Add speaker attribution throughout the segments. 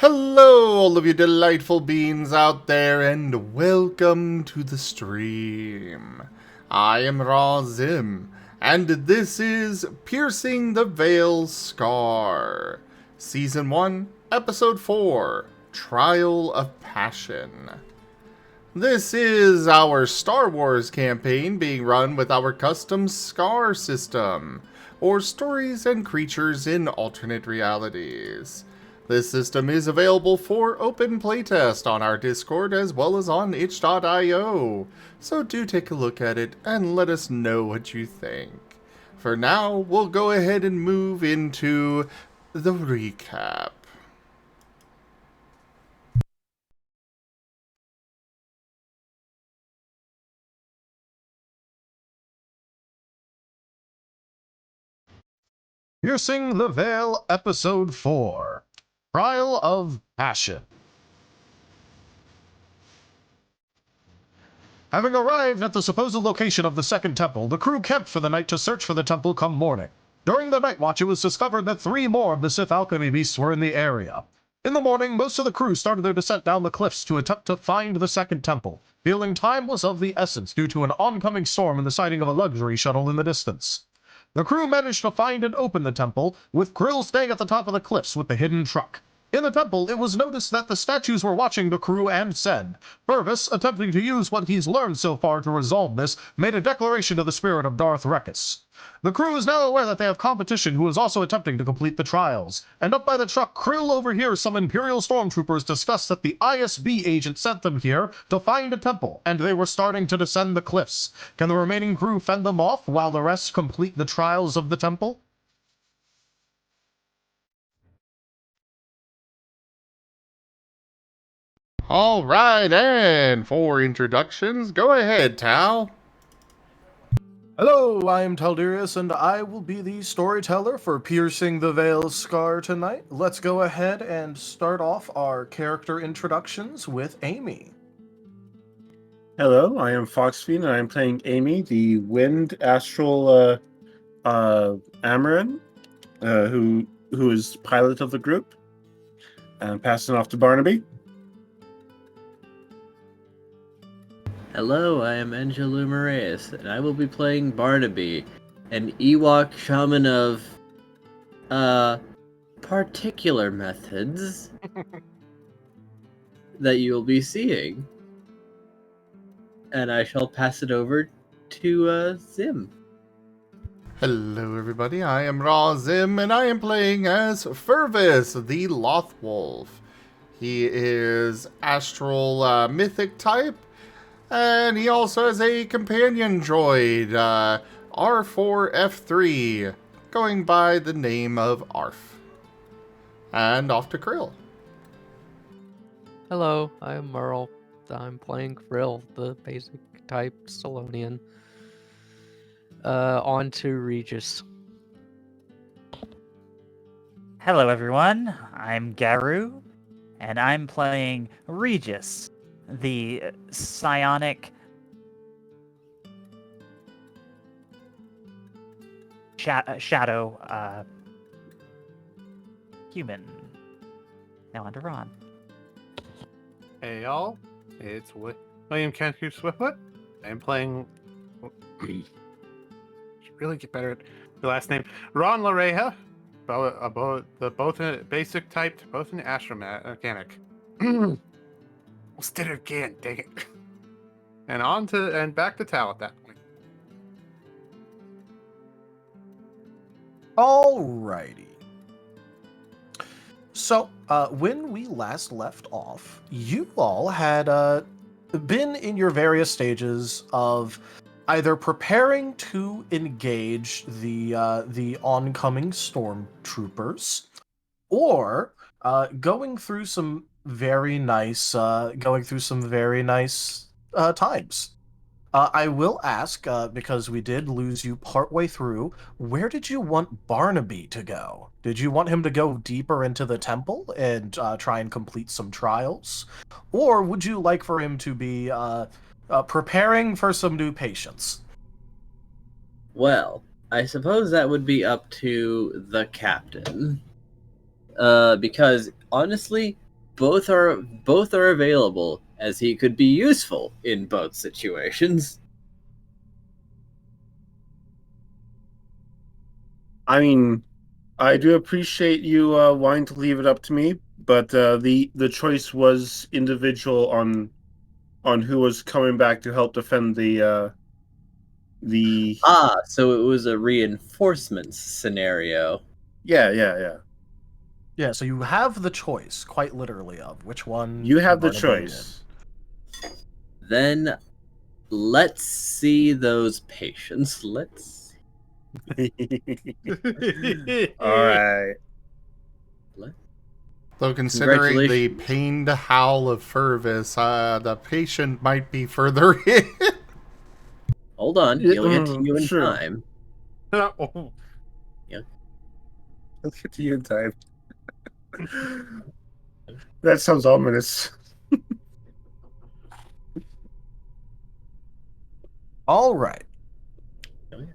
Speaker 1: Hello, all of you delightful beings out there, and welcome to the stream. I am Raw Zim, and this is Piercing the Veil Scar, Season 1, Episode 4, Trial of Passion. This is our Star Wars campaign being run with our custom Scar system, or Stories and Creatures in Alternate Realities. This system is available for open playtest on our Discord as well as on itch.io, so do take a look at it and let us know what you think. For now, we'll go ahead and move into the recap.
Speaker 2: Piercing the Veil, Episode 4, Trial of Passion. Having arrived at the supposed location of the Second Temple, the crew camped for the night to search for the temple come morning. During the night watch, it was discovered that 3 more of the Sith alchemy beasts were in the area. In the morning, most of the crew started their descent down the cliffs to attempt to find the Second Temple, feeling time was of the essence due to an oncoming storm and the sighting of a luxury shuttle in the distance. The crew managed to find and open the temple, with Krill staying at the top of the cliffs with the hidden truck. In the temple, it was noticed that the statues were watching the crew and said, Fervis, attempting to use what he's learned so far to resolve this, made a declaration to the spirit of Darth Regis. The crew is now aware that they have competition who is also attempting to complete the trials, and up by the truck, Krill overhears some Imperial stormtroopers discuss that the ISB agent sent them here to find a temple, and they were starting to descend the cliffs. Can the remaining crew fend them off while the rest complete the trials of the temple?
Speaker 1: Alright, and for introductions, go ahead, Tal.
Speaker 3: Hello, I'm Taldurius, and I will be the storyteller for Piercing the Veil Scar tonight. Let's go ahead and start off our character introductions with Amy.
Speaker 4: Hello, I am FoxFiend, and I'm playing Amy, the Wind Astral Amaran, who is pilot of the group. I'm passing off to Barnaby.
Speaker 5: Hello, I am Angelo Moraes, and I will be playing Barnaby, an Ewok shaman of, particular methods that you will be seeing. And I shall pass it over to, Zim.
Speaker 1: Hello, everybody. I am Raw Zim, and I am playing as Fervis, the Lothwolf. He is astral mythic type, and he also has a companion droid, R4F3, going by the name of Arf. And off to Krill.
Speaker 6: Hello, I'm Merl. I'm playing Krill, the basic type Solonian. On to Regis.
Speaker 7: Hello everyone, I'm Garou, and I'm playing Regis, the psionic shadow human. Now on to Ron.
Speaker 8: Hey y'all, it's William Kenku Swiftfoot. I'm playing. Should really get better at the last name. Ron Lareja, both in basic typed, both in astromechanic. Let's did it again, dang it. And back to Tal at that point.
Speaker 3: Alrighty. So, when we last left off, you all had been in your various stages of either preparing to engage the oncoming stormtroopers, or going through some very nice times. I will ask, because we did lose you partway through, where did you want Barnaby to go? Did you want him to go deeper into the temple and try and complete some trials? Or would you like for him to be preparing for some new patients?
Speaker 5: Well, I suppose that would be up to the captain. Because, honestly, both are available, as he could be useful in both situations.
Speaker 4: I mean, I do appreciate you wanting to leave it up to me, but the choice was individual on who was coming back to help defend the.
Speaker 5: Ah, so it was a reinforcement scenario.
Speaker 4: Yeah.
Speaker 3: Yeah, so you have the choice, quite literally, of which one
Speaker 4: You have the
Speaker 3: Barnaby
Speaker 4: choice.
Speaker 5: Then let's see those patients. Let's
Speaker 4: All right.
Speaker 1: Though considering the
Speaker 5: Congratulations.
Speaker 1: pained howl of Fervis, the patient might be further in.
Speaker 5: Hold on, he'll get to you in
Speaker 4: Sure.
Speaker 5: time.
Speaker 8: Oh,
Speaker 4: Let's get to you in time. That sounds ominous.
Speaker 3: All right.
Speaker 5: Oh, yeah.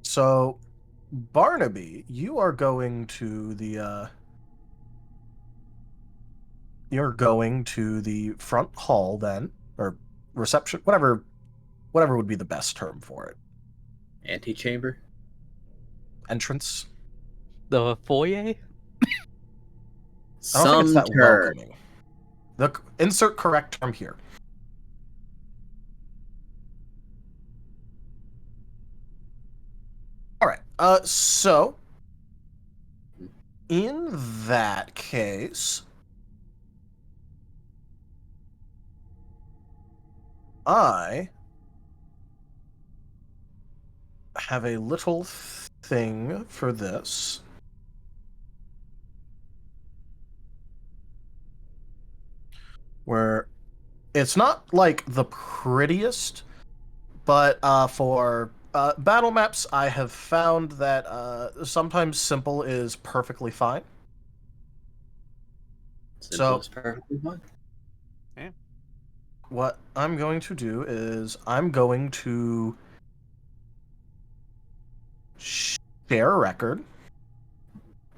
Speaker 3: So, Barnaby, you are going to the you're going to the front hall then, or reception, whatever would be the best term for it.
Speaker 5: Antechamber?
Speaker 3: Entrance.
Speaker 6: The foyer?
Speaker 3: I don't think it's
Speaker 5: Some
Speaker 3: that
Speaker 5: turn.
Speaker 3: welcoming. Insert correct term here. All right. So in that case, I have a little thing for this. Where it's not like the prettiest, but for battle maps, I have found that sometimes simple is perfectly fine.
Speaker 5: Simple is perfectly fine.
Speaker 3: What I'm going to do is I'm going to share a record.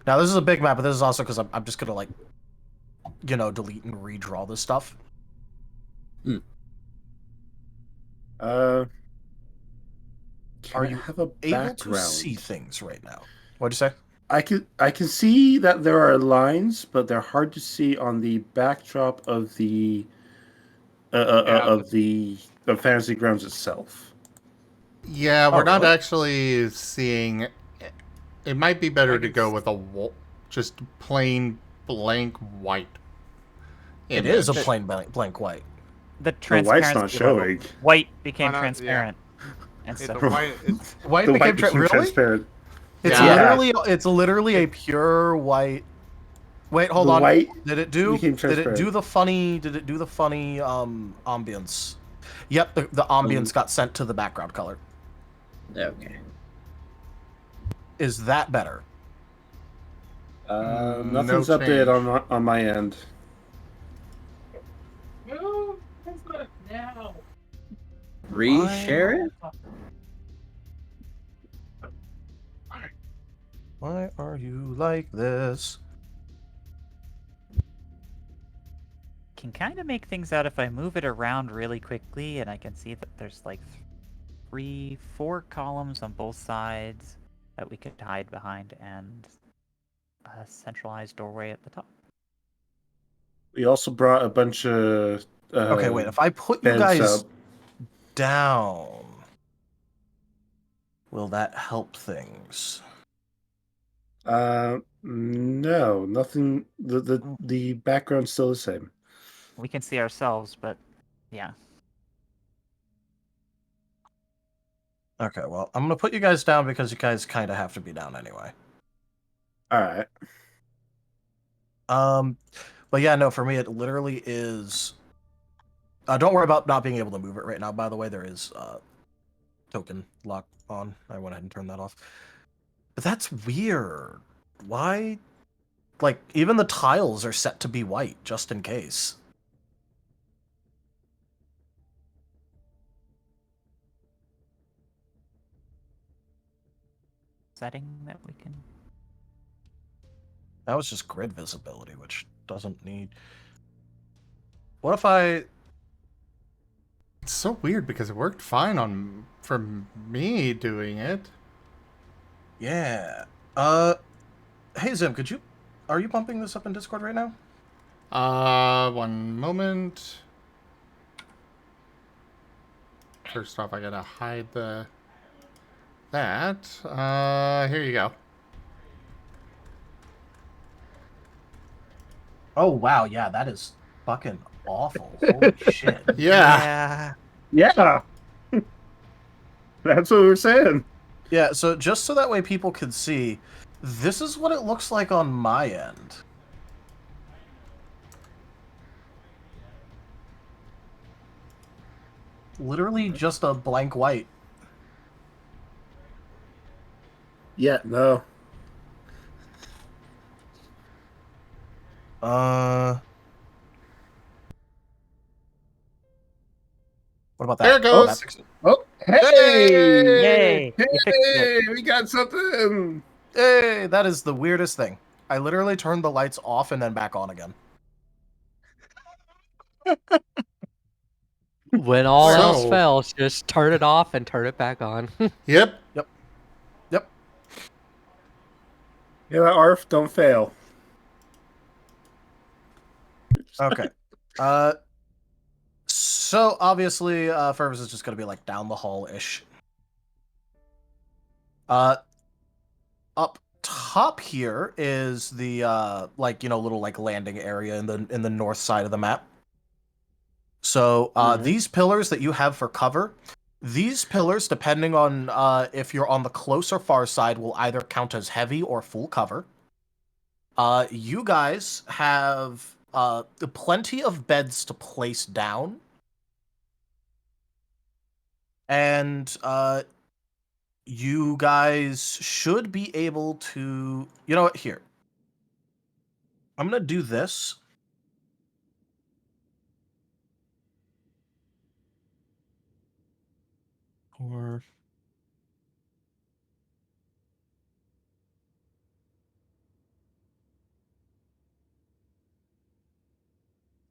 Speaker 3: Now, this is a big map, but this is also because I'm just going to, delete and redraw this stuff.
Speaker 4: Can
Speaker 3: Are
Speaker 4: I
Speaker 3: you
Speaker 4: have a
Speaker 3: able to
Speaker 4: background?
Speaker 3: see things right now? What'd you say?
Speaker 4: I can see that there are lines, but they're hard to see on the backdrop of the of Fantasy Grounds itself.
Speaker 1: Yeah, we're
Speaker 3: Oh,
Speaker 1: not
Speaker 3: really?
Speaker 1: actually seeing. It might be better to go with just plain blank white.
Speaker 3: It is a
Speaker 1: image.
Speaker 3: plain blank white.
Speaker 7: The
Speaker 4: The white's
Speaker 7: transparency
Speaker 4: not showing.
Speaker 7: level. White became
Speaker 8: Why not? Yeah.
Speaker 7: transparent. And
Speaker 8: it's
Speaker 7: so
Speaker 8: a white. It's
Speaker 3: White
Speaker 4: The
Speaker 3: became,
Speaker 4: white became
Speaker 3: really?
Speaker 4: transparent.
Speaker 3: It's
Speaker 1: Yeah.
Speaker 3: literally a pure white. Wait, hold
Speaker 4: The
Speaker 3: on.
Speaker 4: white
Speaker 3: Did it do
Speaker 4: became
Speaker 3: did it do
Speaker 4: transparent.
Speaker 3: the funny ambience? Yep, the ambience got sent to the background color.
Speaker 5: Okay.
Speaker 3: Is that better?
Speaker 4: Nothing's
Speaker 1: No
Speaker 4: updated
Speaker 1: change.
Speaker 4: on my end.
Speaker 5: Reshare it?
Speaker 3: Why are you like this?
Speaker 7: can kind of make things out if I move it around really quickly, and I can see that there's like 4 columns on both sides that we could hide behind, and a centralized doorway at the top.
Speaker 4: We also brought a bunch of
Speaker 3: Okay, wait. If I put you
Speaker 4: beds
Speaker 3: guys
Speaker 4: up.
Speaker 3: down, will that help things?
Speaker 4: No, nothing. The background's still the same.
Speaker 7: We can see ourselves, but yeah.
Speaker 3: Okay, well, I'm gonna put you guys down because you guys kind of have to be down anyway.
Speaker 4: All right.
Speaker 3: But yeah, no, for me it literally is. Don't worry about not being able to move it right now. By the way, there is token lock on. I went ahead and turned that off. But that's weird. Why? Like, even the tiles are set to be white, just in case.
Speaker 7: Setting that we can.
Speaker 3: That was just grid visibility, which doesn't need... What if I...
Speaker 1: It's so weird because it worked fine for me doing it.
Speaker 3: Yeah. Hey Zim, are you pumping this up in Discord right now?
Speaker 1: One moment. First off, I gotta hide that. Here you go.
Speaker 3: Oh wow, yeah, that is fucking awful. Holy shit.
Speaker 1: Yeah.
Speaker 4: Yeah. That's what we're saying.
Speaker 3: Yeah, so just so that way people can see, this is what it looks like on my end. Literally just a blank white.
Speaker 4: Yeah, no.
Speaker 3: What about that?
Speaker 1: There it
Speaker 3: Oh,
Speaker 1: goes.
Speaker 3: that fixed it.
Speaker 4: Oh, hey!
Speaker 7: Yay! You fixed
Speaker 4: Hey,
Speaker 7: it.
Speaker 4: we got something!
Speaker 3: Hey, that is the weirdest thing. I literally turned the lights off and then back on again.
Speaker 6: When all else
Speaker 1: So-
Speaker 6: fails, just turn it off and turn it back on.
Speaker 1: Yep.
Speaker 3: Yep.
Speaker 4: Yeah, ARF, don't fail.
Speaker 3: Okay. So obviously, Fervis is just gonna be like down the hall-ish. Up top here is the little like landing area in the north side of the map. So these pillars that you have for cover, these pillars, depending on if you're on the close or far side, will either count as heavy or full cover. You guys have plenty of beds to place down. And you guys should be able to... You know what? Here. I'm going to do this. Or...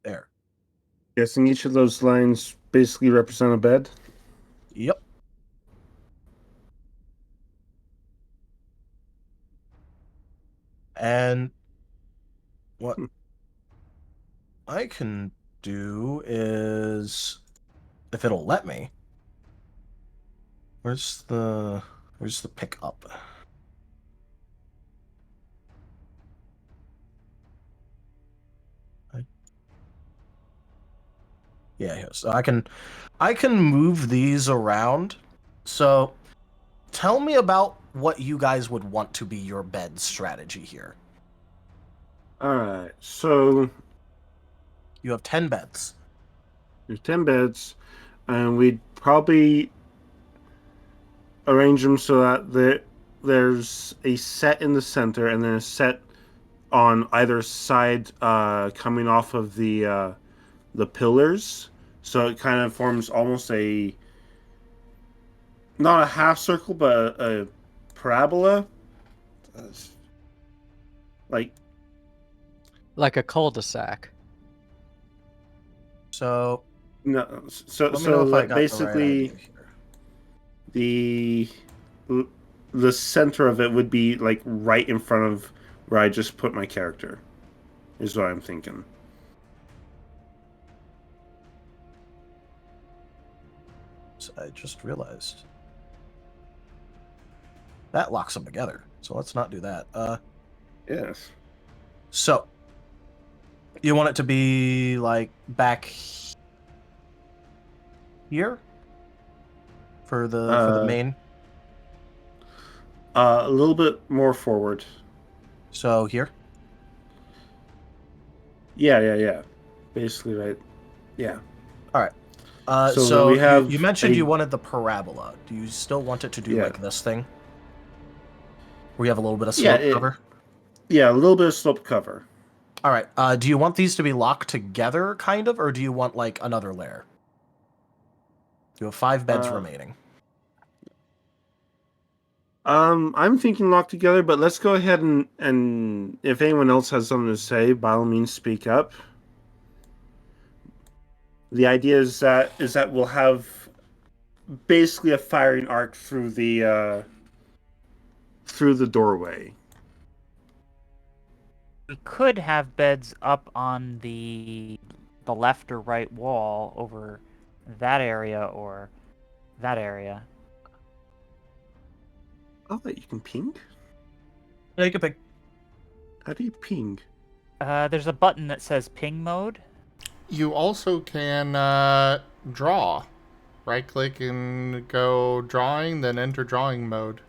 Speaker 3: There.
Speaker 4: Guessing each of those lines basically represent a bed?
Speaker 3: Yep. And what I can do is, if it'll let me, where's the pick up? Yeah, here. So I can move these around. So tell me about what you guys would want to be your bed strategy here.
Speaker 4: Alright, so
Speaker 3: You have 10 beds.
Speaker 4: there's 10 beds, and we'd probably arrange them so that there's a set in the center and then a set on either side coming off of the pillars. So it kind of forms almost not a half circle, but a parabola. Like
Speaker 6: Like a cul-de-sac.
Speaker 3: So
Speaker 4: no, so
Speaker 3: let me know if I got
Speaker 4: basically
Speaker 3: the right idea here.
Speaker 4: the center of it would be like right in front of where I just put my character. Is what I'm thinking.
Speaker 3: So I just realized that locks them together. So let's not do that.
Speaker 4: Yes.
Speaker 3: So you want it to be like back here for the main.
Speaker 4: A little bit more forward.
Speaker 3: So here.
Speaker 4: Yeah. Basically, right. Yeah.
Speaker 3: All right.
Speaker 4: So
Speaker 3: So
Speaker 4: we have
Speaker 3: you mentioned
Speaker 4: a-
Speaker 3: you wanted the parabola. Do you still want it to do
Speaker 4: Yeah.
Speaker 3: like this thing? Where you have a little bit of
Speaker 4: Yeah,
Speaker 3: slope cover?
Speaker 4: Yeah, a little bit of slope cover.
Speaker 3: All right. Do you want these to be locked together, kind of, or do you want like another layer? You have 5 beds remaining.
Speaker 4: I'm thinking locked together, but let's go ahead and if anyone else has something to say, by all means, speak up. The idea is that we'll have basically a firing arc through the doorway.
Speaker 7: We could have beds up on the left or right wall over that area or that area.
Speaker 4: Oh, that you can ping?
Speaker 3: Yeah, you can pick.
Speaker 4: How do you ping?
Speaker 7: There's a button that says ping mode.
Speaker 1: You also can draw. Right click and go drawing, then enter drawing mode.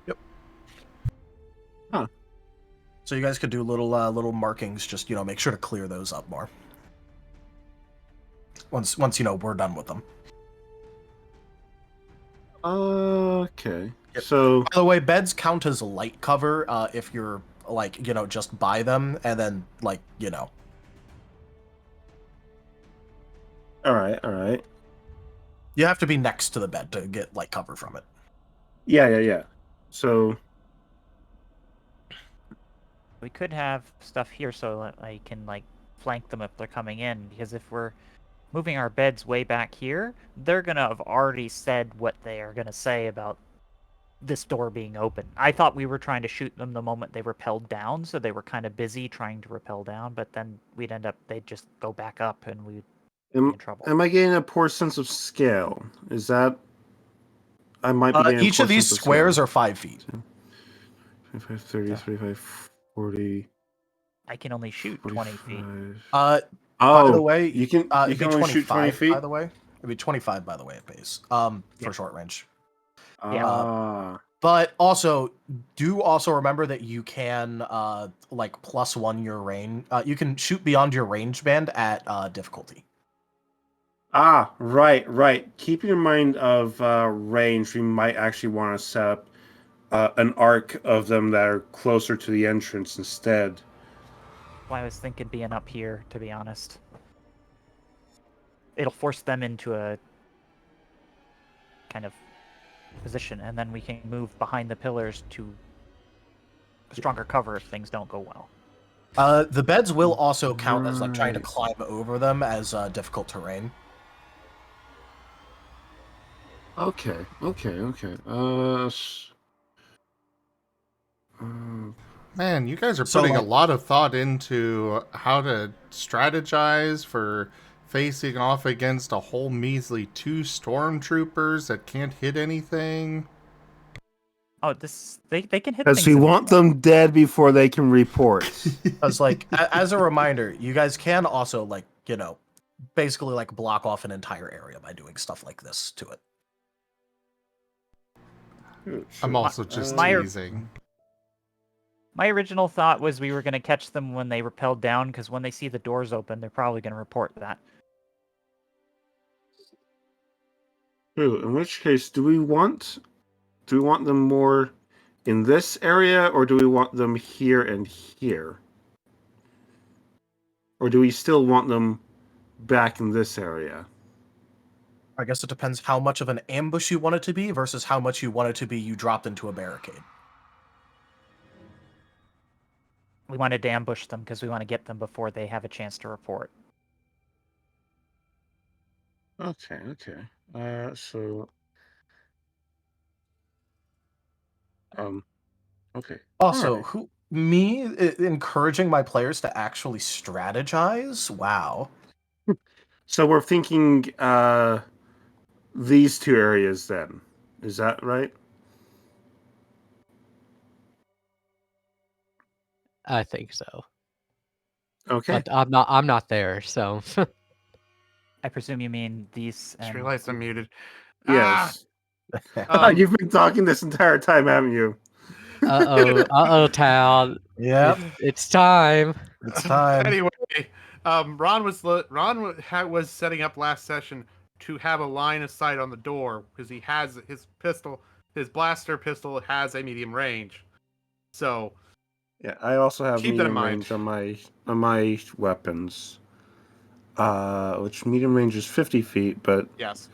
Speaker 3: Yep.
Speaker 4: Huh.
Speaker 3: So you guys could do little markings, just make sure to clear those up more. Once we're done with them.
Speaker 4: Okay.
Speaker 3: Yep.
Speaker 4: So,
Speaker 3: by the way, beds count as light cover if you're just by them, and then
Speaker 4: all right.
Speaker 3: You have to be next to the bed to get light cover from it.
Speaker 4: Yeah. So
Speaker 7: We could have stuff here so that I can flank them if they're coming in, because if we're moving our beds way back here, they're gonna have already said what they are gonna say about this door being open. I thought we were trying to shoot them the moment they rappelled down, so they were kind of busy trying to rappel down, but then they'd just go back up and we'd be in trouble.
Speaker 4: am I getting a poor sense of scale? Is that I might be getting
Speaker 3: each of these squares are 5 feet.
Speaker 4: 25, 30, 35, 40.
Speaker 7: I can only shoot 20 feet.
Speaker 3: By the way,
Speaker 4: you can only shoot 20 feet.
Speaker 3: By the way, it'd be 25 by the way at base. For short range. But also do remember that you can +1 your range. You can shoot beyond your range band at difficulty.
Speaker 4: Right. Keeping in mind of range, we might actually want to set up an arc of them that are closer to the entrance instead.
Speaker 7: Well, I was thinking being up here, to be honest. It'll force them into a kind of position, and then we can move behind the pillars to stronger cover if things don't go well.
Speaker 3: The beds will also count as trying to climb over them as difficult terrain.
Speaker 4: Okay.
Speaker 1: Man, you guys are putting a lot of thought into how to strategize for facing off against a whole measly 2 stormtroopers that can't hit anything.
Speaker 7: Oh, they can hit
Speaker 4: because
Speaker 7: things.
Speaker 4: we want them dead before they can report.
Speaker 3: Because as a reminder, you guys can also basically block off an entire area by doing stuff like this to it.
Speaker 1: I'm also just teasing.
Speaker 7: My original thought was we were going to catch them when they rappelled down, because when they see the doors open, they're probably going to report that.
Speaker 4: In which case, do we want them more in this area, or do we want them here and here? Or do we still want them back in this area?
Speaker 3: I guess it depends how much of an ambush you want it to be versus how much you want it to be you dropped into a barricade.
Speaker 7: We wanted to ambush them because we want to get them before they have a chance to report.
Speaker 4: Okay. Okay.
Speaker 3: Also, me encouraging my players to actually strategize? Wow.
Speaker 4: So we're thinking these 2 areas then. Is that right?
Speaker 6: I think so.
Speaker 4: Okay.
Speaker 6: But I'm not there, so.
Speaker 7: I presume you mean these.
Speaker 8: Just realized I'm muted.
Speaker 4: Yes. You've been talking this entire time, haven't you?
Speaker 6: Tal.
Speaker 3: Yeah,
Speaker 6: It's time.
Speaker 3: it's time.
Speaker 8: Anyway, Ron was setting up last session to have a line of sight on the door because he has his blaster pistol has a medium range. So
Speaker 4: yeah, I also have
Speaker 8: keep that in
Speaker 4: medium
Speaker 8: mind
Speaker 4: range on my weapons. Which medium range is 50 feet, but
Speaker 8: yes.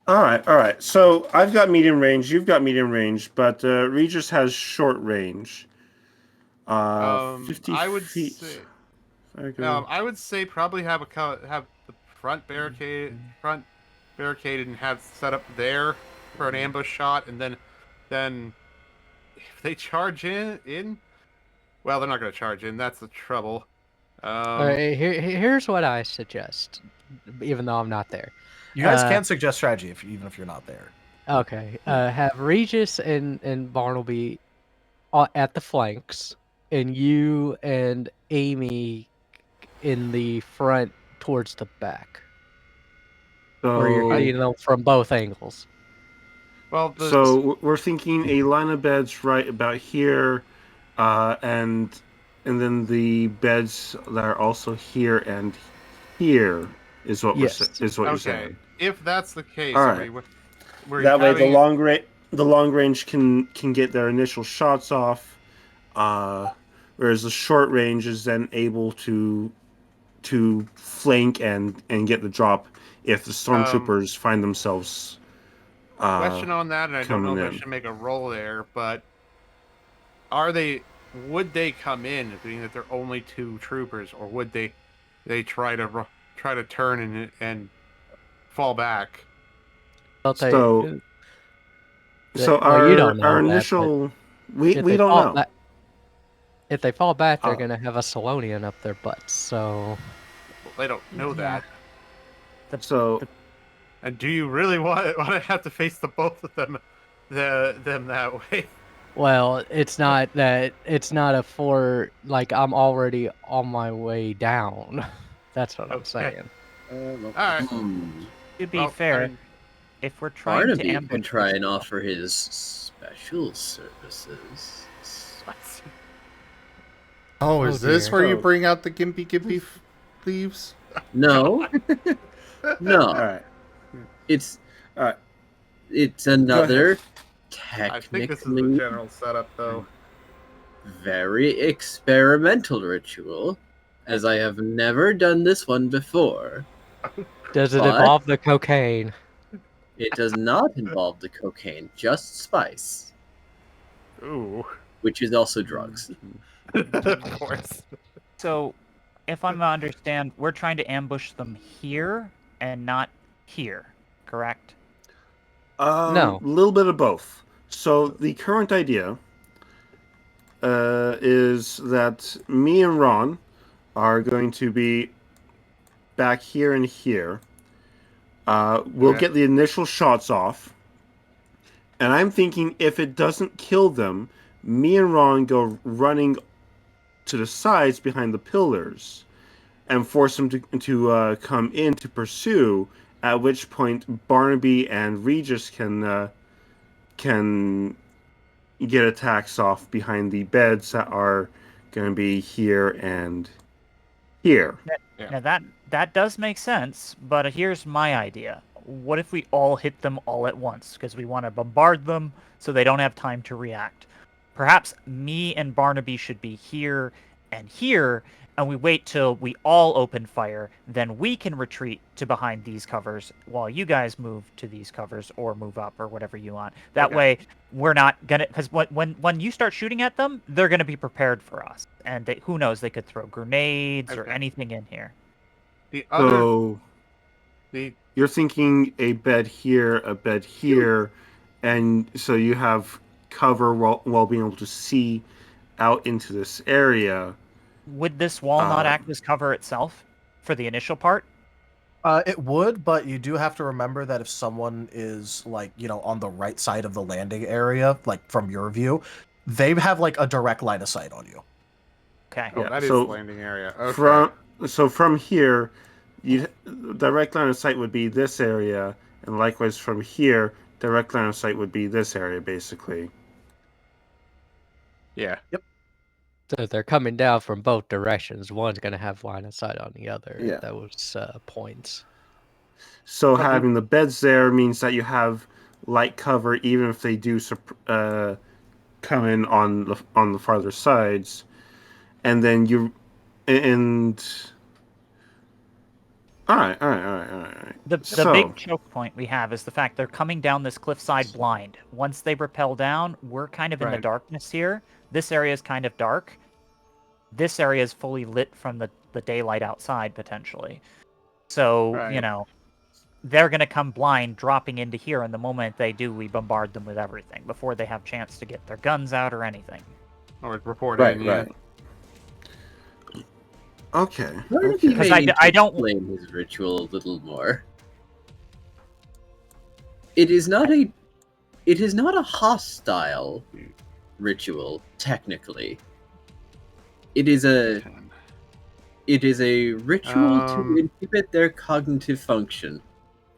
Speaker 4: All right. So I've got medium range. You've got medium range, but Regis has short range. 50
Speaker 8: I would
Speaker 4: feet.
Speaker 8: say.
Speaker 4: Okay.
Speaker 8: I would say probably have the front barricaded and have set up there for an ambush shot, and then if they charge in, well, they're not going to charge in. That's the trouble.
Speaker 6: Here's what I suggest, even though I'm not there.
Speaker 3: You guys can suggest strategy even if you're not there.
Speaker 6: Okay. Have Regis and Barnaby at the flanks, and you and Amy in the front towards the back, where you're hitting them from both angles.
Speaker 8: Well,
Speaker 4: so we're thinking a line of beds right about here, and then the beds that are also here and here is what you're saying.
Speaker 8: If that's the case,
Speaker 4: all right.
Speaker 8: That
Speaker 4: way the long range can get their initial shots off, whereas the short range is then able to flank and get the drop if the stormtroopers find themselves.
Speaker 8: Question on that, and I don't know if I should make a roll there, but would they come in, being that they're only 2 troopers, or would they try to turn and fall back?
Speaker 4: So our initial we don't know.
Speaker 6: If they fall back, they're gonna have a Salonian up their butts. So
Speaker 8: they don't know that. And do you really want to have to face the both of them that way?
Speaker 6: Well, it's not a like I'm already on my way down. That's what I'm saying.
Speaker 8: All right.
Speaker 7: To be fair, if we're trying to ambush,
Speaker 5: can try and offer his special services.
Speaker 1: Oh, is this where you bring out the gimpy thieves?
Speaker 5: No. No.
Speaker 4: All right.
Speaker 5: It's another technically
Speaker 8: I think this is the general setup, though.
Speaker 5: Very experimental ritual, as I have never done this one before.
Speaker 6: Does it involve the cocaine?
Speaker 5: It does not involve the cocaine, just spice.
Speaker 8: Ooh.
Speaker 5: Which is also drugs.
Speaker 8: Of course.
Speaker 7: So, if I'm to understand, we're trying to ambush them here and not here, correct?
Speaker 6: No.
Speaker 4: A little bit of both. So the current idea is that me and Ron are going to be back here and here. We'll get the initial shots off. And I'm thinking if it doesn't kill them, me and Ron go running to the sides behind the pillars and force them to come in to pursue, at which point Barnaby and Regis can get attacks off behind the beds that are going to be here and here.
Speaker 7: Now that does make sense, but here's my idea. What if we all hit them all at once? Because we want to bombard them so they don't have time to react. Perhaps me and Barnaby should be here, and we wait till we all open fire. Then we can retreat to behind these covers while you guys move to these covers or move up or whatever you want. That way, we're not gonna, because when you start shooting at them, they're gonna be prepared for us, and who knows, they could throw grenades or anything in here.
Speaker 4: You're thinking a bed here, and so you have cover while being able to see out into this area.
Speaker 7: Would this wall not act as cover itself for the initial part?
Speaker 3: It would, but you do have to remember that if someone is on the right side of the landing area, like from your view, they have like a direct line of sight on you.
Speaker 7: Okay.
Speaker 8: Oh, that is the landing area. Okay.
Speaker 4: From here, direct line of sight would be this area, and likewise from here, direct line of sight would be this area, basically.
Speaker 8: Yeah.
Speaker 3: Yep.
Speaker 6: So if they're coming down from both directions, one's going to have line of sight on the other.
Speaker 4: Yeah.
Speaker 6: Those points.
Speaker 4: So having the beds there means that you have light cover, even if they do come in on the farther sides, and then All right.
Speaker 7: The
Speaker 4: So-
Speaker 7: big choke point we have is the fact they're coming down this cliffside blind. Once they rappel down, we're kind of in the
Speaker 8: Right.
Speaker 7: darkness here. This area is kind of dark. This area is fully lit from the daylight outside, potentially. So,
Speaker 8: Right.
Speaker 7: they're going to come blind, dropping into here, and the moment they do, we bombard them with everything before they have chance to get their guns out or anything.
Speaker 8: Or reporting.
Speaker 4: Right,
Speaker 8: yeah.
Speaker 4: right. Okay.
Speaker 5: Barnaby
Speaker 7: Because
Speaker 5: may need
Speaker 7: I
Speaker 5: to
Speaker 7: don't-
Speaker 5: explain his ritual a little more. It is not a hostile ritual, technically. It is a ritual to inhibit their cognitive function,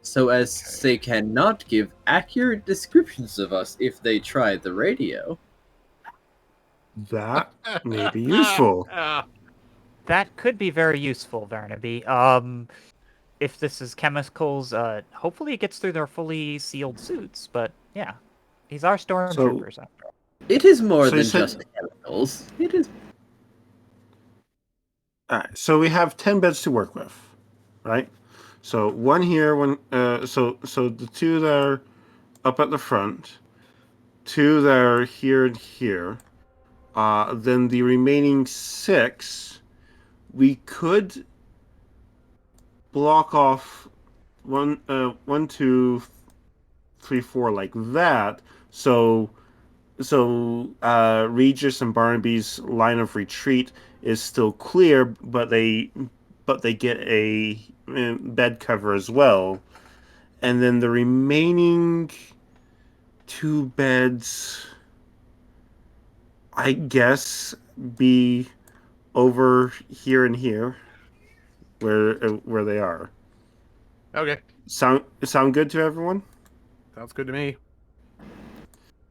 Speaker 5: so as they cannot give accurate descriptions of us if they try the radio.
Speaker 4: That may be useful.
Speaker 7: That could be very useful, Barnaby. If this is chemicals, hopefully it gets through their fully sealed suits. But yeah, these are stormtroopers after all.
Speaker 5: It is more
Speaker 4: So you
Speaker 5: than
Speaker 4: said-
Speaker 5: just chemicals. It is.
Speaker 4: All right, so we have 10 beds to work with, right? So one here, one. So the two that are up at the front, two that are here and here. Then the remaining 6, we could block off 1, 2, 3, 4 like that. So Regis and Barnaby's line of retreat is still clear, but they get a bed cover as well, and then the remaining 2 beds, I guess, be over here and here, where they are.
Speaker 8: Okay.
Speaker 4: Sound good to everyone?
Speaker 8: Sounds good to me.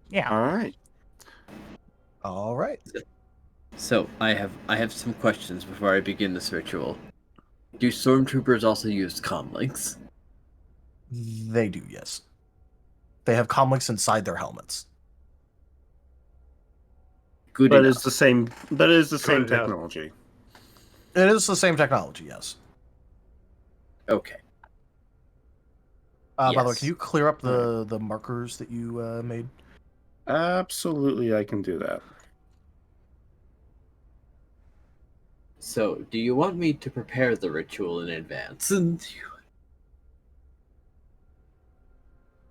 Speaker 7: Yeah.
Speaker 4: All right.
Speaker 3: All right.
Speaker 5: So I have some questions before I begin this ritual. Do stormtroopers also use comlinks?
Speaker 3: They do, yes. They have comlinks inside their helmets.
Speaker 5: Good
Speaker 4: But
Speaker 5: enough.
Speaker 4: it's the same. But it is the same
Speaker 8: Good enough.
Speaker 4: technology.
Speaker 3: It is the same technology, yes.
Speaker 5: Okay.
Speaker 3: By the way,
Speaker 5: Yes.
Speaker 3: can you clear up the markers that you made?
Speaker 4: Absolutely, I can do that.
Speaker 5: So, do you want me to prepare the ritual in advance?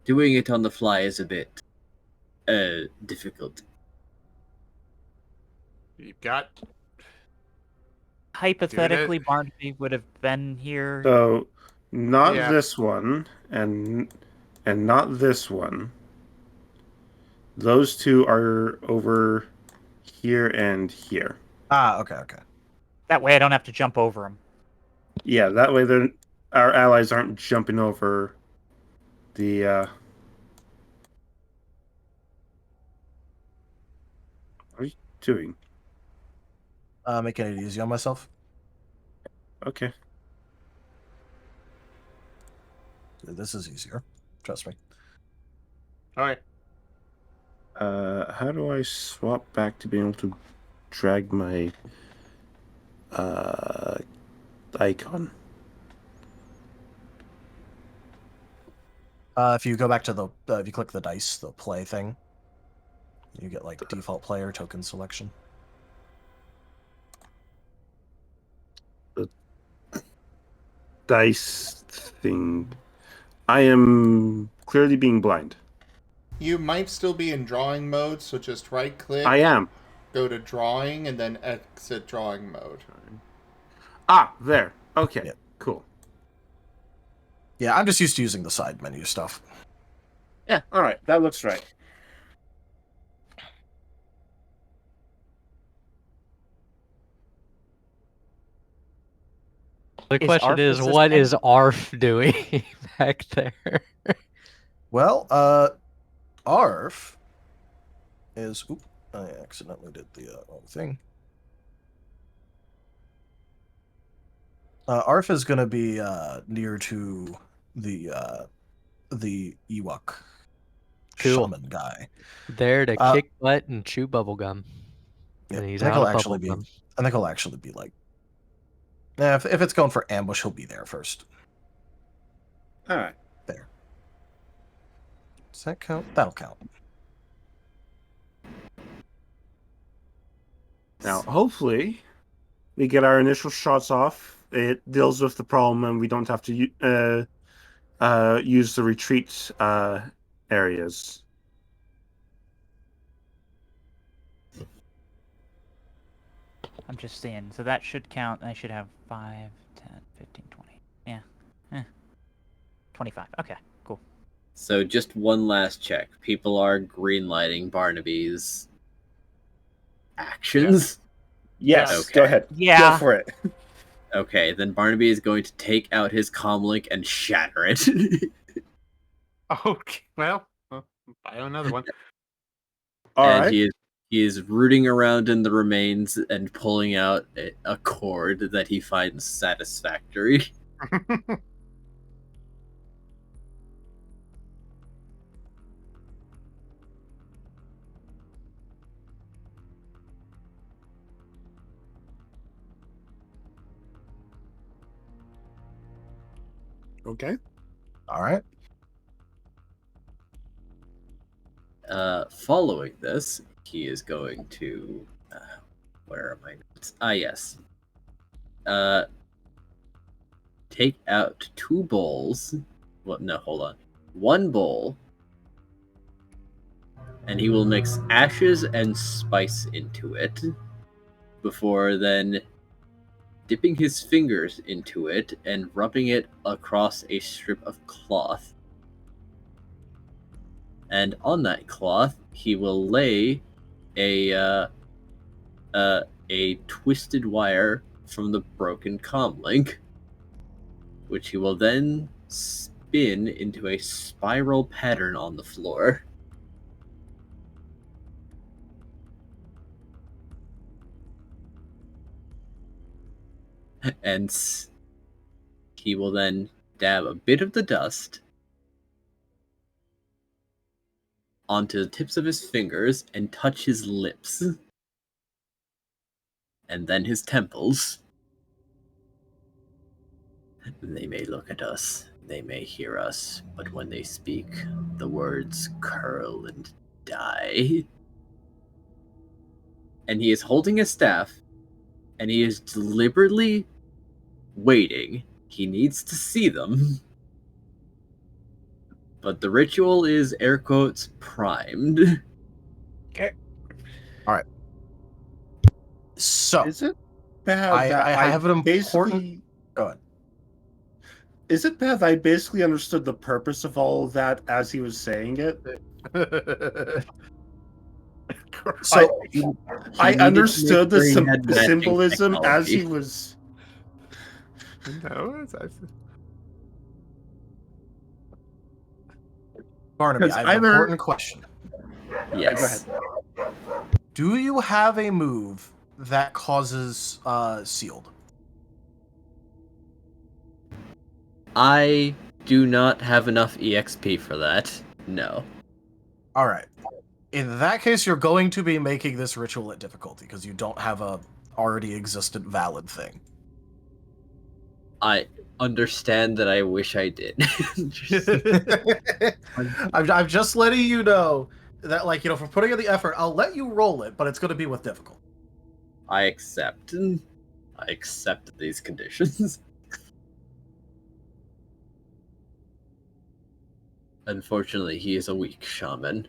Speaker 5: Doing it on the fly is a bit difficult.
Speaker 8: You've got.
Speaker 7: Hypothetically, Barnaby would have been here.
Speaker 4: So, not
Speaker 8: Yeah.
Speaker 4: this one, and not this one. Those 2 are over here and here.
Speaker 3: Okay.
Speaker 7: That way I don't have to jump over them.
Speaker 4: Yeah, that way our allies aren't jumping over the. What are you doing?
Speaker 3: Making it easy on myself.
Speaker 4: Okay.
Speaker 3: This is easier. Trust me.
Speaker 8: All right.
Speaker 4: How do I swap back to being able to drag my icon?
Speaker 3: If you go back to if you click the dice, the play thing, you get like default player token selection.
Speaker 4: Dice thing. I am clearly being blind.
Speaker 1: You might still be in drawing mode, so just right click,
Speaker 4: I am.
Speaker 1: go to drawing, and then exit drawing mode.
Speaker 4: There. Okay.
Speaker 3: Yep.
Speaker 4: Cool.
Speaker 3: Yeah, I'm just used to using the side menu stuff.
Speaker 4: Yeah. All right. That looks right.
Speaker 6: The
Speaker 7: Is
Speaker 6: question
Speaker 7: ARF
Speaker 6: is,
Speaker 7: assistant-
Speaker 6: what is ARF doing back there?
Speaker 3: Well, ARF is. Oop, I accidentally did the wrong thing. ARF is going to be near to the Ewok
Speaker 6: Cool.
Speaker 3: shaman guy.
Speaker 6: There to kick butt and chew bubblegum.
Speaker 3: Yeah,
Speaker 6: And he's
Speaker 3: I think
Speaker 6: out
Speaker 3: he'll
Speaker 6: of
Speaker 3: actually be.
Speaker 6: bubblegum.
Speaker 3: I think he'll actually be like. Yeah, if it's going for ambush, he'll be there first.
Speaker 4: All right.
Speaker 3: There. Does that count? That'll count.
Speaker 4: Now, hopefully, we get our initial shots off. It deals with the problem, and we don't have to use the retreat areas.
Speaker 7: I'm just seeing. So that should count. I should have 5, 10, 15, 20. Yeah. 25. Okay, cool.
Speaker 5: So just one last check. People are greenlighting Barnaby's actions.
Speaker 4: Yes,
Speaker 5: Okay.
Speaker 4: go ahead.
Speaker 7: Yeah.
Speaker 4: Go for it.
Speaker 5: Okay, then Barnaby is going to take out his comlink and shatter it.
Speaker 8: Okay, well, buy another one.
Speaker 4: All
Speaker 5: and
Speaker 4: right.
Speaker 5: he is rooting around in the remains and pulling out a cord that he finds satisfactory.
Speaker 4: Okay.
Speaker 3: All right.
Speaker 5: Following this, he is going to where are my notes? Yes. Take out 2 bowls. Well, no, hold on. 1 bowl, and he will mix ashes and spice into it before then dipping his fingers into it and rubbing it across a strip of cloth. And on that cloth, he will lay a twisted wire from the broken comlink, which he will then spin into a spiral pattern on the floor. And he will then dab a bit of the dust onto the tips of his fingers and touch his lips. And then his temples. They may look at us, they may hear us, but when they speak, the words curl and die. And he is holding a staff, and he is deliberately waiting. He needs to see them. But the ritual is, air quotes, primed.
Speaker 3: Okay. All right. So
Speaker 4: Is it bad
Speaker 3: I
Speaker 4: that
Speaker 3: have an
Speaker 4: basically...
Speaker 3: important. Go ahead.
Speaker 4: Is it bad that I basically understood the purpose of all of that as he was saying it?
Speaker 3: So
Speaker 4: I
Speaker 5: needed to
Speaker 4: understood
Speaker 5: make
Speaker 4: the
Speaker 5: sure he had matching
Speaker 4: symbolism as
Speaker 5: technology.
Speaker 4: he was...
Speaker 8: No,
Speaker 3: Barnaby,
Speaker 4: Because
Speaker 3: I have an
Speaker 4: either-
Speaker 3: important question.
Speaker 5: Yes.
Speaker 4: Go ahead.
Speaker 3: Do you have a move that causes sealed?
Speaker 5: I do not have enough EXP for that. No.
Speaker 3: All right. In that case, you're going to be making this ritual at difficulty because you don't have a already existent valid thing.
Speaker 5: I understand that. I wish I did.
Speaker 3: I'm just letting you know that, like, you know, for putting in the effort, I'll let you roll it, but it's going to be with difficult.
Speaker 5: I accept. I accept these conditions. Unfortunately, he is a weak shaman,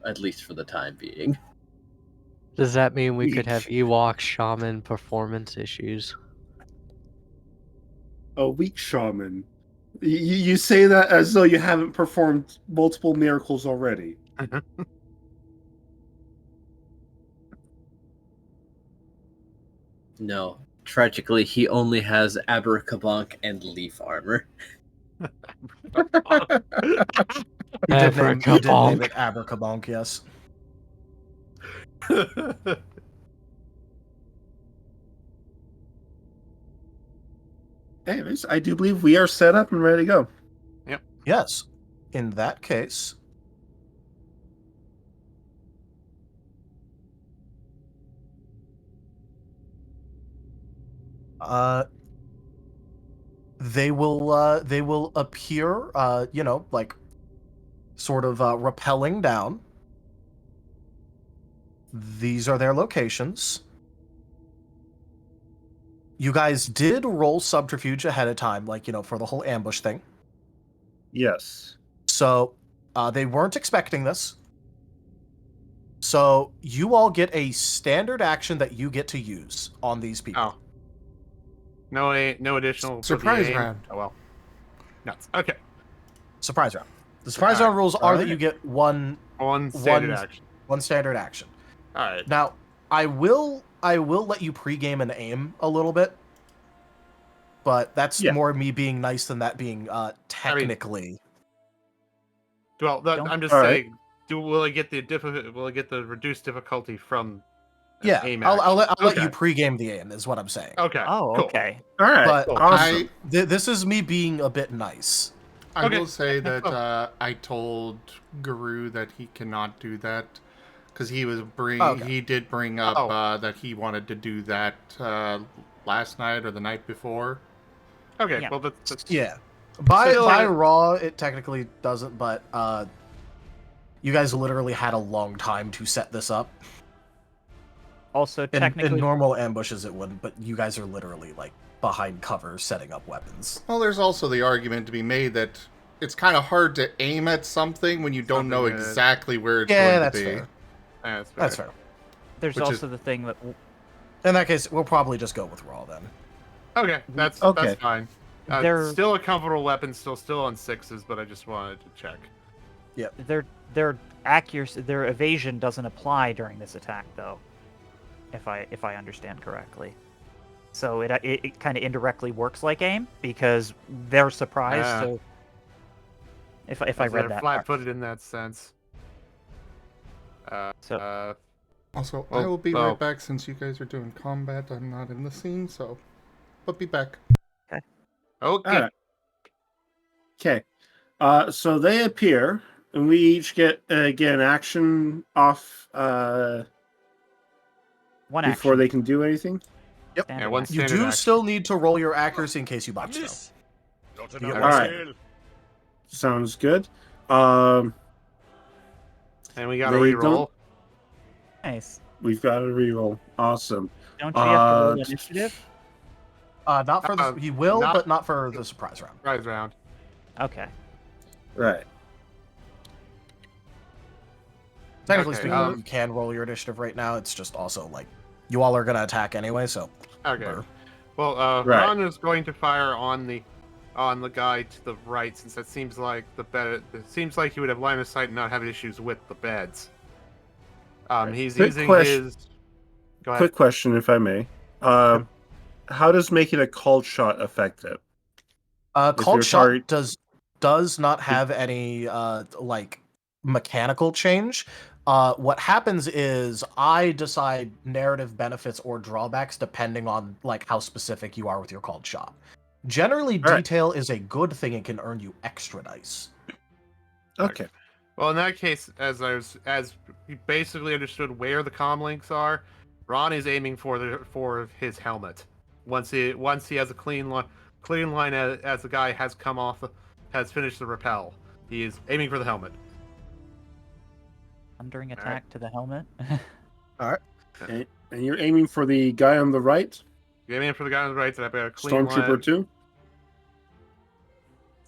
Speaker 5: at least for the time being.
Speaker 6: Does that mean we could have
Speaker 4: Weak.
Speaker 6: Ewok shaman performance issues?
Speaker 4: A weak shaman. You say that as though you haven't performed multiple miracles already.
Speaker 5: No. Tragically, he only has Abracabonk and Leaf Armor.
Speaker 3: He did name
Speaker 6: Abracabonk.
Speaker 3: it Abracabonk, yes.
Speaker 4: Anyways, I do believe we are set up and ready to go.
Speaker 3: Yes. In that case, they will appear, like sort of rappelling down. These are their locations. You guys did roll subterfuge ahead of time, like, for the whole ambush thing.
Speaker 4: Yes.
Speaker 3: So they weren't expecting this. So you all get a standard action that you get to use on these people.
Speaker 8: Oh. No additional for the
Speaker 1: Surprise
Speaker 8: aim?
Speaker 1: round.
Speaker 8: Oh well. Nuts. Okay.
Speaker 3: Surprise round. The surprise
Speaker 8: Alright.
Speaker 3: round rules are that you get one
Speaker 8: Standard action.
Speaker 3: one standard action.
Speaker 8: All right.
Speaker 3: Now, I will let you pregame and aim a little bit, but that's more me being nice than that being technically.
Speaker 8: Well, I'm just saying. Will I get the reduced difficulty from? Aim
Speaker 3: I'll let
Speaker 8: Okay.
Speaker 3: you pregame the aim. Is what I'm saying.
Speaker 8: Okay.
Speaker 7: Oh,
Speaker 8: cool.
Speaker 7: okay.
Speaker 4: All right.
Speaker 3: But
Speaker 4: awesome.
Speaker 3: this is me being a bit nice.
Speaker 1: I
Speaker 8: Okay.
Speaker 1: will say that I told Garou that he cannot do that because he did bring up that he wanted to do that last night or the night before.
Speaker 8: Okay.
Speaker 7: Yeah.
Speaker 8: Well, that's
Speaker 3: Yeah. By
Speaker 8: Still,
Speaker 3: raw, it technically doesn't, but you guys literally had a long time to set this up.
Speaker 7: Also,
Speaker 3: In
Speaker 7: technically,
Speaker 3: normal ambushes, it wouldn't, but you guys are literally like behind cover setting up weapons.
Speaker 1: Well, there's also the argument to be made that it's kind of hard to aim at something when you don't know
Speaker 8: Something is-
Speaker 1: exactly where it's
Speaker 3: Yeah,
Speaker 1: going
Speaker 3: that's
Speaker 1: to be.
Speaker 3: fair.
Speaker 8: that's fair.
Speaker 3: That's fair.
Speaker 7: there's
Speaker 1: which
Speaker 7: also the thing that
Speaker 3: In that case, we'll probably just go with raw then.
Speaker 8: Okay. That's fine.
Speaker 7: They're-
Speaker 8: Still a comfortable weapon. Still on 6s, but I just wanted to check.
Speaker 7: their accuracy, their evasion doesn't apply during this attack, though. If I understand correctly, so it kind of indirectly works like aim because they're surprised.
Speaker 8: Yeah.
Speaker 7: So if I read that,
Speaker 8: flat-footed in that sense.
Speaker 7: So-
Speaker 1: Also, I
Speaker 8: Well,
Speaker 1: will be
Speaker 8: well-
Speaker 1: right back since you guys are doing combat. I'm not in the scene, but be back.
Speaker 8: Okay.
Speaker 4: All right. Okay. So they appear, and we each get an action off
Speaker 7: one
Speaker 4: before
Speaker 7: action.
Speaker 4: they can do anything.
Speaker 3: Yep.
Speaker 7: Standard
Speaker 8: Yeah, one
Speaker 7: action.
Speaker 3: You
Speaker 8: standard
Speaker 3: do
Speaker 8: action.
Speaker 3: still need to roll your accuracy in case you botch though.
Speaker 4: All right. Sounds good.
Speaker 8: And we got a
Speaker 4: They
Speaker 8: reroll.
Speaker 7: Nice.
Speaker 4: We've got a reroll. Awesome.
Speaker 7: Don't you have to roll initiative?
Speaker 3: Not for the he will,
Speaker 8: not-
Speaker 3: but not for the surprise round.
Speaker 8: Rise round.
Speaker 7: Okay.
Speaker 4: Right.
Speaker 3: Technically
Speaker 8: Okay,
Speaker 3: speaking, you can roll your initiative right now. It's just also like you all are gonna attack anyway, so.
Speaker 8: Okay.
Speaker 3: Brr.
Speaker 8: Well,
Speaker 4: Right.
Speaker 8: Ron is going to fire on the guy to the right, since that seems like the bed. It seems like he would have line of sight and not have issues with the beds. He's
Speaker 4: Quick
Speaker 8: using
Speaker 4: question.
Speaker 8: his. Go ahead.
Speaker 4: Quick question, if I may. How does making a called shot affect it? If
Speaker 3: Called
Speaker 4: your
Speaker 3: shot
Speaker 4: target-
Speaker 3: does not have any like mechanical change. What happens is I decide narrative benefits or drawbacks depending on like how specific you are with your called shot. Generally,
Speaker 4: All right.
Speaker 3: detail is a good thing and can earn you extra dice.
Speaker 4: Okay.
Speaker 8: Well, in that case, as he basically understood where the comm links are, Ron is aiming for his helmet. Once he has a clean line as the guy has finished the rappel, he is aiming for the helmet.
Speaker 7: Thundering attack to the helmet.
Speaker 4: And you're aiming for the guy on the right,
Speaker 8: You're aiming for the guy on the right, so I've got a clean line.
Speaker 4: Stormtrooper 2.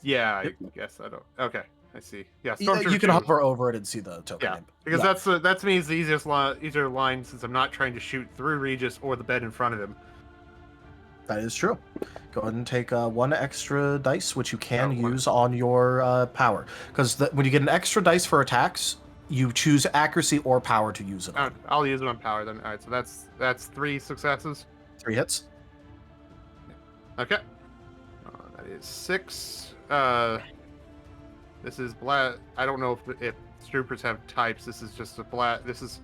Speaker 8: Yeah, I guess I don't. Okay, I see. Yeah,
Speaker 3: You
Speaker 8: Stormtrooper
Speaker 3: can
Speaker 8: 2.
Speaker 3: hover over it and see the token.
Speaker 8: Yeah,
Speaker 3: name.
Speaker 8: because
Speaker 3: Yeah.
Speaker 8: that's to me is the easier line since I'm not trying to shoot through Regis or the bed in front of him.
Speaker 3: That is true. Go ahead and take one extra dice, which you can
Speaker 8: one.
Speaker 3: use on your power. Because when you get an extra dice for attacks, you choose accuracy or power to use it on.
Speaker 8: I'll use it on power then. All right, so that's 3 successes.
Speaker 3: 3 hits.
Speaker 8: Okay. That is 6. This is black. I don't know if troopers have types. This is just a black. This is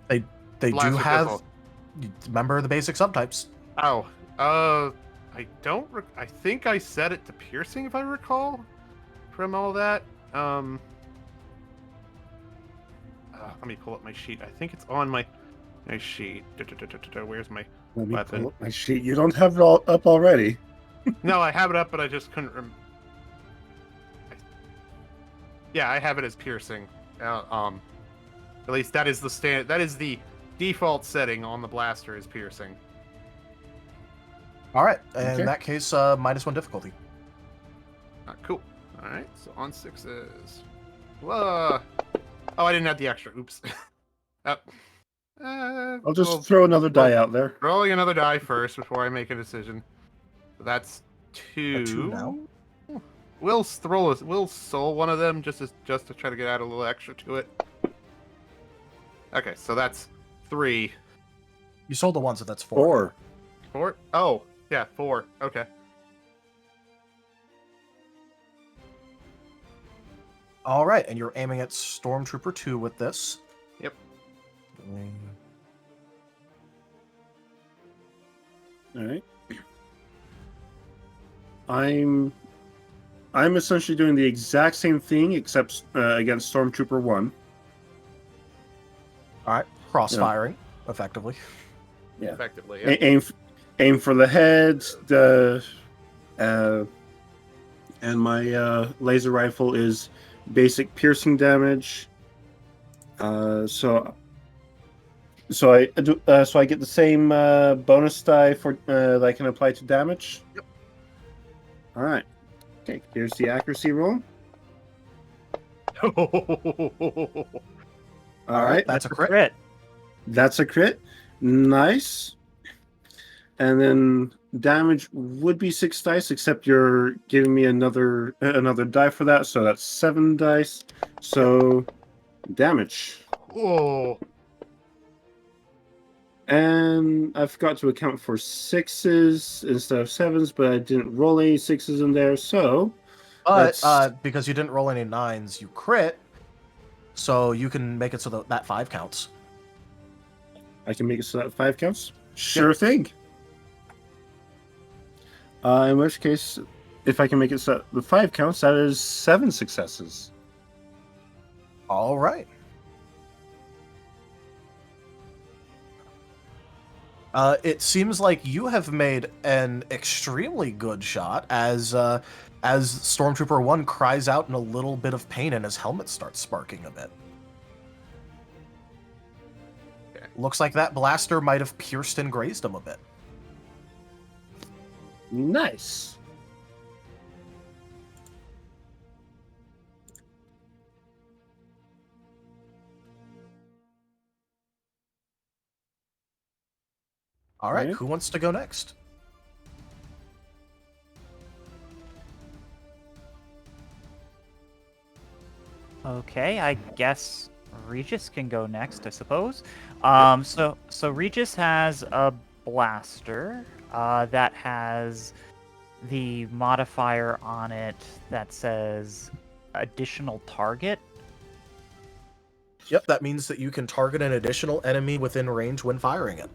Speaker 3: They do
Speaker 8: blaster
Speaker 3: have.
Speaker 8: pistol.
Speaker 3: Remember the basic subtypes.
Speaker 8: Oh, I don't. I think I set it to piercing, if I recall, from all that. Let me pull up my sheet. I think it's on my sheet. Where's my
Speaker 4: Let me
Speaker 8: weapon?
Speaker 4: pull up my sheet. You don't have it all up already.
Speaker 8: No, I have it up, but I just couldn't. Yeah, I have it as piercing. At least that is the That is the default setting on the blaster is piercing.
Speaker 3: All right.
Speaker 4: Okay.
Speaker 3: In that case, -1 difficulty.
Speaker 8: Cool. All right. So on 6s. Whoa. Oh, I didn't have the extra. Oops.
Speaker 4: I'll just throw another die out there.
Speaker 8: Rolling another die first before I make a decision. That's 2.
Speaker 3: A 2 now.
Speaker 8: We'll soul one of them just to try to get out a little extra to it. Okay, so that's 3.
Speaker 3: You sold the 1, so that's 4.
Speaker 8: 4? Oh, yeah, 4. Okay.
Speaker 3: All right, and you're aiming at Stormtrooper 2 with this.
Speaker 8: Yep.
Speaker 4: All right. I'm essentially doing the exact same thing except against Stormtrooper 1.
Speaker 3: All right, cross-firing, effectively.
Speaker 4: Yeah.
Speaker 8: Effectively. Yeah.
Speaker 4: Aim for the head. And my laser rifle is basic piercing damage. So I get the same bonus die for that I can apply to damage.
Speaker 3: Yep.
Speaker 4: All right. Okay. Here's the accuracy roll. All right.
Speaker 3: That's a crit.
Speaker 4: That's a crit. Nice. And then damage would be 6 dice, except you're giving me another die for that, so that's 7 dice. So damage.
Speaker 8: Whoa.
Speaker 4: And I forgot to account for 6s instead of 7s, but I didn't roll any 6s in there, so...
Speaker 3: But because you didn't roll any 9s, you crit, so you can make it so that 5 counts.
Speaker 4: I can make it so that 5 counts? Sure thing. In which case, if I can make it so that the 5 counts, that is 7 successes.
Speaker 3: All right. It seems like you have made an extremely good shot as Stormtrooper 1 cries out in a little bit of pain and his helmet starts sparking a bit.
Speaker 8: Okay.
Speaker 3: Looks like that blaster might have pierced and grazed him a bit.
Speaker 4: Nice.
Speaker 3: All right,
Speaker 4: Yeah.
Speaker 3: who wants to go next?
Speaker 7: Okay, I guess Regis can go next, I suppose. So Regis has a blaster that has the modifier on it that says additional target.
Speaker 3: Yep, that means that you can target an additional enemy within range when firing it.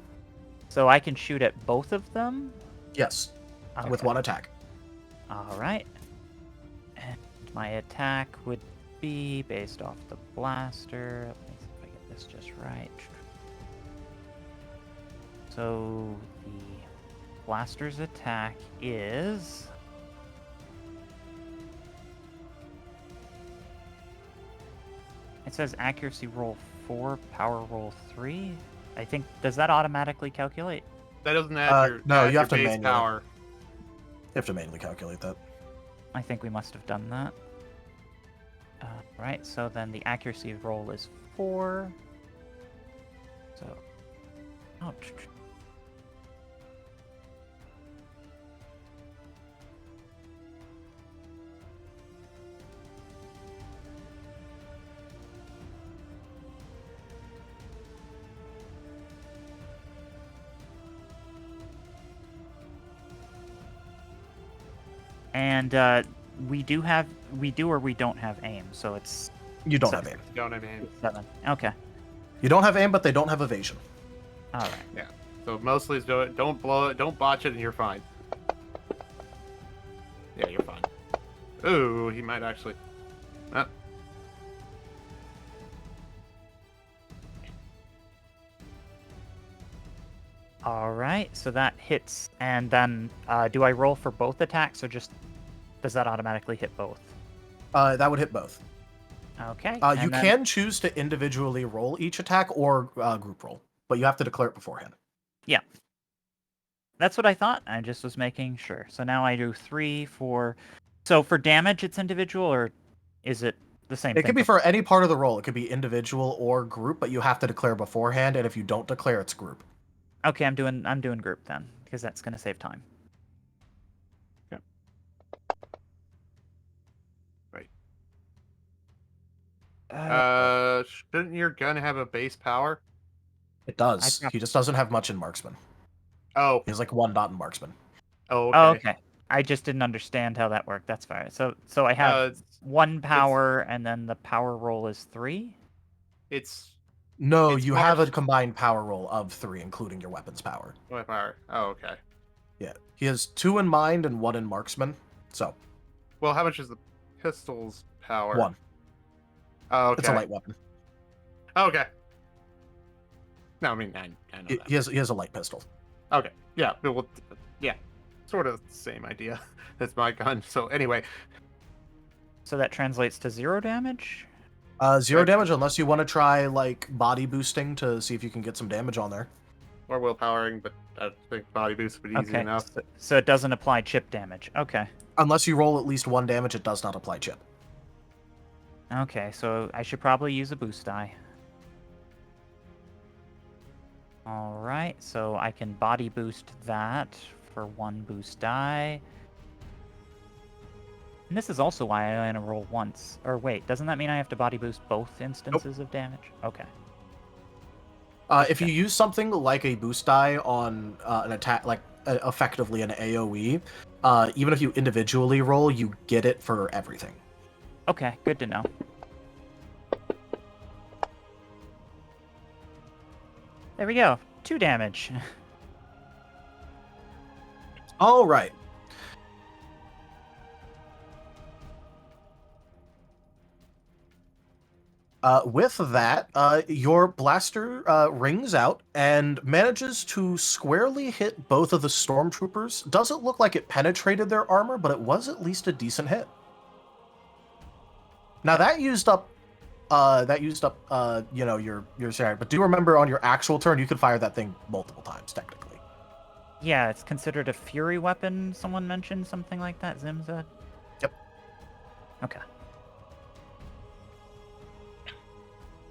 Speaker 7: So I can shoot at both of them?
Speaker 3: Yes, with
Speaker 7: Okay.
Speaker 3: 1 attack.
Speaker 7: All right. And my attack would be based off the blaster. Let me see if I get this just right. So the blaster's attack is... It says accuracy roll 4, power roll 3. I think, does that automatically calculate?
Speaker 8: That doesn't add
Speaker 3: no,
Speaker 8: add
Speaker 3: you have to
Speaker 8: base
Speaker 3: manually.
Speaker 8: power.
Speaker 3: You have to manually calculate that.
Speaker 7: I think we must have done that. Right, so then the accuracy roll is 4. So, oh, and we do or we don't have aim, so it's
Speaker 3: You don't
Speaker 7: 7.
Speaker 3: have aim.
Speaker 8: Don't have aim.
Speaker 7: 7. Okay.
Speaker 3: You don't have aim, but they don't have evasion.
Speaker 7: All right.
Speaker 8: Yeah. So mostly don't blow it, don't botch it, and you're fine. Yeah, you're fine. Ooh, he might actually.
Speaker 7: All right, so that hits, and then do I roll for both attacks, or just does that automatically hit both?
Speaker 3: That would hit both.
Speaker 7: Okay.
Speaker 3: You
Speaker 7: and then-
Speaker 3: can choose to individually roll each attack or group roll, but you have to declare it beforehand.
Speaker 7: Yeah. That's what I thought. I just was making sure. So now I do 3 for... So for damage, it's individual, or is it the same thing?
Speaker 3: It could be for any part of the roll. It could be individual or group, but you have to declare beforehand, and if you don't declare, it's group.
Speaker 7: Okay, I'm doing group then, because that's going to save time.
Speaker 8: Shouldn't your gun have a base power?
Speaker 3: It does. He just doesn't have much in marksman.
Speaker 8: Oh.
Speaker 3: He has like 1 dot in marksman.
Speaker 8: Oh, okay.
Speaker 7: Oh, okay. I just didn't understand how that worked. That's fine. So I have 1 power, and then the power roll is 3?
Speaker 3: No,
Speaker 8: It's
Speaker 3: you have a combined power roll of 3, including your weapons power.
Speaker 8: What power? Oh, okay.
Speaker 3: Yeah. He has 2 in mind and 1 in marksman. So.
Speaker 8: Well, how much is the pistol's power?
Speaker 3: 1.
Speaker 8: Oh, okay.
Speaker 3: It's a light weapon.
Speaker 8: Oh, okay. No, I mean, I know that.
Speaker 3: He has a light pistol.
Speaker 8: Okay. Yeah. Well, yeah. Sort of the same idea. That's my gun. So anyway.
Speaker 7: So that translates to 0 damage?
Speaker 3: 0 damage unless you want to try like body boosting to see if you can get some damage on there.
Speaker 8: Or willpowering, but I think body boost would be easy enough.
Speaker 7: So it doesn't apply chip damage. Okay.
Speaker 3: Unless you roll at least 1 damage, it does not apply chip.
Speaker 7: Okay, so I should probably use a boost die. Alright, so I can body boost that for 1 boost die. And this is also why I only roll once. Or wait, doesn't that mean I have to body boost both instances of damage? Okay.
Speaker 3: If you use something like a boost die on an attack, like effectively an AoE, even if you individually roll, you get it for everything.
Speaker 7: Okay, good to know. There we go. 2 damage.
Speaker 3: All right. With that, your blaster rings out and manages to squarely hit both of the stormtroopers. Doesn't look like it penetrated their armor, but it was at least a decent hit. Now that used up, you know, your share. But do remember, on your actual turn, you could fire that thing multiple times, technically.
Speaker 7: Yeah, it's considered a fury weapon. Someone mentioned something like that. Zim said.
Speaker 3: Yep.
Speaker 7: Okay.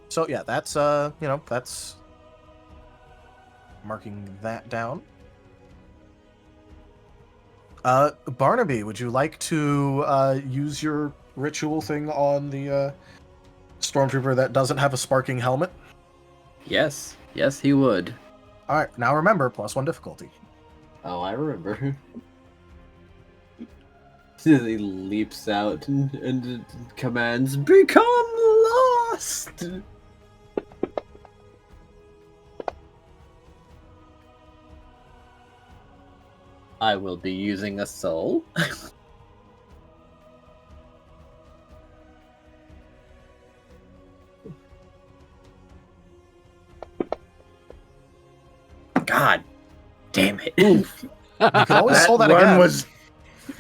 Speaker 3: So yeah, that's you know, that's marking that down. Barnaby, would you like to use your ritual thing on the stormtrooper that doesn't have a sparking helmet?
Speaker 5: Yes, he would.
Speaker 3: All right, now remember, +1 difficulty.
Speaker 5: Oh, I remember. He leaps out and commands, "Become lost!" I will be using a soul. God damn it.
Speaker 3: You can always roll that
Speaker 4: one
Speaker 3: again.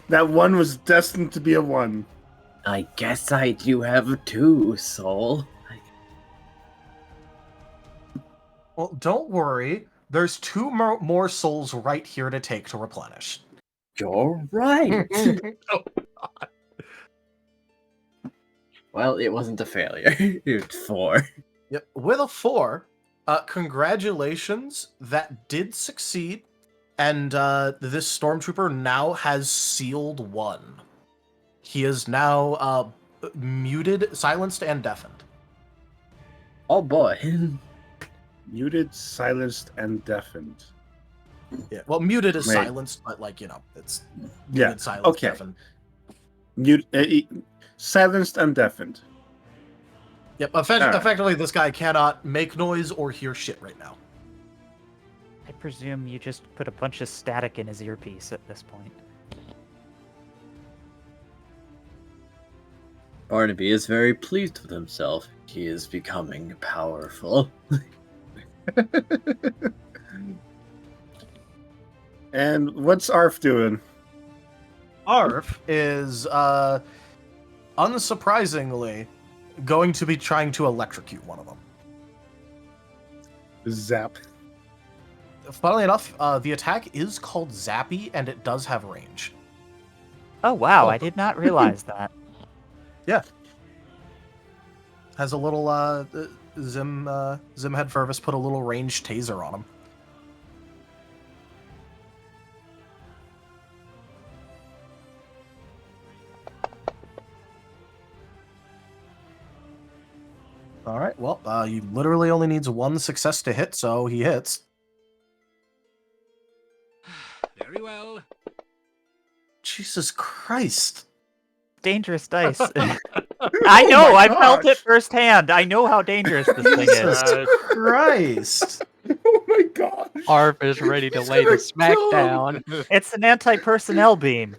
Speaker 4: That one was destined to be a 1.
Speaker 5: I guess I do have 2 soul.
Speaker 3: Well, don't worry. There's 2 more souls right here to take to replenish.
Speaker 5: You're right.
Speaker 8: Oh,
Speaker 5: Well, it wasn't a failure. It's 4.
Speaker 3: Yep. With a 4, congratulations. That did succeed. And this stormtrooper now has sealed 1. He is now muted, silenced, and deafened.
Speaker 5: Oh boy.
Speaker 4: Muted, silenced, and deafened.
Speaker 3: Yeah. Well, muted is
Speaker 4: Wait.
Speaker 3: silenced, but like, you know, it's
Speaker 4: Yeah.
Speaker 3: muted, silenced,
Speaker 4: Okay.
Speaker 3: deafened.
Speaker 4: Silenced and deafened.
Speaker 3: Yep.
Speaker 4: Alright.
Speaker 3: Effectively, this guy cannot make noise or hear shit right now.
Speaker 7: I presume you just put a bunch of static in his earpiece at this point.
Speaker 5: Barnaby is very pleased with himself. He is becoming powerful.
Speaker 4: And what's Arf doing?
Speaker 3: Arf is, unsurprisingly, going to be trying to electrocute one of them.
Speaker 4: Zap.
Speaker 3: Funnily enough, the attack is called Zappy, and it does have range.
Speaker 7: Oh wow,
Speaker 3: Oh.
Speaker 7: I did not realize that.
Speaker 3: Has a little, Zim had Fervis put a little ranged taser on him. Alright, well, he literally only needs one success to hit, so he hits.
Speaker 9: Very well.
Speaker 3: Jesus Christ.
Speaker 7: Dangerous dice. I know, I felt it firsthand. I know how dangerous this thing
Speaker 3: Jesus
Speaker 7: is.
Speaker 3: Christ.
Speaker 4: Oh my god.
Speaker 6: Arf is ready to lay the smack down.
Speaker 7: It's an anti-personnel beam.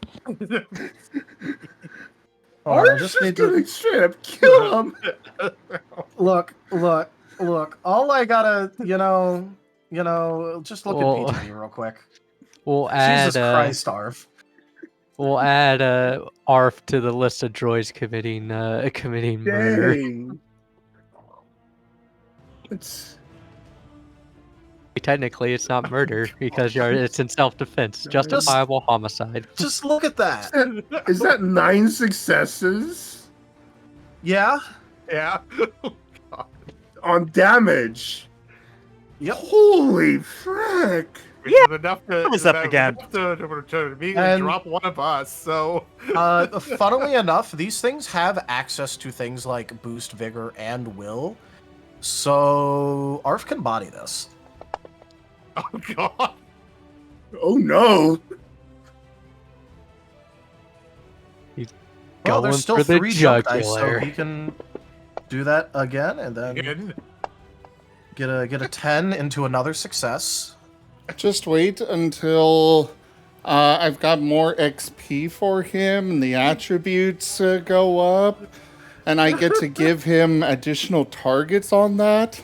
Speaker 3: Oh, I
Speaker 4: Arf's
Speaker 3: just
Speaker 4: just
Speaker 3: need
Speaker 4: gonna
Speaker 3: to
Speaker 4: straight up kill him.
Speaker 3: look. All I gotta, just look
Speaker 6: Well,
Speaker 3: at PTV real quick.
Speaker 6: We'll add
Speaker 3: Jesus Christ, Arf.
Speaker 6: we'll add Arf to the list of droids committing murder.
Speaker 4: Dang. It's
Speaker 6: Technically, it's not murder because it's in self-defense, justifiable homicide.
Speaker 3: Just look at that.
Speaker 4: is that 9 successes
Speaker 3: Yeah?
Speaker 8: Yeah.
Speaker 4: on damage?
Speaker 3: Yep.
Speaker 4: Holy frick!
Speaker 8: Which is enough to,
Speaker 7: was up
Speaker 8: enough
Speaker 7: again.
Speaker 8: to immediately
Speaker 3: And-
Speaker 8: drop one of us. So
Speaker 3: Funnily enough, these things have access to things like boost vigor and will. So Arf can body this.
Speaker 8: oh god.
Speaker 4: Oh no!
Speaker 3: Well,
Speaker 6: Going
Speaker 3: there's still
Speaker 6: for the
Speaker 3: 3 jump dice, so
Speaker 6: jugular.
Speaker 3: he can do that again and then
Speaker 8: Again.
Speaker 3: get a 10 into another success.
Speaker 1: Just wait until I've got more XP for him and the attributes go up, and I get to give him additional targets on that.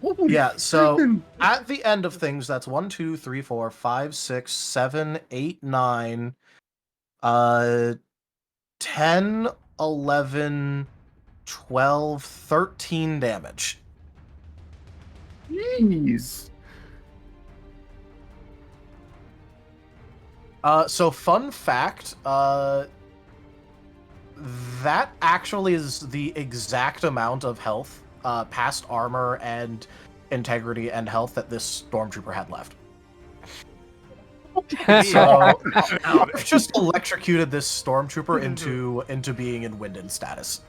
Speaker 4: Holy
Speaker 3: Yeah, so
Speaker 4: frickin-
Speaker 3: at the end of things, that's 1, 2, 3, 4, 5, 6, 7, 8, 9, 10, 11, 12, 13 damage.
Speaker 4: Jeez.
Speaker 3: So fun fact, that actually is the exact amount of health, past armor and integrity and health that this stormtrooper had left. So I've just electrocuted this stormtrooper into being in Winden status.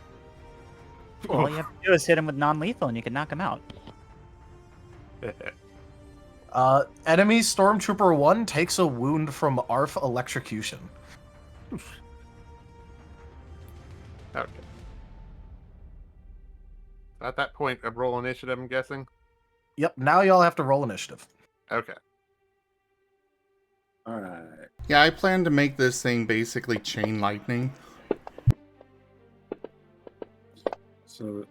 Speaker 7: All you have to do is hit him with non-lethal and you can knock him out.
Speaker 3: Enemy stormtrooper 1 takes a wound from Arf electrocution.
Speaker 8: Okay. At that point, a roll initiative, I'm guessing.
Speaker 3: Yep, now y'all have to roll initiative.
Speaker 8: Okay.
Speaker 4: Alright.
Speaker 1: Yeah, I plan to make this thing basically chain lightning.
Speaker 4: So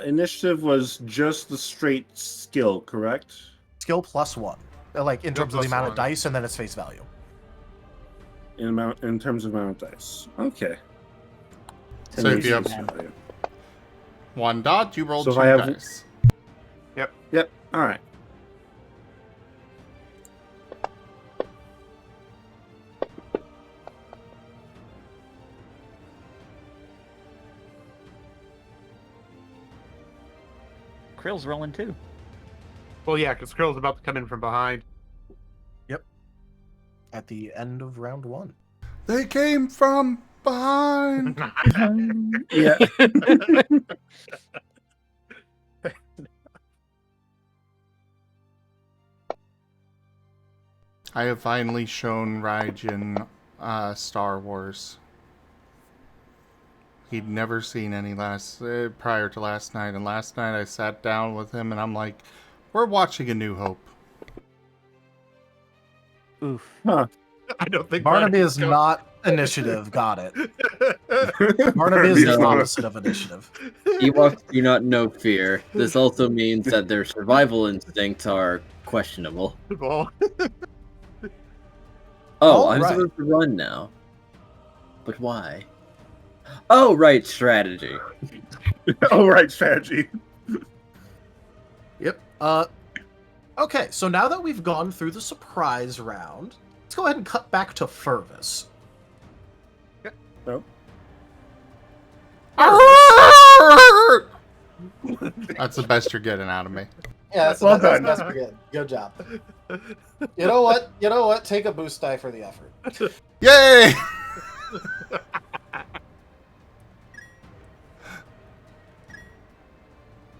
Speaker 4: initiative was just the straight skill, correct?
Speaker 3: Skill +1. Like in
Speaker 8: Skill
Speaker 3: terms of the amount of
Speaker 8: +1.
Speaker 3: dice and then its face value.
Speaker 4: In terms of amount of dice. Okay.
Speaker 1: So if you have
Speaker 4: Value.
Speaker 1: 1 dot, you roll
Speaker 4: So
Speaker 1: 2
Speaker 4: if I have-
Speaker 1: dice.
Speaker 4: Yep. Alright.
Speaker 7: Krill's rolling too.
Speaker 8: Well, yeah, because Krill's about to come in from behind.
Speaker 3: At the end of round 1.
Speaker 1: They came from behind.
Speaker 4: Yeah.
Speaker 1: I have finally shown Raijin Star Wars. He'd never seen any prior to last night, and last night I sat down with him and I'm like, we're watching A New Hope.
Speaker 7: Oof.
Speaker 4: Huh.
Speaker 8: I don't think
Speaker 3: Barnaby is
Speaker 8: go-
Speaker 3: not initiative. Got it. Barnaby is the
Speaker 5: No.
Speaker 3: opposite of initiative.
Speaker 5: Ewoks do not know fear. This also means that their survival instincts are questionable.
Speaker 8: Well,
Speaker 5: Oh,
Speaker 3: All
Speaker 5: I'm
Speaker 3: right.
Speaker 5: supposed to run now. But why? Oh, right, strategy.
Speaker 4: Oh, right, strategy.
Speaker 3: Yep. Okay, so now that we've gone through the surprise round, let's go ahead and cut back to Fervis.
Speaker 4: No.
Speaker 1: That's the best you're getting out of me.
Speaker 3: Yeah, that's
Speaker 4: Well
Speaker 3: that's
Speaker 4: done.
Speaker 3: that's pretty good. Good job. You know what? You know what? Take a boost die for the effort.
Speaker 1: Yay!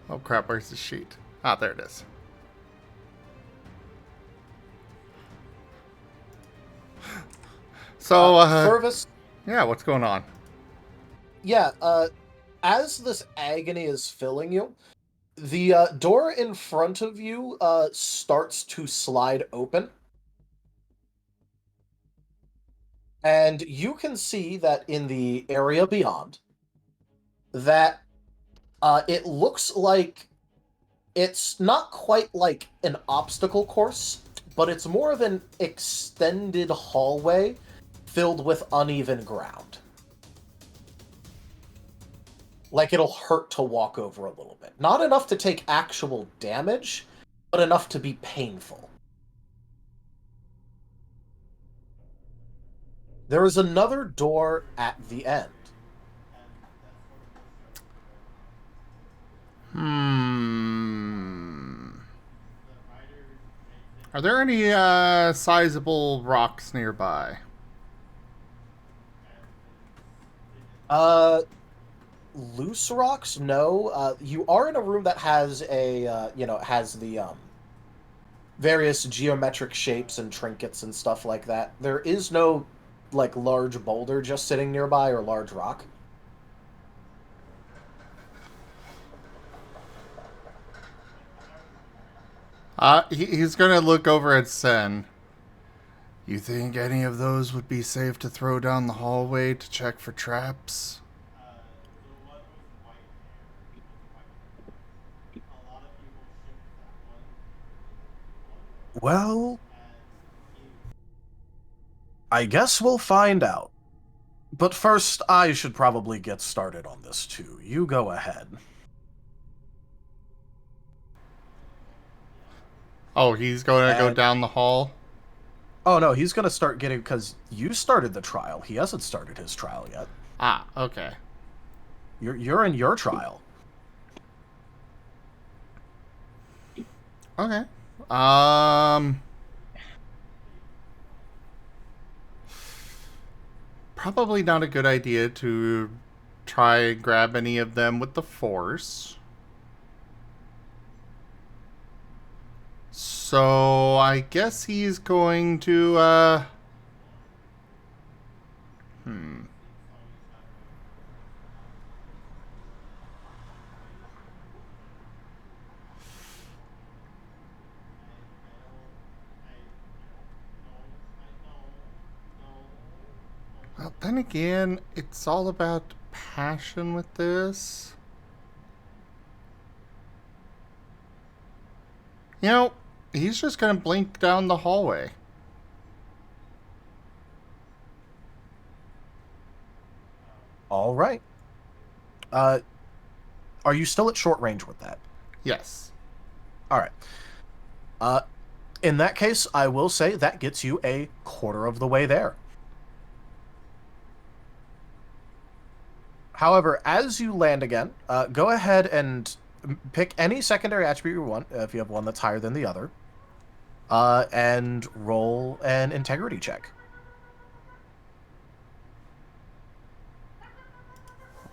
Speaker 1: Oh crap, where's the sheet? Ah, there it is. So,
Speaker 3: Fervis,
Speaker 1: yeah, what's going on?
Speaker 3: yeah, as this agony is filling you, the door in front of you starts to slide open. And you can see that in the area beyond, that it looks like it's not quite like an obstacle course, but it's more of an extended hallway filled with uneven ground. Like it'll hurt to walk over a little bit. Not enough to take actual damage, but enough to be painful. There is another door at the end.
Speaker 1: Are there any sizable rocks nearby?
Speaker 3: Loose rocks? No. You are in a room that has a, has the various geometric shapes and trinkets and stuff like that. There is no, like, large boulder just sitting nearby or large rock.
Speaker 1: He's gonna look over at Sen. You think any of those would be safe to throw down the hallway to check for traps?
Speaker 3: Well, I guess we'll find out. But first, I should probably get started on this too. You go ahead.
Speaker 1: Oh, he's gonna go down the hall?
Speaker 3: Oh no, he's gonna start getting, because you started the trial. He hasn't started his trial yet.
Speaker 1: Ah, okay.
Speaker 3: You're in your trial.
Speaker 1: Okay. Probably not a good idea to try and grab any of them with the Force. So I guess he's going to, Well, then again, it's all about passion with this. You know, he's just gonna blink down the hallway.
Speaker 3: All right. Are you still at short range with that?
Speaker 1: Yes.
Speaker 3: All right. In that case, I will say that gets you a quarter of the way there. However, as you land again, go ahead and pick any secondary attribute you want, if you have one that's higher than the other, and roll an integrity check.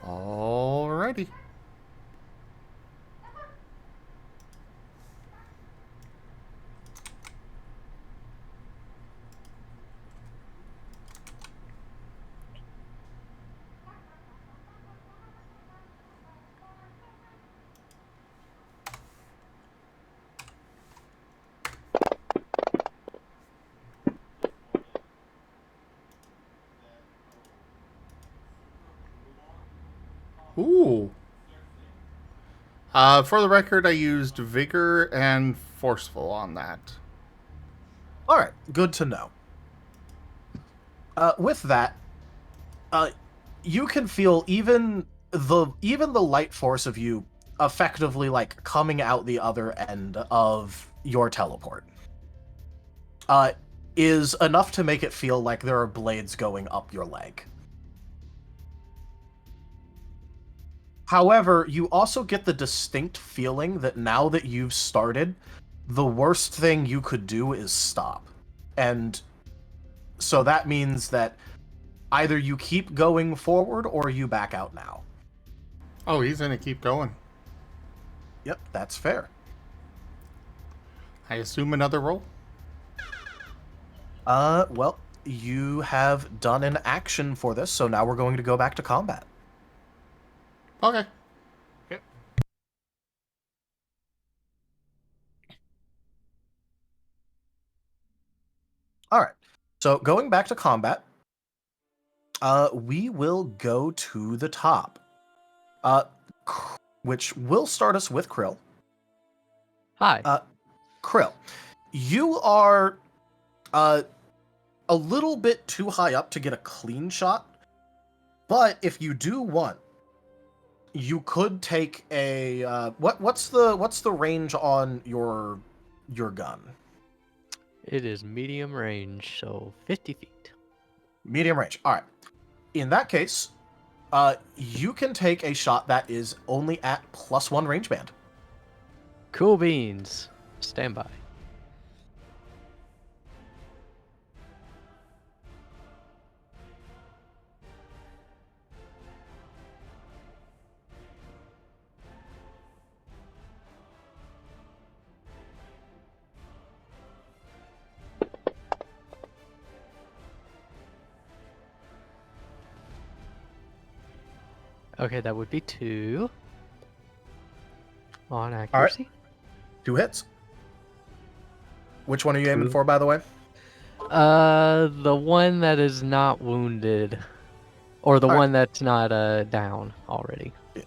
Speaker 1: Alrighty. Ooh. For the record, I used Vigor and Forceful on that.
Speaker 3: All right, good to know. With that, you can feel even the light force of you effectively like coming out the other end of your teleport. Is enough to make it feel like there are blades going up your leg. However, you also get the distinct feeling that now that you've started, the worst thing you could do is stop. And so that means that either you keep going forward or you back out now.
Speaker 1: Oh, he's gonna keep going.
Speaker 3: Yep, that's fair.
Speaker 1: I assume another roll?
Speaker 3: Well, you have done an action for this, so now we're going to go back to combat.
Speaker 1: Okay.
Speaker 3: All right. So going back to combat, we will go to the top, which will start us with Krill.
Speaker 6: Hi.
Speaker 3: Krill, you are a little bit too high up to get a clean shot, but if you do want, you could take a what's the range on your gun?
Speaker 6: It is medium range, so 50 feet.
Speaker 3: Medium range. All right. In that case, you can take a shot that is only at +1 range band.
Speaker 6: Cool beans. Stand by. Okay, that would be 2 on accuracy.
Speaker 3: 2 hits. Which one are you aiming for, by the way?
Speaker 6: The one that is not wounded, or the one that's not down already.
Speaker 3: Yeah.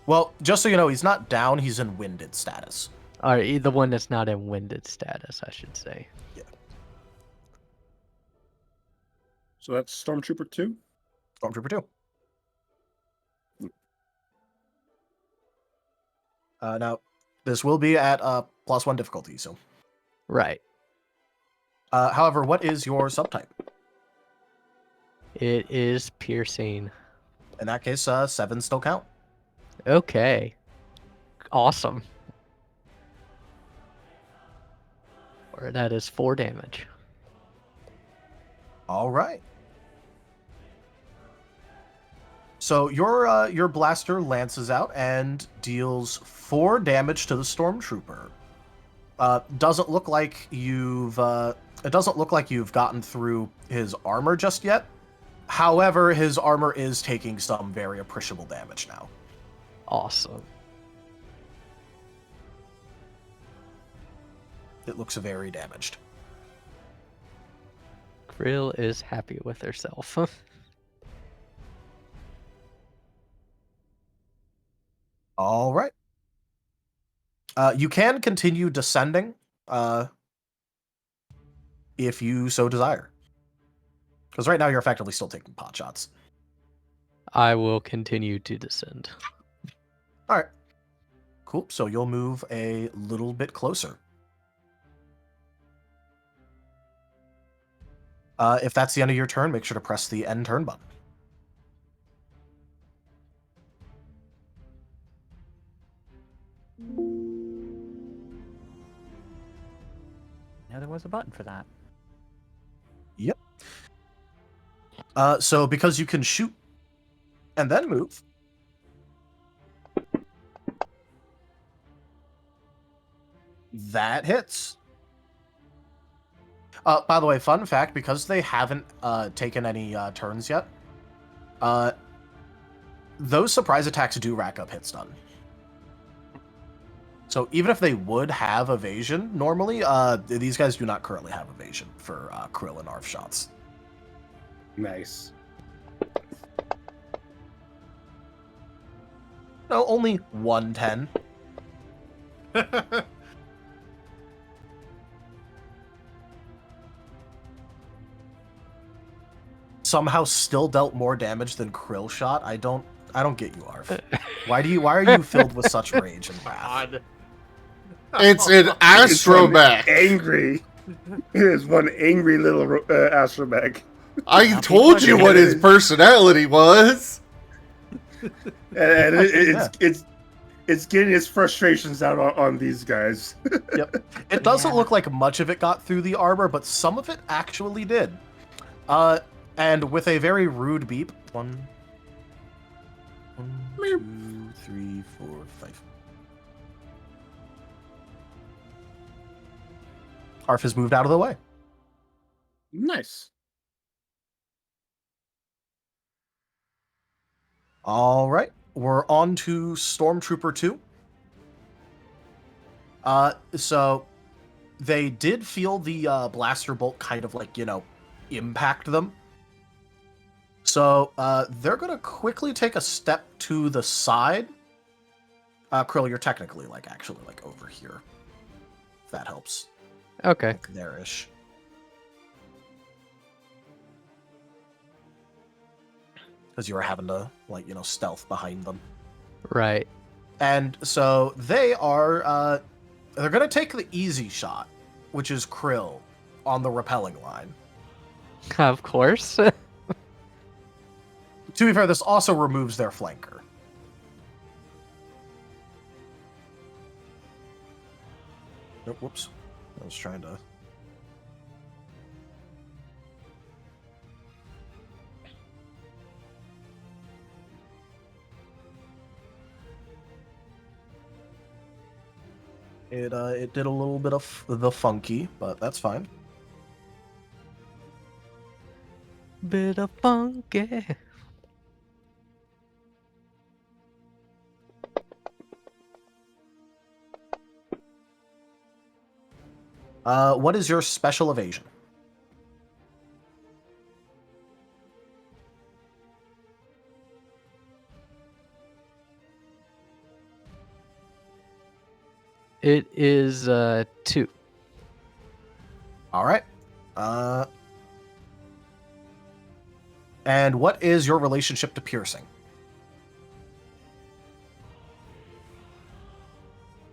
Speaker 3: Well, just so you know, he's not down. He's in winded status.
Speaker 6: All right, the one that's not in winded status, I should say.
Speaker 3: Yeah.
Speaker 4: So that's Stormtrooper 2?
Speaker 3: Stormtrooper 2. Now, this will be at +1 difficulty, so.
Speaker 6: Right.
Speaker 3: However, what is your subtype?
Speaker 6: It is piercing.
Speaker 3: In that case, 7 still count.
Speaker 6: Okay. Awesome. Or that is 4 damage.
Speaker 3: All right. So your blaster lances out and deals 4 damage to the stormtrooper. Doesn't look like you've gotten through his armor just yet. However, his armor is taking some very appreciable damage now.
Speaker 6: Awesome.
Speaker 3: It looks very damaged.
Speaker 6: Krill is happy with herself.
Speaker 3: All right. You can continue descending if you so desire. Because right now you're effectively still taking pot shots.
Speaker 6: I will continue to descend.
Speaker 3: All right. Cool. So you'll move a little bit closer. If that's the end of your turn, make sure to press the end turn button.
Speaker 7: Yeah, there was a button for that.
Speaker 3: Yep. So because you can shoot and then move, that hits. By the way, fun fact, because they haven't taken any turns yet, those surprise attacks do rack up hit stun. So even if they would have evasion normally, these guys do not currently have evasion for Krill and Arf shots.
Speaker 4: Nice.
Speaker 3: No, only 110. Somehow still dealt more damage than Krill shot. I don't get you, Arf. Why are you filled with such rage and wrath?
Speaker 8: God.
Speaker 1: It's an astromech.
Speaker 4: Angry. It is one angry little astromech.
Speaker 1: I told you what his personality was.
Speaker 4: And it's getting its frustrations out on these guys.
Speaker 3: Yep. It doesn't look like much of it got through the armor, but some of it actually did. And with a very rude beep, 1, 2, 3, 4, 5. Arf has moved out of the way.
Speaker 4: Nice.
Speaker 3: All right, we're on to Stormtrooper 2. So they did feel the blaster bolt kind of like, impact them. So they're going to quickly take a step to the side. Krill, you're technically actually over here. If that helps.
Speaker 6: Okay.
Speaker 3: There-ish. Because you were having to, stealth behind them.
Speaker 6: Right.
Speaker 3: And so they are, they're going to take the easy shot, which is Krill on the repelling line.
Speaker 6: Of course.
Speaker 3: To be fair, this also removes their flanker. Nope, whoops. I was trying to... It did a little bit of the funky, but that's fine.
Speaker 6: Bit of funky.
Speaker 3: What is your special evasion?
Speaker 6: It is 2.
Speaker 3: All right. And what is your relationship to piercing?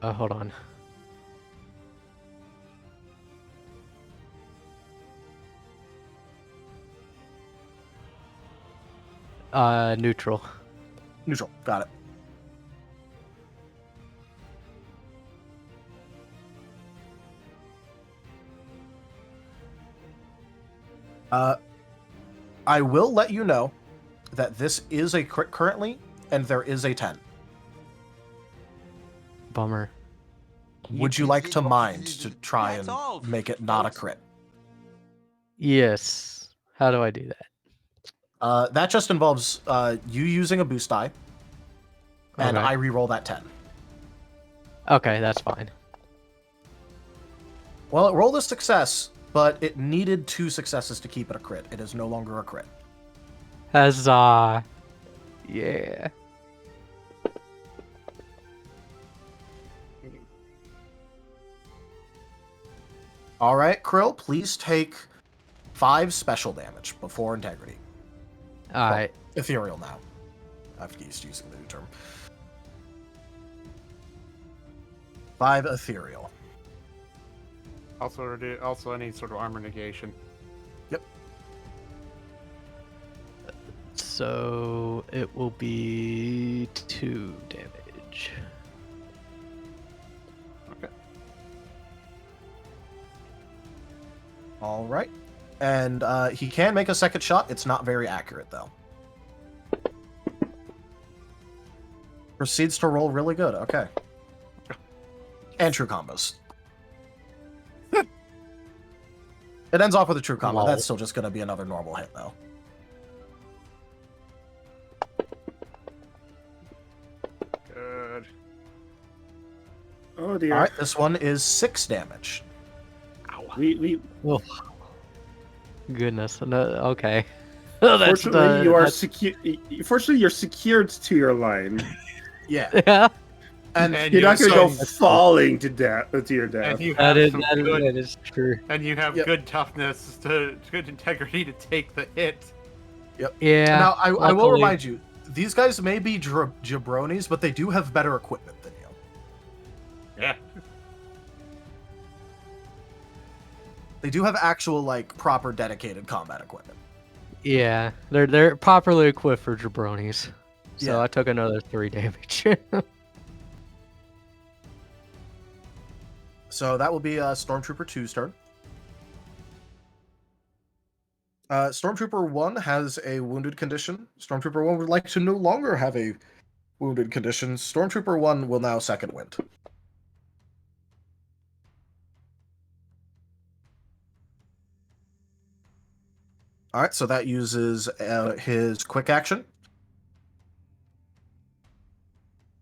Speaker 6: Hold on. Neutral.
Speaker 3: Neutral. Got it. I will let you know that this is a crit currently, and there is a 10.
Speaker 6: Bummer.
Speaker 3: Would you like to mind to try and make it not a crit?
Speaker 6: Yes. How do I do that?
Speaker 3: That just involves you using a boost die, and
Speaker 6: Okay.
Speaker 3: I reroll that 10.
Speaker 6: Okay, that's fine.
Speaker 3: Well, it rolled a success, but it needed 2 successes to keep it a crit. It is no longer a crit.
Speaker 6: Huzzah. Yeah.
Speaker 3: All right, Krill, please take 5 special damage before integrity.
Speaker 6: Alright.
Speaker 3: Ethereal now. I've used using the new term. 5 ethereal.
Speaker 8: Also any sort of armor negation.
Speaker 3: Yep.
Speaker 6: So it will be 2 damage.
Speaker 8: Okay.
Speaker 3: All right. And he can make a second shot. It's not very accurate, though. Proceeds to roll really good. Okay. And true combos. It ends off with a true combo.
Speaker 6: Lol.
Speaker 3: That's still just going to be another normal hit, though.
Speaker 8: Good.
Speaker 4: Oh dear.
Speaker 3: All right, this one is 6 damage.
Speaker 4: We
Speaker 6: Oh. Goodness. No, okay. That's
Speaker 4: fortunately you are
Speaker 6: that's-
Speaker 4: secure. Fortunately, you're secured to your line.
Speaker 3: Yeah.
Speaker 6: Yeah,
Speaker 3: And
Speaker 4: You're not going to go
Speaker 3: so-
Speaker 4: falling to death to your death.
Speaker 8: And you
Speaker 6: that
Speaker 8: have
Speaker 6: is
Speaker 8: some
Speaker 6: that is,
Speaker 8: good,
Speaker 6: that is true.
Speaker 8: and you have
Speaker 3: Yep.
Speaker 8: good toughness good integrity to take the hit.
Speaker 6: Yeah.
Speaker 3: now I will
Speaker 6: luckily-
Speaker 3: remind you, these guys may be jabronis, but they do have better equipment than you.
Speaker 8: Yeah.
Speaker 3: They do have actual, like, proper dedicated combat equipment.
Speaker 6: Yeah, they're properly equipped for jabronis. So
Speaker 3: Yeah.
Speaker 6: I took another 3 damage.
Speaker 3: So that will be Stormtrooper 2's turn. Stormtrooper 1 has a wounded condition. Stormtrooper 1 would like to no longer have a wounded condition. Stormtrooper 1 will now second wind. Alright, so that uses his quick action.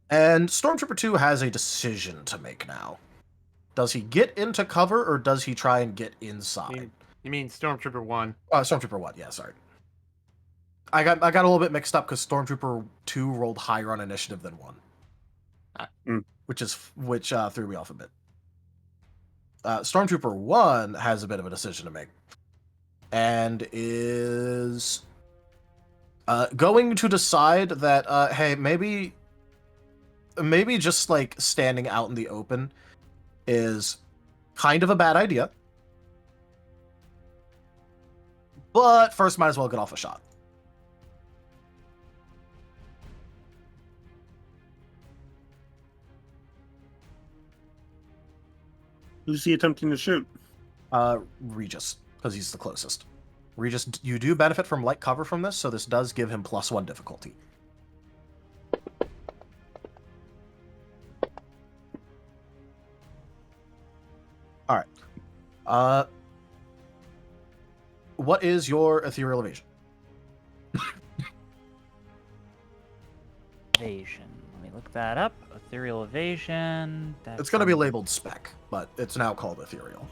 Speaker 3: And Stormtrooper 2 has a decision to make now. Does he get into cover, or does he try and get inside?
Speaker 8: You mean Stormtrooper 1?
Speaker 3: Stormtrooper 1, yeah, sorry. I got a little bit mixed up because Stormtrooper 2 rolled higher on initiative than 1. Which threw me off a bit. Stormtrooper 1 has a bit of a decision to make. And is going to decide that, hey, maybe just, like, standing out in the open is kind of a bad idea. But first, might as well get off a shot.
Speaker 4: Who's he attempting to shoot?
Speaker 3: Regis, because he's the closest. Regis, you do benefit from light cover from this, so this does give him +1 difficulty. Alright. What is your ethereal evasion?
Speaker 7: Evasion. Let me look that up. Ethereal evasion.
Speaker 3: It's going to be labeled spec, but it's now called ethereal.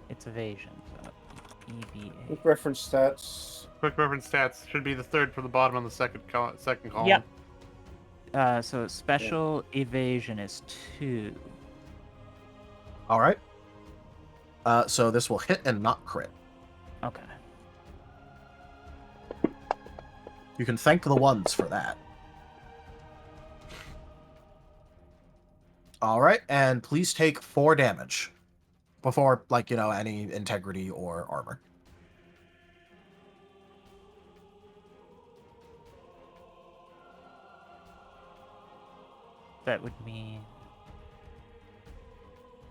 Speaker 7: It's evasion. So EVA.
Speaker 4: Quick reference stats.
Speaker 8: Quick reference stats should be the third from the bottom on the second column.
Speaker 7: Yep. So special evasion is 2.
Speaker 3: Alright. So this will hit and not crit.
Speaker 7: Okay.
Speaker 3: You can thank the ones for that. Alright, and please take 4 damage. Before, like, any integrity or armor.
Speaker 7: That would mean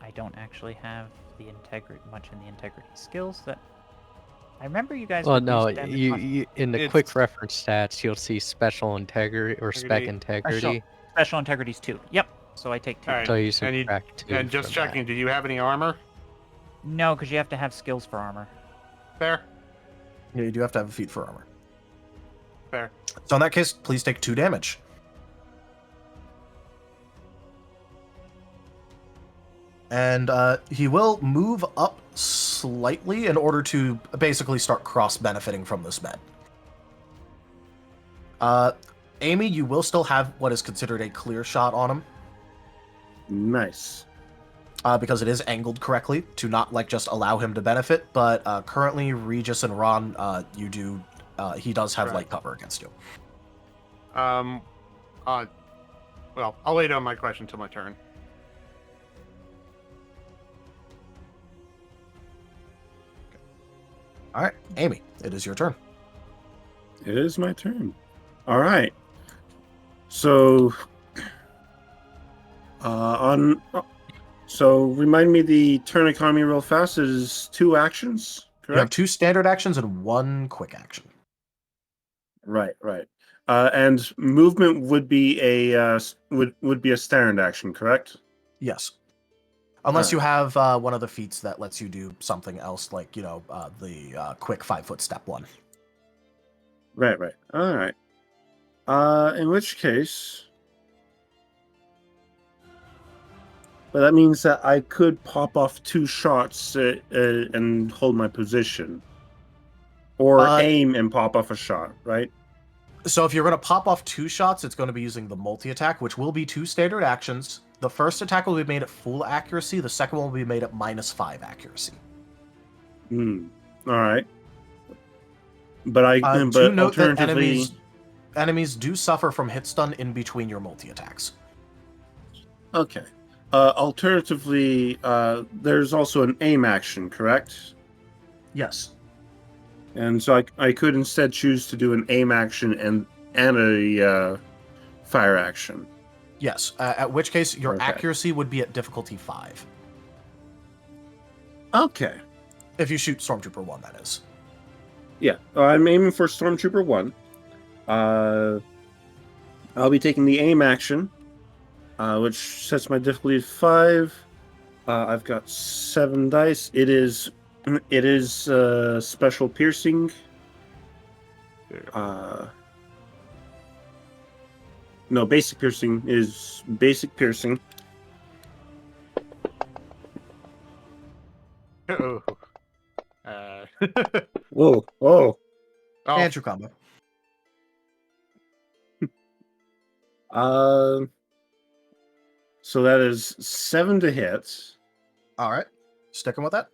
Speaker 7: I don't actually have the much in the integrity skills that I remember you guys.
Speaker 6: Well, no,
Speaker 7: reduced damage on
Speaker 6: you in the
Speaker 8: It's-
Speaker 6: quick reference stats, you'll see special integrity or spec integrity.
Speaker 7: special integrities 2. Yep. So I take 2.
Speaker 8: Alright.
Speaker 6: So you
Speaker 8: And you-
Speaker 6: subtract 2.
Speaker 8: And just
Speaker 6: from that.
Speaker 8: checking, do you have any armor?
Speaker 7: No, because you have to have skills for armor.
Speaker 8: Fair.
Speaker 3: Yeah, you do have to have a feat for armor.
Speaker 8: Fair.
Speaker 3: So in that case, please take 2 damage. And he will move up slightly in order to basically start cross-benefiting from this bed. Amy, you will still have what is considered a clear shot on him.
Speaker 4: Nice.
Speaker 3: Because it is angled correctly to not, like, just allow him to benefit. But currently, Regis and Ron, he does have
Speaker 8: Right.
Speaker 3: light cover against you.
Speaker 8: Well, I'll lay down my question till my turn.
Speaker 3: All right, Amy, it is your turn.
Speaker 4: It is my turn. All right. So, so remind me the turn economy real fast is 2 actions,
Speaker 3: You have
Speaker 4: correct?
Speaker 3: 2 standard actions and 1 quick action.
Speaker 4: Right. And movement would be a would be a standard action, correct?
Speaker 3: Yes. Unless
Speaker 4: Alright.
Speaker 3: you have one of the feats that lets you do something else, like, the quick 5-foot step one.
Speaker 4: Right. All right. In which case, but that means that I could pop off 2 shots and hold my position, or
Speaker 3: Uh,
Speaker 4: aim and pop off a shot, right?
Speaker 3: So if you're going to pop off 2 shots, it's going to be using the multi-attack, which will be 2 standard actions. The first attack will be made at full accuracy. The second one will be made at -5 accuracy.
Speaker 4: All right. But
Speaker 3: Do note that
Speaker 4: alternatively,
Speaker 3: enemies do suffer from hit stun in between your multi-attacks.
Speaker 4: okay. Alternatively, there's also an aim action, correct?
Speaker 3: Yes.
Speaker 4: And so I could instead choose to do an aim action and a fire action.
Speaker 3: Yes. At which case, your
Speaker 4: Okay.
Speaker 3: accuracy would be at difficulty 5.
Speaker 4: Okay.
Speaker 3: If you shoot Stormtrooper 1, that is.
Speaker 4: Yeah, I'm aiming for Stormtrooper 1. I'll be taking the aim action, which sets my difficulty to 5. I've got 7 dice. It is special piercing. No, basic piercing is basic piercing.
Speaker 8: Oh.
Speaker 4: Whoa!
Speaker 8: Oh.
Speaker 3: And your combo.
Speaker 4: So that is 7 to hit.
Speaker 3: All right. Sticking with that.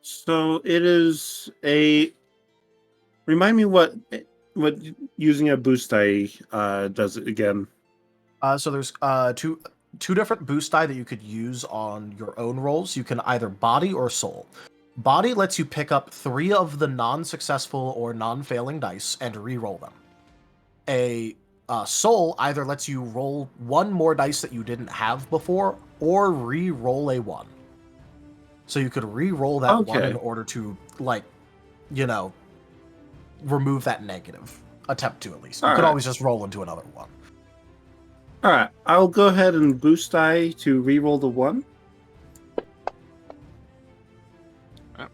Speaker 4: So it is a. Remind me what using a boost die does it again.
Speaker 3: So there's two different boost die that you could use on your own rolls. You can either body or soul. Body lets you pick up 3 of the non-successful or non-failing dice and re-roll them. A soul either lets you roll 1 more dice that you didn't have before, or re-roll a 1. So you could re-roll that 1 in order to, remove that negative. Attempt to, at least. You could always just roll into another 1.
Speaker 4: All right, I'll go ahead and boost die to re-roll the 1.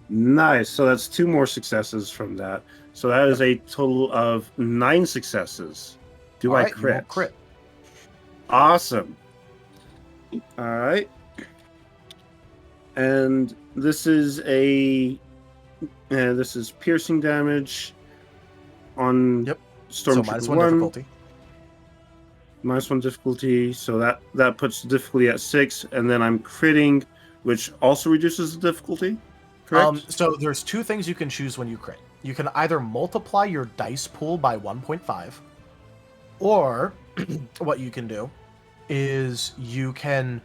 Speaker 4: Nice. So that's 2 more successes from that. So that is a total of 9 successes. Do I crit?
Speaker 3: You won't crit.
Speaker 4: Awesome. All right. And this is piercing damage on Stormtrooper
Speaker 3: So -1
Speaker 4: 1.
Speaker 3: difficulty.
Speaker 4: -1 difficulty, so that puts the difficulty at 6, and then I'm critting, which also reduces the difficulty, correct?
Speaker 3: So there's 2 things you can choose when you crit. You can either multiply your dice pool by 1.5, or what you can do is you can,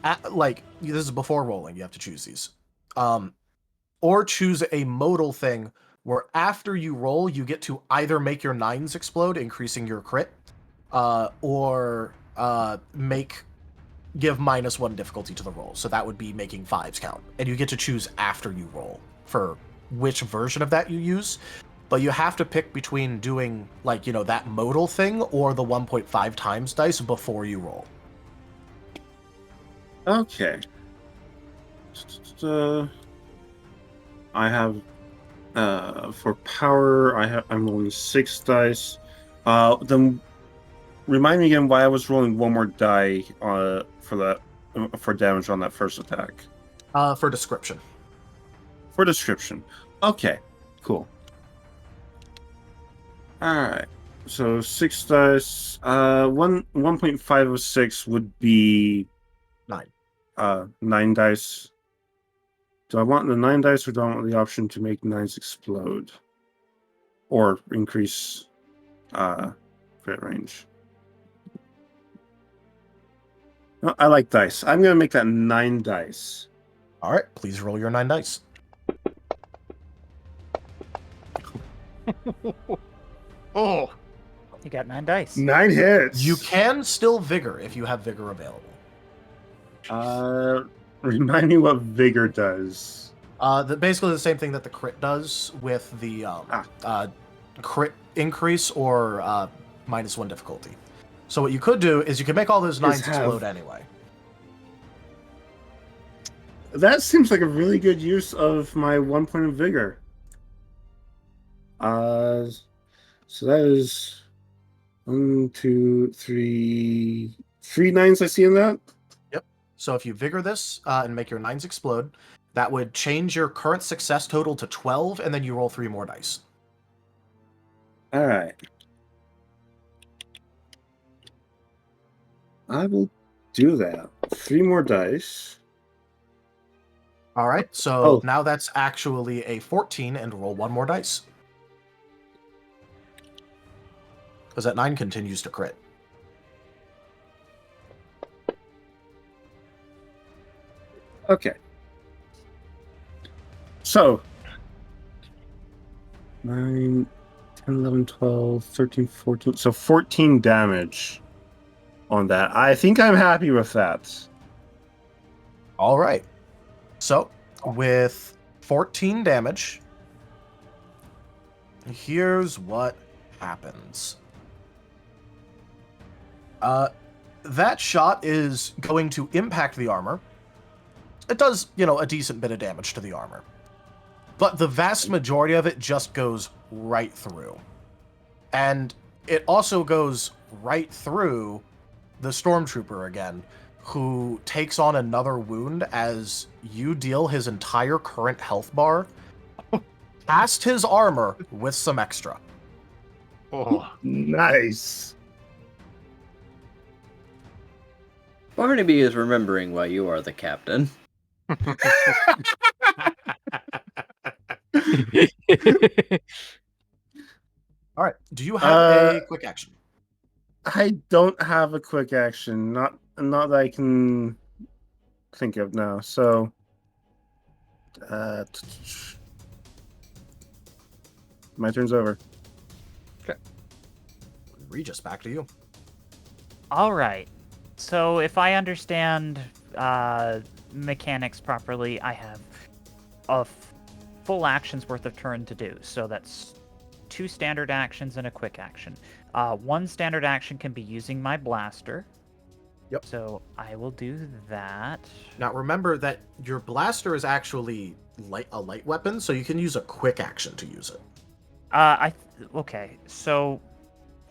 Speaker 3: this is before rolling, you have to choose these, or choose a modal thing where after you roll, you get to either make your 9s explode, increasing your crit, or give -1 difficulty to the roll. So that would be making 5s count. And you get to choose after you roll for which version of that you use. But you have to pick between doing, that modal thing or the 1.5 times dice before you roll.
Speaker 4: Okay. I have, for power, I'm rolling 6 dice. Then remind me again why I was rolling 1 more die for damage on that first attack.
Speaker 3: For description.
Speaker 4: For description. Okay, cool. Alright. So 6 dice. 1.5 of 6 would be
Speaker 3: 9.
Speaker 4: 9 dice. Do I want the 9 dice, or do I want the option to make 9s explode? Or increase crit range? No, I like dice. I'm going to make that 9 dice.
Speaker 3: All right, please roll your 9 dice.
Speaker 8: Oh,
Speaker 7: You got 9 dice.
Speaker 4: 9 hits.
Speaker 3: You can still vigor if you have vigor available.
Speaker 4: Remind me what vigor does.
Speaker 3: Basically the same thing that the crit does with the crit increase or -1 difficulty. So what you could do is you can make all those 9s explode anyway.
Speaker 4: That seems like a really good use of my 1 point of vigor. So that is 1, 2, 3 9s I see in that.
Speaker 3: Yep. So if you vigor this and make your 9s explode, That would change your current success total to 12, and then you roll 3 more dice.
Speaker 4: All right. I will do that. 3 more dice.
Speaker 3: All right, so now that's actually a 14, and roll 1 more dice. Because that 9 continues to crit.
Speaker 4: Okay. So, 9, 10, 11, 12, 13, 14. So 14 damage on that. I think I'm happy with that.
Speaker 3: All right. So, with 14 damage, here's what happens. That shot is going to impact the armor. It does, a decent bit of damage to the armor. But the vast majority of it just goes right through. And it also goes right through the Stormtrooper again, who takes on another wound as you deal his entire current health bar past his armor with some extra.
Speaker 8: Oh,
Speaker 4: Nice.
Speaker 5: Barnaby is remembering why you are the captain.
Speaker 3: All right. Do you have a quick action?
Speaker 4: I don't have a quick action. Not that I can think of now. So, my turn's over.
Speaker 3: Regis, back to you.
Speaker 7: All right. So if I understand mechanics properly, I have a full action's worth of turn to do. So that's 2 standard actions and a quick action. 1 standard action can be using my blaster.
Speaker 3: Yep.
Speaker 7: So I will do that.
Speaker 3: Now remember that your blaster is actually a light weapon, so you can use a quick action to use it.
Speaker 7: Okay. So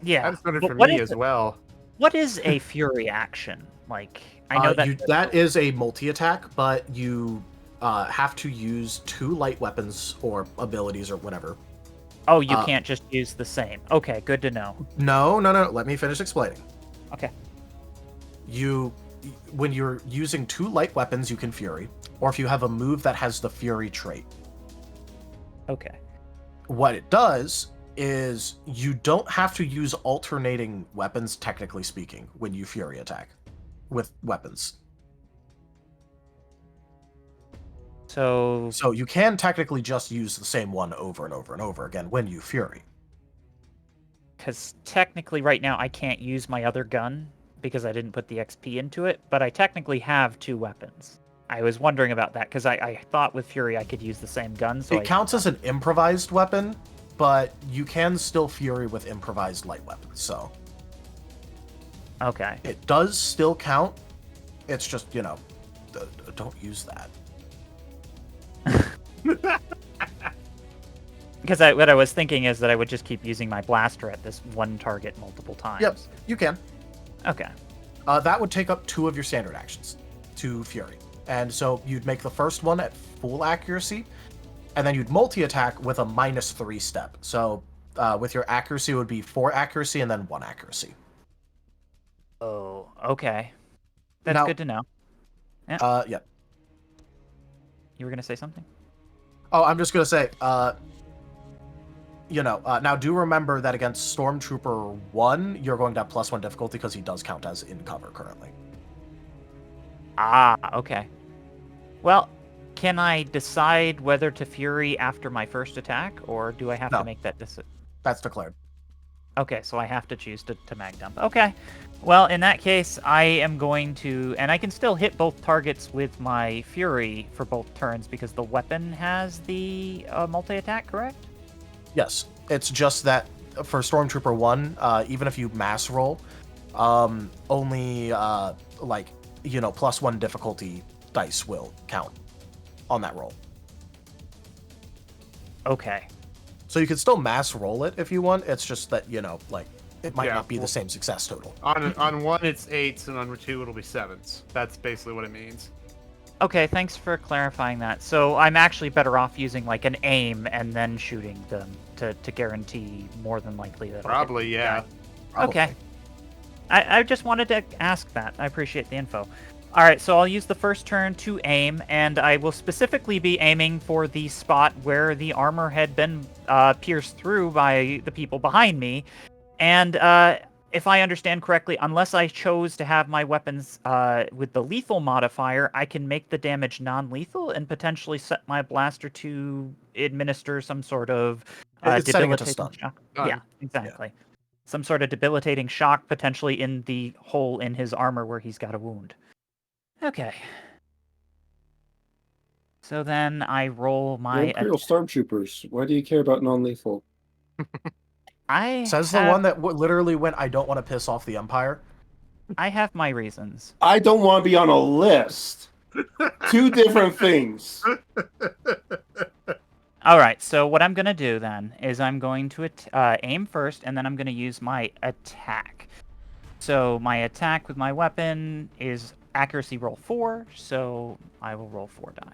Speaker 7: yeah.
Speaker 8: that's better for me as well.
Speaker 7: What is a fury action? Like, I know
Speaker 3: that is a multi-attack, but you have to use 2 light weapons or abilities or whatever.
Speaker 7: Oh, you can't just use the same. Okay, good to know.
Speaker 3: No. Let me finish explaining.
Speaker 7: Okay.
Speaker 3: When you're using 2 light weapons, you can fury, or if you have a move that has the fury trait.
Speaker 7: Okay.
Speaker 3: What it does is you don't have to use alternating weapons, technically speaking, when you fury attack with weapons.
Speaker 7: So
Speaker 3: you can technically just use the same one over and over and over again when you fury.
Speaker 7: Because technically right now I can't use my other gun because I didn't put the XP into it, but I technically have 2 weapons. I was wondering about that because I thought with Fury I could use the same gun. So
Speaker 3: it counts as an improvised weapon, but you can still fury with improvised light weapons, so.
Speaker 7: Okay.
Speaker 3: It does still count. It's just, don't use that.
Speaker 7: Because what I was thinking is that I would just keep using my blaster at this one target multiple times.
Speaker 3: Yep, you can.
Speaker 7: Okay.
Speaker 3: That would take up 2 of your standard actions to fury. And so you'd make the first one at full accuracy, and then you'd multi-attack with a -3 step. So with your accuracy, it would be 4 accuracy and then 1 accuracy.
Speaker 7: Oh, okay. That's good to know. Yeah.
Speaker 3: Yeah.
Speaker 7: You were going to say something?
Speaker 3: Oh, I'm just going to say, now do remember that against Stormtrooper 1, you're going to have +1 difficulty because he does count as in cover currently.
Speaker 7: Ah, okay. Well, can I decide whether to Fury after my first attack, or do I have to make that decision?
Speaker 3: That's declared.
Speaker 7: Okay, so I have to choose to mag dump. Okay. Well, in that case, I am going to... And I can still hit both targets with my Fury for both turns because the weapon has the multi-attack, correct?
Speaker 3: Yes. It's just that for Stormtrooper 1, even if you mass roll, only, +1 difficulty dice will count on that roll.
Speaker 7: Okay.
Speaker 3: So you can still mass roll it if you want. It's just that, it might not be the same success total.
Speaker 8: On 1, it's 8s, and on 2, it'll be 7s. That's basically what it means.
Speaker 7: Okay, thanks for clarifying that. So I'm actually better off using like an aim and then shooting them to guarantee more than likely that I'll hit
Speaker 8: Probably,
Speaker 7: the
Speaker 8: yeah.
Speaker 7: guy.
Speaker 3: Probably.
Speaker 7: Okay. I just wanted to ask that. I appreciate the info. All right, so I'll use the first turn to aim, and I will specifically be aiming for the spot where the armor had been pierced through by the people behind me. And if I understand correctly, unless I chose to have my weapons with the lethal modifier, I can make the damage non-lethal and potentially set my blaster to administer some sort of
Speaker 3: It's setting it to
Speaker 7: debilitating
Speaker 3: stun.
Speaker 7: shock.
Speaker 8: Stun.
Speaker 7: Yeah, exactly. Some sort of debilitating shock, potentially in the hole in his armor where he's got a wound. Okay. So then I roll
Speaker 4: They're
Speaker 7: my.
Speaker 4: Imperial Stormtroopers. Why do you care about non-lethal?
Speaker 3: Says the one that literally went, I don't want to piss off the Empire.
Speaker 7: I have my reasons.
Speaker 4: I don't want to be on a list. Two different things.
Speaker 7: All right, so what I'm going to do then is I'm going to aim first, and then I'm going to use my attack. So my attack with my weapon is accuracy roll 4, so I will roll 4 die.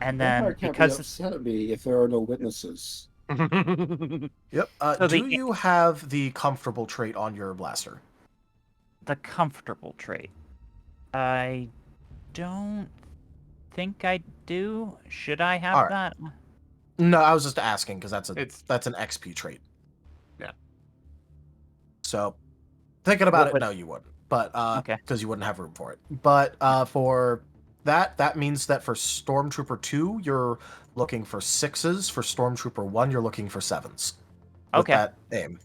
Speaker 7: And then
Speaker 4: Vampire can't
Speaker 7: because
Speaker 4: be upset at me if there are no witnesses.
Speaker 3: Yep.
Speaker 7: So
Speaker 3: Do you have the comfortable trait on your blaster?
Speaker 7: the comfortable trait, I don't think I do. Should I have
Speaker 3: All right.
Speaker 7: that?
Speaker 3: No, I was just asking because that's an
Speaker 8: It's-
Speaker 3: XP trait.
Speaker 8: Yeah.
Speaker 3: So thinking about
Speaker 7: What
Speaker 3: it,
Speaker 7: would-
Speaker 3: no, you wouldn't. But
Speaker 7: Okay.
Speaker 3: because you wouldn't have room for it. But for that means that for Stormtrooper 2, you're looking for 6s. For Stormtrooper 1, you're looking for 7s. With
Speaker 7: Okay.
Speaker 3: that aim.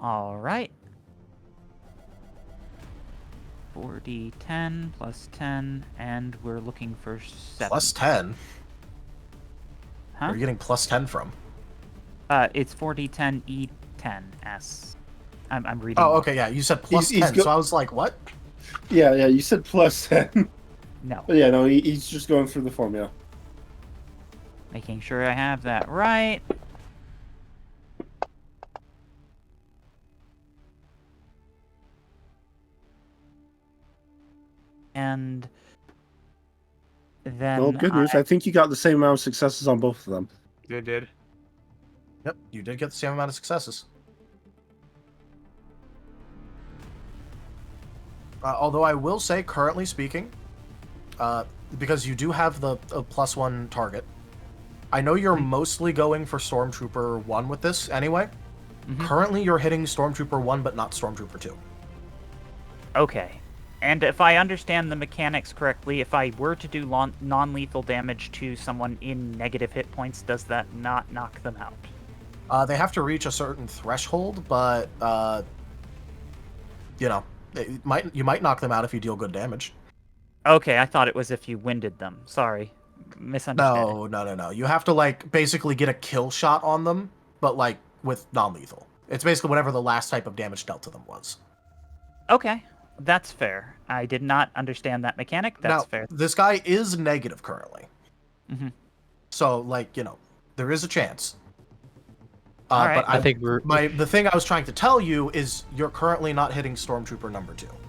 Speaker 7: All right. 4d10 plus 10, and we're looking for 7.
Speaker 3: Plus 10?
Speaker 7: Huh?
Speaker 3: Where are you getting plus 10 from?
Speaker 7: It's 4d10 E10s. I'm reading.
Speaker 3: Oh, okay, yeah. You said plus
Speaker 4: He's
Speaker 3: 10, so I was like, what?
Speaker 4: Yeah, you said plus 10.
Speaker 7: No.
Speaker 4: But yeah, no, he's just going through the formula.
Speaker 7: Making sure I have that right. And then
Speaker 4: Well, good news. I think you got the same amount of successes on both of them.
Speaker 8: It did.
Speaker 3: Yep, you did get the same amount of successes. Although I will say, currently speaking, because you do have the +1 target, I know you're mostly going for Stormtrooper 1 with this anyway.
Speaker 7: Mhm.
Speaker 3: Currently, you're hitting Stormtrooper 1, but not Stormtrooper 2.
Speaker 7: Okay. And if I understand the mechanics correctly, if I were to do non-lethal damage to someone in negative hit points, does that not knock them out?
Speaker 3: They have to reach a certain threshold, but you know, you might knock them out if you deal good damage.
Speaker 7: Okay, I thought it was if you winded them. Sorry. Misunderstanding.
Speaker 3: No. You have to like basically get a kill shot on them, but like with non-lethal. It's basically whatever the last type of damage dealt to them was.
Speaker 7: Okay, that's fair. I did not understand that mechanic. That's
Speaker 3: now,
Speaker 7: fair.
Speaker 3: This guy is negative currently.
Speaker 7: Mm-hmm.
Speaker 3: So, like, there is a chance.
Speaker 7: All right.
Speaker 3: But
Speaker 6: I think we're
Speaker 3: the thing I was trying to tell you is you're currently not hitting Stormtrooper number 2. Would you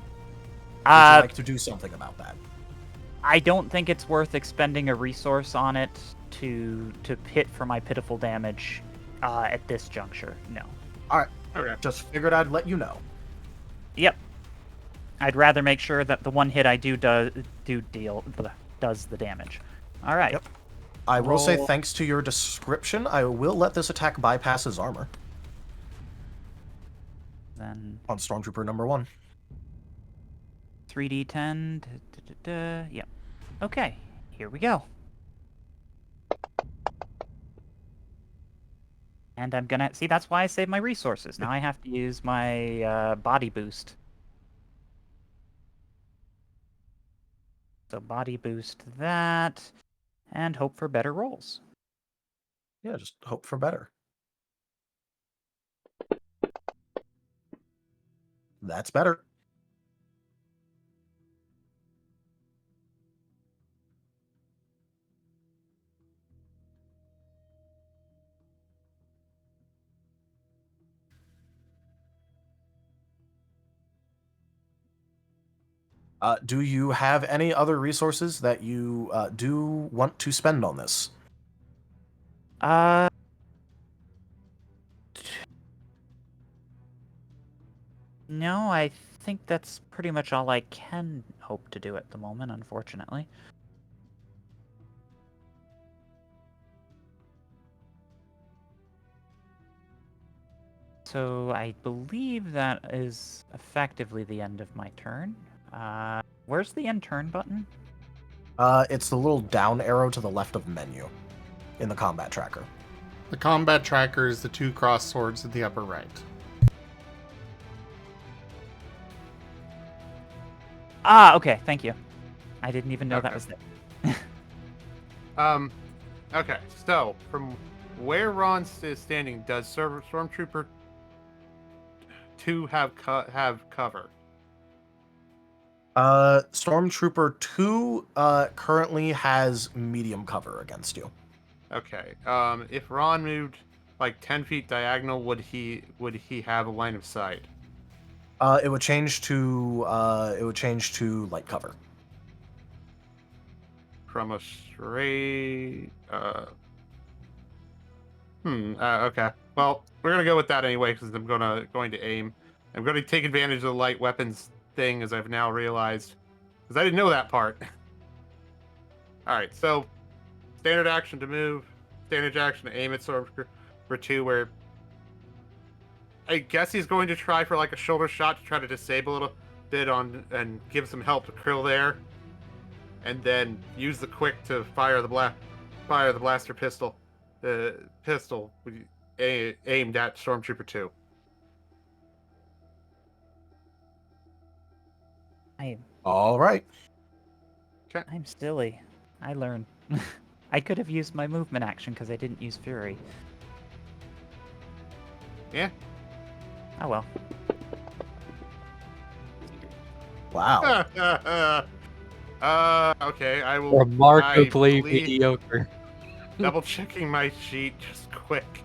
Speaker 3: like to do something about that?
Speaker 7: I don't think it's worth expending a resource on it to hit for my pitiful damage at this juncture. No.
Speaker 3: All right.
Speaker 8: Okay.
Speaker 3: Just figured I'd let you know.
Speaker 7: Yep. I'd rather make sure that the one hit I does the damage. All right.
Speaker 3: Yep. I will say,
Speaker 7: Roll-
Speaker 3: thanks to your description, I will let this attack bypass his armor
Speaker 7: Then
Speaker 3: on Stormtrooper number 1.
Speaker 7: 3d10. Yep. Okay. Here we go. And I'm gonna see. That's why I saved my resources. Now I have to use my body boost. So body boost that, and hope for better rolls.
Speaker 3: Yeah, just hope for better. That's better. Do you have any other resources that you do want to spend on this?
Speaker 7: Uh, no, I think that's pretty much all I can hope to do at the moment, unfortunately. So I believe that is effectively the end of my turn. Where's the end turn button?
Speaker 3: It's the little down arrow to the left of the menu in the combat tracker.
Speaker 1: The combat tracker is the 2 cross swords at the upper right.
Speaker 7: Ah, okay, thank you. I didn't even know that was there.
Speaker 8: Okay, so from where Ron is standing, does Stormtrooper 2 have cover?
Speaker 3: Stormtrooper 2 currently has medium cover against you.
Speaker 8: Okay. If Ron moved like 10 feet diagonal, would he have a line of sight?
Speaker 3: It would change to light cover.
Speaker 8: From a straight. Okay. Well, we're gonna go with that anyway because I'm going to aim. I'm going to take advantage of the light weapons thing, as I've now realized, because I didn't know that part. All right. So, standard action to move. Standard action to aim at Stormtrooper 2, where I guess he's going to try for like a shoulder shot to try to disable a little bit on and give some help to Krill there, and then use the quick to fire the blaster pistol. The pistol aimed at Stormtrooper 2.
Speaker 3: All right.
Speaker 7: I'm silly. I learned. I could have used my movement action because I didn't use Fury.
Speaker 8: Yeah.
Speaker 7: Oh well.
Speaker 3: Wow.
Speaker 8: Okay, I will.
Speaker 6: Remarkably
Speaker 8: I believe-
Speaker 6: mediocre.
Speaker 8: Double checking my sheet just quick.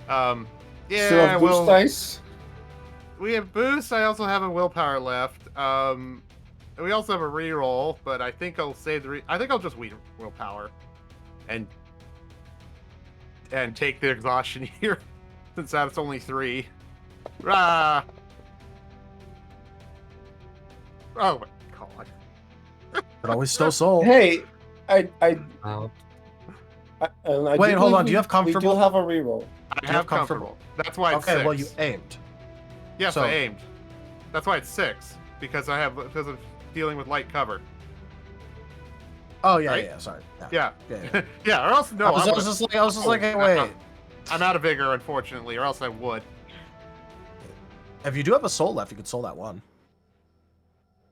Speaker 4: Still
Speaker 8: Yeah,
Speaker 4: have boost dice?
Speaker 8: we have boost. I also have a willpower left. We also have a reroll, but I think I'll save I think I'll just willpower, and take the exhaustion here, since that's only 3. Rah! Oh my god!
Speaker 3: But always still soul.
Speaker 4: Hey, I
Speaker 6: Wow.
Speaker 3: Wait, hold on. Do you have comfortable?
Speaker 4: We do have a reroll.
Speaker 8: I have comfortable. That's why it's
Speaker 3: Okay,
Speaker 8: 6.
Speaker 3: well you aimed.
Speaker 8: Yes,
Speaker 3: so-
Speaker 8: I aimed. That's why it's 6, because because of dealing with light cover.
Speaker 3: Oh yeah,
Speaker 8: Right?
Speaker 3: yeah. Sorry.
Speaker 8: Yeah.
Speaker 3: Yeah.
Speaker 8: Yeah, or else no.
Speaker 3: I was
Speaker 8: would've-
Speaker 3: just like, hey,
Speaker 8: Oh,
Speaker 3: wait.
Speaker 8: I'm out of vigor, unfortunately, or else I would.
Speaker 3: If you do have a soul left, you could soul that one.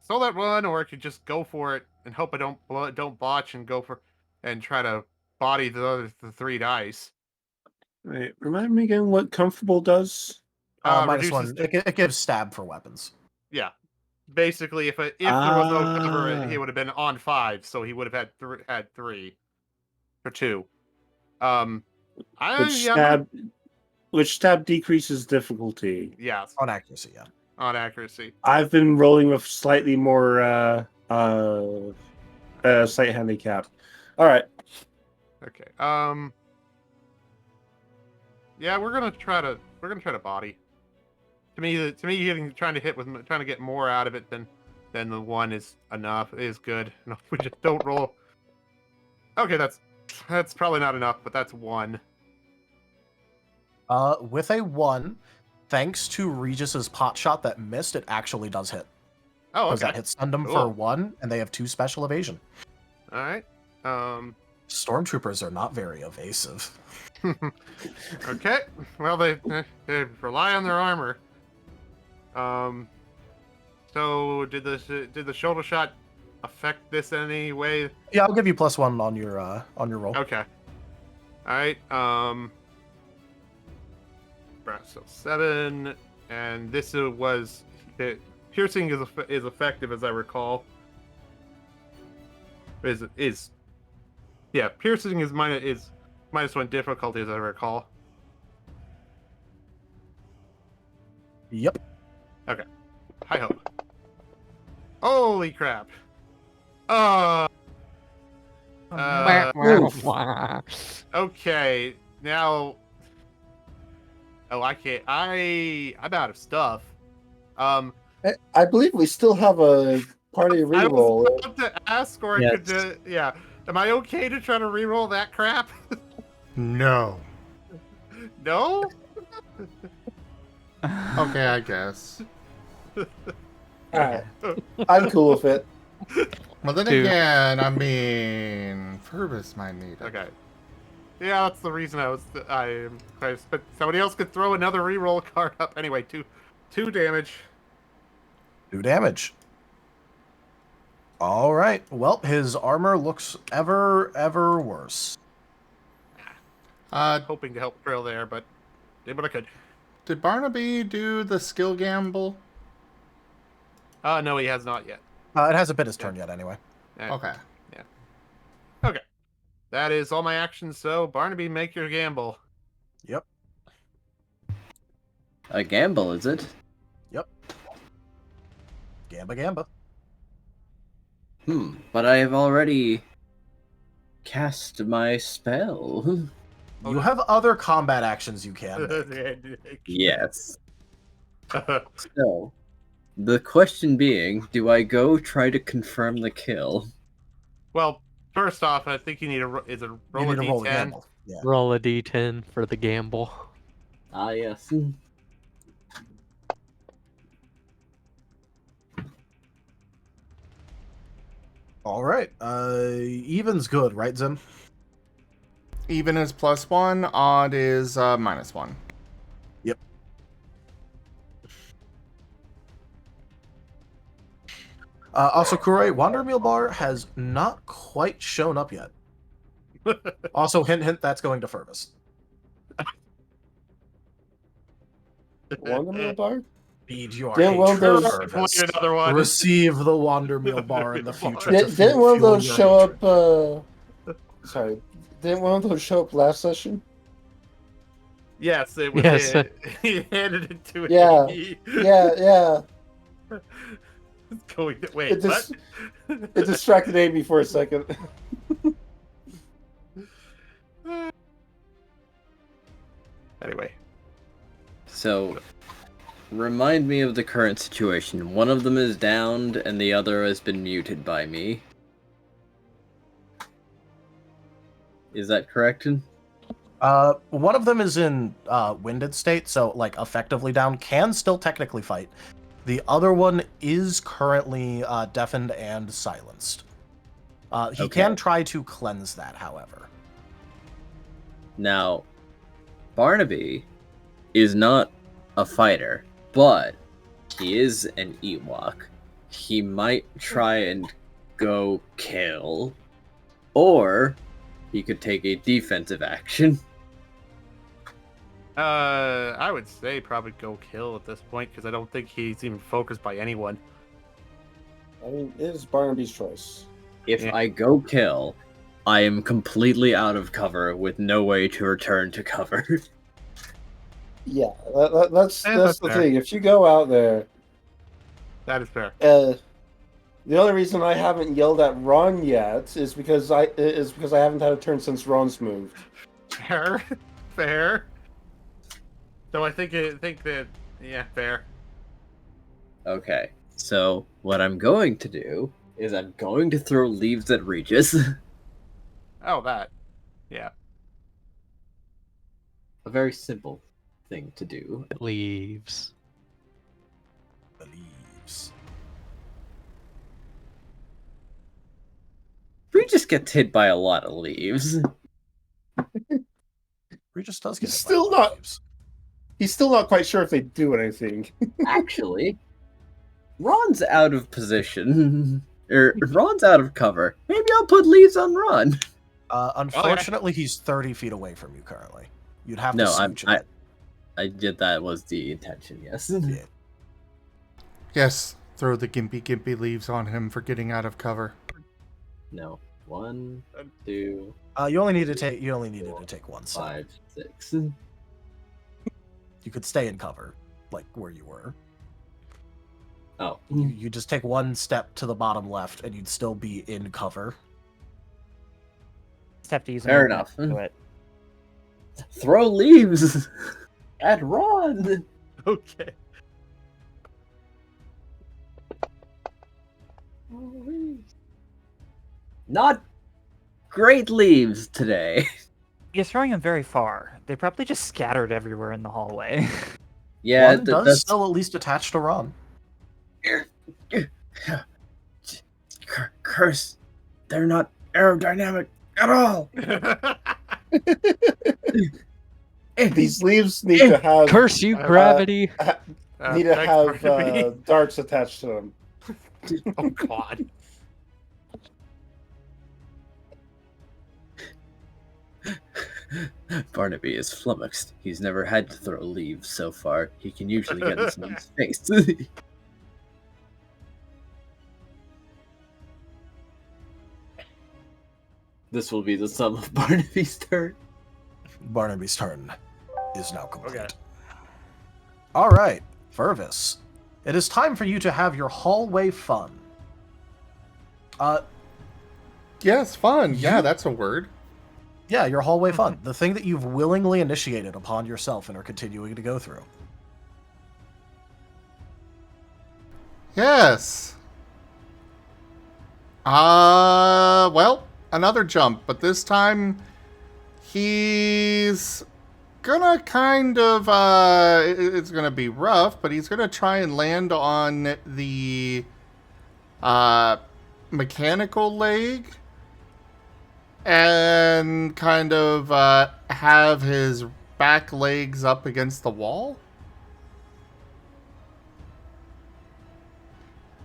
Speaker 8: Soul that one, or I could just go for it and hope I don't botch and try to body the 3 dice.
Speaker 4: Wait, remind me again what comfortable does?
Speaker 3: Minus
Speaker 8: Reduces-
Speaker 3: 1. It gives stab for weapons.
Speaker 8: Yeah. Basically, if there was no cover,
Speaker 4: Ah.
Speaker 8: he would have been on 5, so he would have had 3 for 2.
Speaker 4: Which stab decreases difficulty.
Speaker 8: Yes,
Speaker 3: On accuracy, yeah.
Speaker 8: on accuracy.
Speaker 4: I've been rolling with slightly more slight handicap. All right.
Speaker 8: Okay. Yeah, we're gonna try to body. To me, trying to get more out of it than the 1 is good. No, we just don't roll. Okay, that's probably not enough, but that's 1.
Speaker 3: With a 1, thanks to Regis's pot shot that missed, it actually does hit.
Speaker 8: Oh,
Speaker 3: Because
Speaker 8: okay.
Speaker 3: that hits stun them for
Speaker 8: Cool.
Speaker 3: 1, and they have 2 special evasion.
Speaker 8: All right.
Speaker 3: Stormtroopers are not very evasive.
Speaker 8: Okay. Well, they rely on their armor. So did the shoulder shot affect this in any way?
Speaker 3: Yeah, I'll give you +1 on your roll.
Speaker 8: Okay. All right. So 7, and this piercing is effective, as I recall. Yeah, piercing is -1 difficulty, as I recall.
Speaker 3: Yep.
Speaker 8: Hi ho. Holy crap. Uh, okay, now... Oh, I can't... I'm out of stuff.
Speaker 4: I believe we still have a party
Speaker 8: I
Speaker 4: reroll.
Speaker 8: was about to ask, or I
Speaker 5: Yes.
Speaker 8: could... yeah. Am I okay to try to reroll that crap?
Speaker 1: No.
Speaker 8: No?
Speaker 1: Okay, I guess.
Speaker 4: Alright. I'm cool with it.
Speaker 1: Well, then
Speaker 6: Two.
Speaker 1: again, I mean, Fervis might need it.
Speaker 8: Okay. Yeah, that's the reason but somebody else could throw another reroll card up. Anyway, two damage.
Speaker 3: 2 damage. All right. Well, his armor looks ever worse.
Speaker 8: Hoping to help Krill there, but did what I could.
Speaker 1: Did Barnaby do the skill gamble?
Speaker 8: No, he has not yet.
Speaker 3: It hasn't been his turn yet, anyway.
Speaker 1: Okay.
Speaker 8: Okay. That is all my actions, so Barnaby, make your gamble.
Speaker 3: Yep.
Speaker 5: A gamble, is it?
Speaker 3: Yep. Gamba.
Speaker 5: But I have already cast my spell.
Speaker 3: You have other combat actions you can make.
Speaker 5: Yes. So, the question being, do I go try to confirm the kill?
Speaker 8: Well, first off, I think you need to roll
Speaker 3: You
Speaker 8: a
Speaker 3: need to roll a
Speaker 8: d10.
Speaker 3: gamble. Yeah.
Speaker 6: Roll a d10 for the gamble.
Speaker 5: Ah, yes.
Speaker 3: All right. Even's good, right, Zim?
Speaker 1: Even is +1, odd is -1.
Speaker 3: Yep. Also, Kurei, Wandermeal Bar has not quite shown up yet. Also, hint, that's going to Fervis.
Speaker 4: Wandermeal Bar?
Speaker 3: Feed your
Speaker 4: Yeah, well,
Speaker 3: hatred,
Speaker 4: those-
Speaker 3: Fervis.
Speaker 8: Another one.
Speaker 3: Receive the Wandermeal Bar in the future.
Speaker 4: Didn't one of
Speaker 3: fuel
Speaker 4: those
Speaker 3: your
Speaker 4: show
Speaker 3: hatred.
Speaker 4: up? Sorry, didn't one of those show up last session?
Speaker 8: Yes, it was.
Speaker 6: Yes.
Speaker 8: He handed it to
Speaker 4: Yeah.
Speaker 8: me.
Speaker 4: Yeah.
Speaker 8: It's going to wait.
Speaker 4: It just
Speaker 8: What?
Speaker 4: it distracted Amy for a second.
Speaker 8: Anyway,
Speaker 5: So, remind me of the current situation. One of them is downed, and the other has been muted by me. Is that correct?
Speaker 3: One of them is in winded state, so like effectively down, can still technically fight. The other one is currently deafened and silenced. He
Speaker 5: Okay.
Speaker 3: can try to cleanse that, however.
Speaker 5: Now, Barnaby is not a fighter, but he is an Ewok. He might try and go kill, or he could take a defensive action.
Speaker 8: I would say probably go kill at this point because I don't think he's even focused by anyone.
Speaker 4: I mean, it is Barnaby's choice.
Speaker 5: If
Speaker 8: Yeah.
Speaker 5: I go kill, I am completely out of cover with no way to return to cover.
Speaker 4: Yeah,
Speaker 8: that's
Speaker 4: that's the
Speaker 8: fair.
Speaker 4: thing. If you go out there,
Speaker 8: That is fair.
Speaker 4: the only reason I haven't yelled at Ron yet is because I haven't had a turn since Ron's moved.
Speaker 8: Fair. So I think that fair.
Speaker 5: Okay, so what I'm going to do is I'm going to throw leaves at Regis.
Speaker 8: Oh, that. Yeah.
Speaker 5: A very simple thing to do.
Speaker 6: It leaves.
Speaker 3: Believes.
Speaker 5: Regis gets hit by a lot of leaves.
Speaker 3: Regis does get
Speaker 4: He's
Speaker 3: hit by
Speaker 4: still
Speaker 3: a lot of
Speaker 4: not-
Speaker 3: leaves.
Speaker 4: He's still not quite sure if they do anything.
Speaker 5: Actually, Ron's out of position. Ron's out of cover. Maybe I'll put leaves on Ron.
Speaker 3: Unfortunately, he's 30 feet away from you currently. You'd have to
Speaker 5: No,
Speaker 3: switch it.
Speaker 5: I did that was the intention, yes.
Speaker 3: Yeah.
Speaker 1: Yes, throw the gimpy leaves on him for getting out of cover.
Speaker 5: No. 1, 2,
Speaker 3: You only needed to take one side.
Speaker 5: 5, 6.
Speaker 3: You could stay in cover, like where you were.
Speaker 5: Oh.
Speaker 3: You just take one step to the bottom left, and you'd still be in cover.
Speaker 7: Just have to use a
Speaker 5: Fair
Speaker 7: movement
Speaker 5: enough.
Speaker 7: to it.
Speaker 5: Throw leaves at Ron.
Speaker 8: Okay.
Speaker 5: Not great leaves today.
Speaker 7: You're throwing them very far. They probably just scattered everywhere in the hallway.
Speaker 5: Yeah,
Speaker 3: One does
Speaker 5: that's
Speaker 3: still at least attach to Ron.
Speaker 5: Curse. They're not aerodynamic at all.
Speaker 4: These leaves need to have
Speaker 6: Curse you, gravity!
Speaker 4: need to
Speaker 8: Thanks,
Speaker 4: have
Speaker 8: Barnaby.
Speaker 4: darts attached to them.
Speaker 8: Oh God.
Speaker 5: Barnaby is flummoxed. He's never had to throw leaves so far. He can usually get in someone's face. This will be the sum of Barnaby's turn.
Speaker 3: Barnaby's turn is now complete.
Speaker 8: Okay.
Speaker 3: All right, Fervis. It is time for you to have your hallway fun.
Speaker 1: Yes, fun. Yeah,
Speaker 3: You-
Speaker 1: that's a word.
Speaker 3: Yeah, your hallway fun. The thing that you've willingly initiated upon yourself and are continuing to go through.
Speaker 1: Yes. Well, another jump, but this time he's gonna kind of, it's gonna be rough, but he's gonna try and land on the, mechanical leg and kind of, have his back legs up against the wall.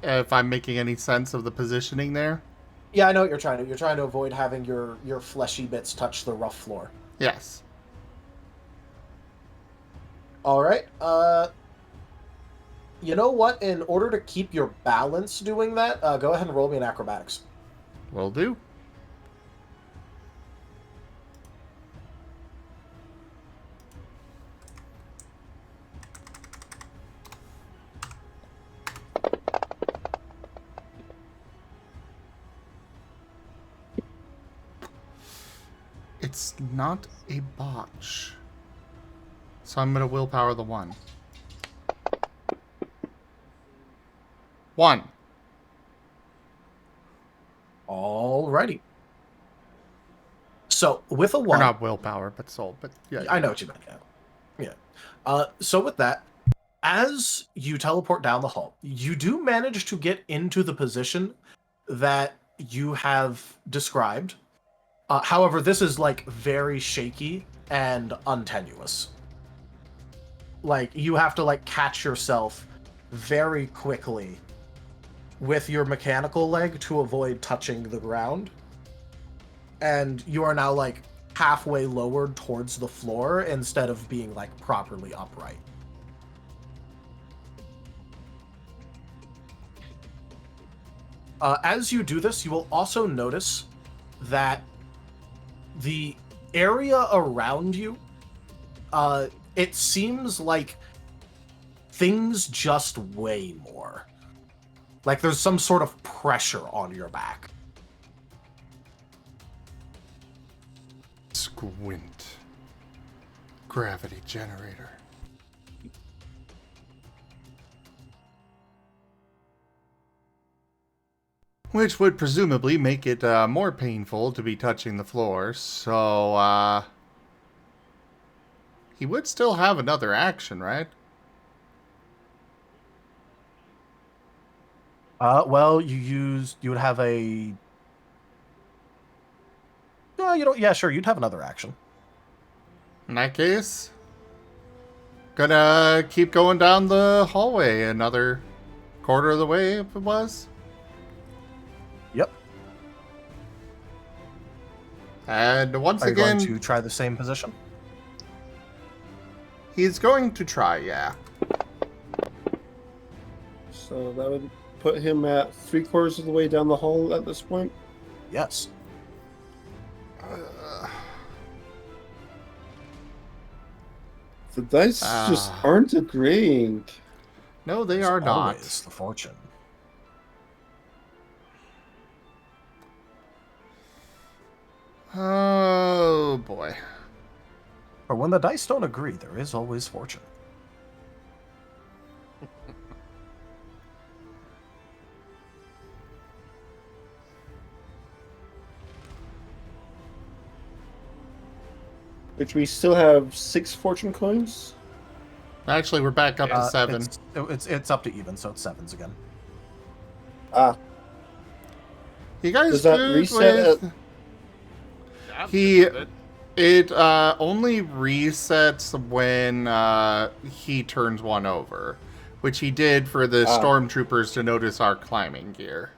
Speaker 1: If I'm making any sense of the positioning there.
Speaker 3: Yeah, I know what you're trying to. You're trying to avoid having your fleshy bits touch the rough floor.
Speaker 1: Yes.
Speaker 3: All right. You know what? In order to keep your balance doing that, go ahead and roll me an acrobatics.
Speaker 1: Will do. It's not a botch. So I'm going to willpower the 1. 1.
Speaker 3: Alrighty. So with a
Speaker 1: Or
Speaker 3: 1,
Speaker 1: not willpower, but soul. But yeah.
Speaker 3: I know what you meant. Yeah. So with that, as you teleport down the hall, you do manage to get into the position that you have described. However, this is like very shaky and untenuous. Like you have to like catch yourself very quickly with your mechanical leg to avoid touching the ground. And you are now like halfway lowered towards the floor instead of being like properly upright. As you do this, you will also notice that the area around you, it seems like things just weigh more. Like there's some sort of pressure on your back.
Speaker 1: Squint. Gravity generator. Which would presumably make it more painful to be touching the floor, so he would still have another action, right?
Speaker 3: Well, you would have a... No, you don't... Yeah, sure, you'd have another action.
Speaker 1: In that case, gonna keep going down the hallway another quarter of the way, if it was.
Speaker 3: Yep.
Speaker 1: And once
Speaker 3: Are you
Speaker 1: again,
Speaker 3: going to try the same position?
Speaker 1: he's going to try, yeah.
Speaker 4: So that would put him at 3/4 of the way down the hall at this point.
Speaker 3: Yes.
Speaker 4: The dice just aren't agreeing.
Speaker 1: No, they
Speaker 3: It's
Speaker 1: are not.
Speaker 3: always the fortune.
Speaker 1: Oh boy.
Speaker 3: But when the dice don't agree, there is always fortune.
Speaker 4: Which we still have 6 fortune coins.
Speaker 1: Actually, we're back up to 7.
Speaker 3: It's up to even, so it's 7s again.
Speaker 4: Ah,
Speaker 1: You guys
Speaker 4: does that
Speaker 1: good
Speaker 4: reset
Speaker 1: with...
Speaker 8: Yeah, I'm
Speaker 1: He-
Speaker 8: good with it.
Speaker 1: It only resets when he turns one over, which he did for the stormtroopers to notice our climbing gear.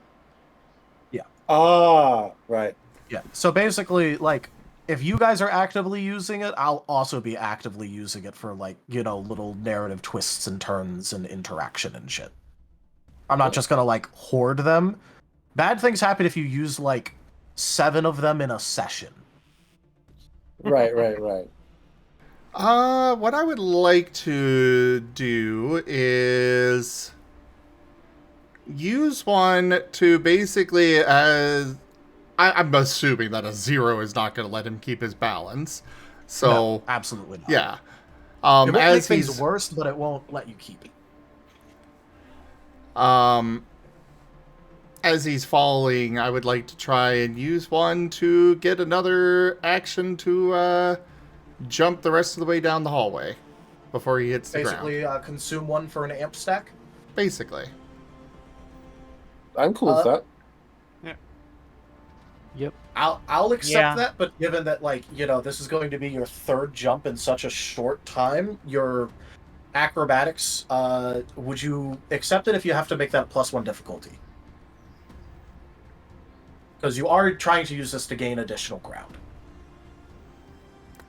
Speaker 4: right.
Speaker 3: Yeah. So basically, like, if you guys are actively using it, I'll also be actively using it for, like, little narrative twists and turns and interaction and shit. I'm not just gonna, like, hoard them. Bad things happen if you use, like, 7 of them in a session.
Speaker 4: Right.
Speaker 1: What I would like to do is use one to basically, I'm assuming that a 0 is not going to let him keep his balance. So,
Speaker 3: No, absolutely not.
Speaker 1: yeah.
Speaker 3: It won't make
Speaker 1: As
Speaker 3: things
Speaker 1: he's
Speaker 3: worse, but it won't let you keep it.
Speaker 1: as he's falling, I would like to try and use one to get another action to jump the rest of the way down the hallway before he hits the ground.
Speaker 3: Basically, consume one for an amp stack.
Speaker 1: Basically.
Speaker 4: I'm cool with that.
Speaker 6: Yep.
Speaker 3: I'll accept
Speaker 7: Yeah.
Speaker 3: that, but given that, like, this is going to be your 3rd jump in such a short time, your acrobatics, would you accept it if you have to make that +1 difficulty? Because you are trying to use this to gain additional ground.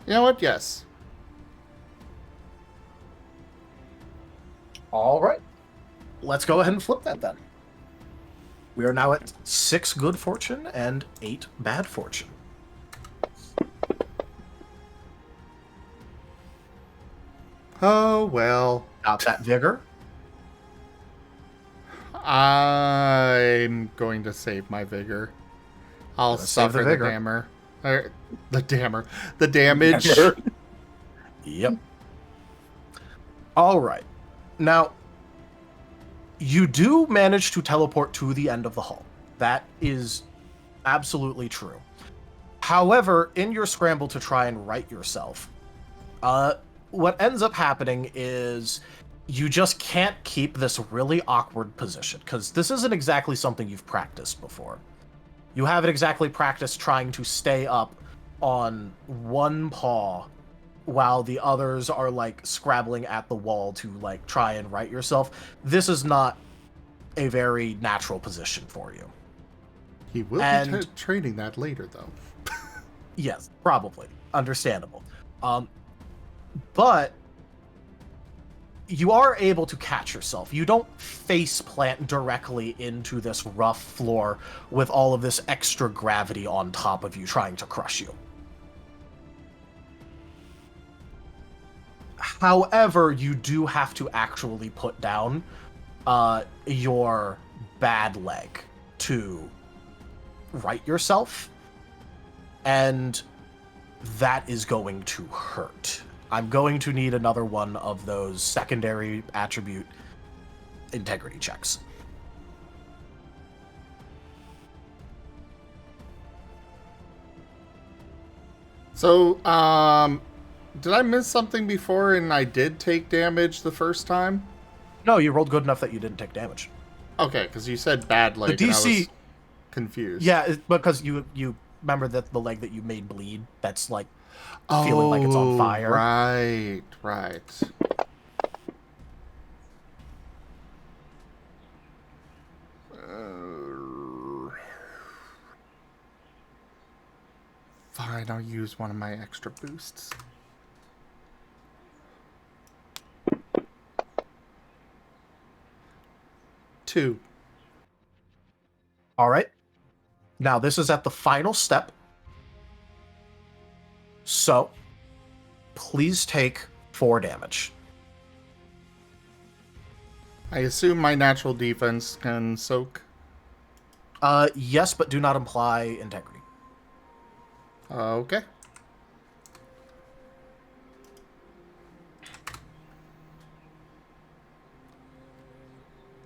Speaker 1: You know what? Yes.
Speaker 3: All right. Let's go ahead and flip that then. We are now at 6 good fortune and 8 bad fortune.
Speaker 1: Oh, well.
Speaker 3: Got that vigor.
Speaker 1: I'm going to save my vigor. I'll
Speaker 3: Gonna save the
Speaker 1: suffer the
Speaker 3: vigor.
Speaker 1: dammer. The damage.
Speaker 3: Yep. All right. Now, you do manage to teleport to the end of the hall. That is absolutely true. However, in your scramble to try and right yourself, what ends up happening is you just can't keep this really awkward position, because this isn't exactly something you've practiced before. You haven't exactly practiced trying to stay up on one paw while the others are, like, scrabbling at the wall to, like, try and right yourself. This is not a very natural position for you.
Speaker 1: He will
Speaker 3: And-
Speaker 1: be training that later, though.
Speaker 3: Yes, probably. Understandable. But you are able to catch yourself. You don't face plant directly into this rough floor with all of this extra gravity on top of you trying to crush you. However, you do have to actually put down your bad leg to right yourself, and that is going to hurt. I'm going to need another one of those secondary attribute integrity checks.
Speaker 1: So, did I miss something before and I did take damage the first time?
Speaker 3: No, you rolled good enough that you didn't take damage.
Speaker 1: Okay, because you said bad leg
Speaker 3: The
Speaker 1: and I
Speaker 3: DC
Speaker 1: was confused.
Speaker 3: Yeah, because you remember that the leg that you made bleed, that's like feeling like it's on fire.
Speaker 1: Right. Fine, I'll use one of my extra boosts. Two.
Speaker 3: All right. Now this is at the final step. So, please take 4 damage.
Speaker 1: I assume my natural defense can soak.
Speaker 3: Yes, but do not imply integrity.
Speaker 1: Okay.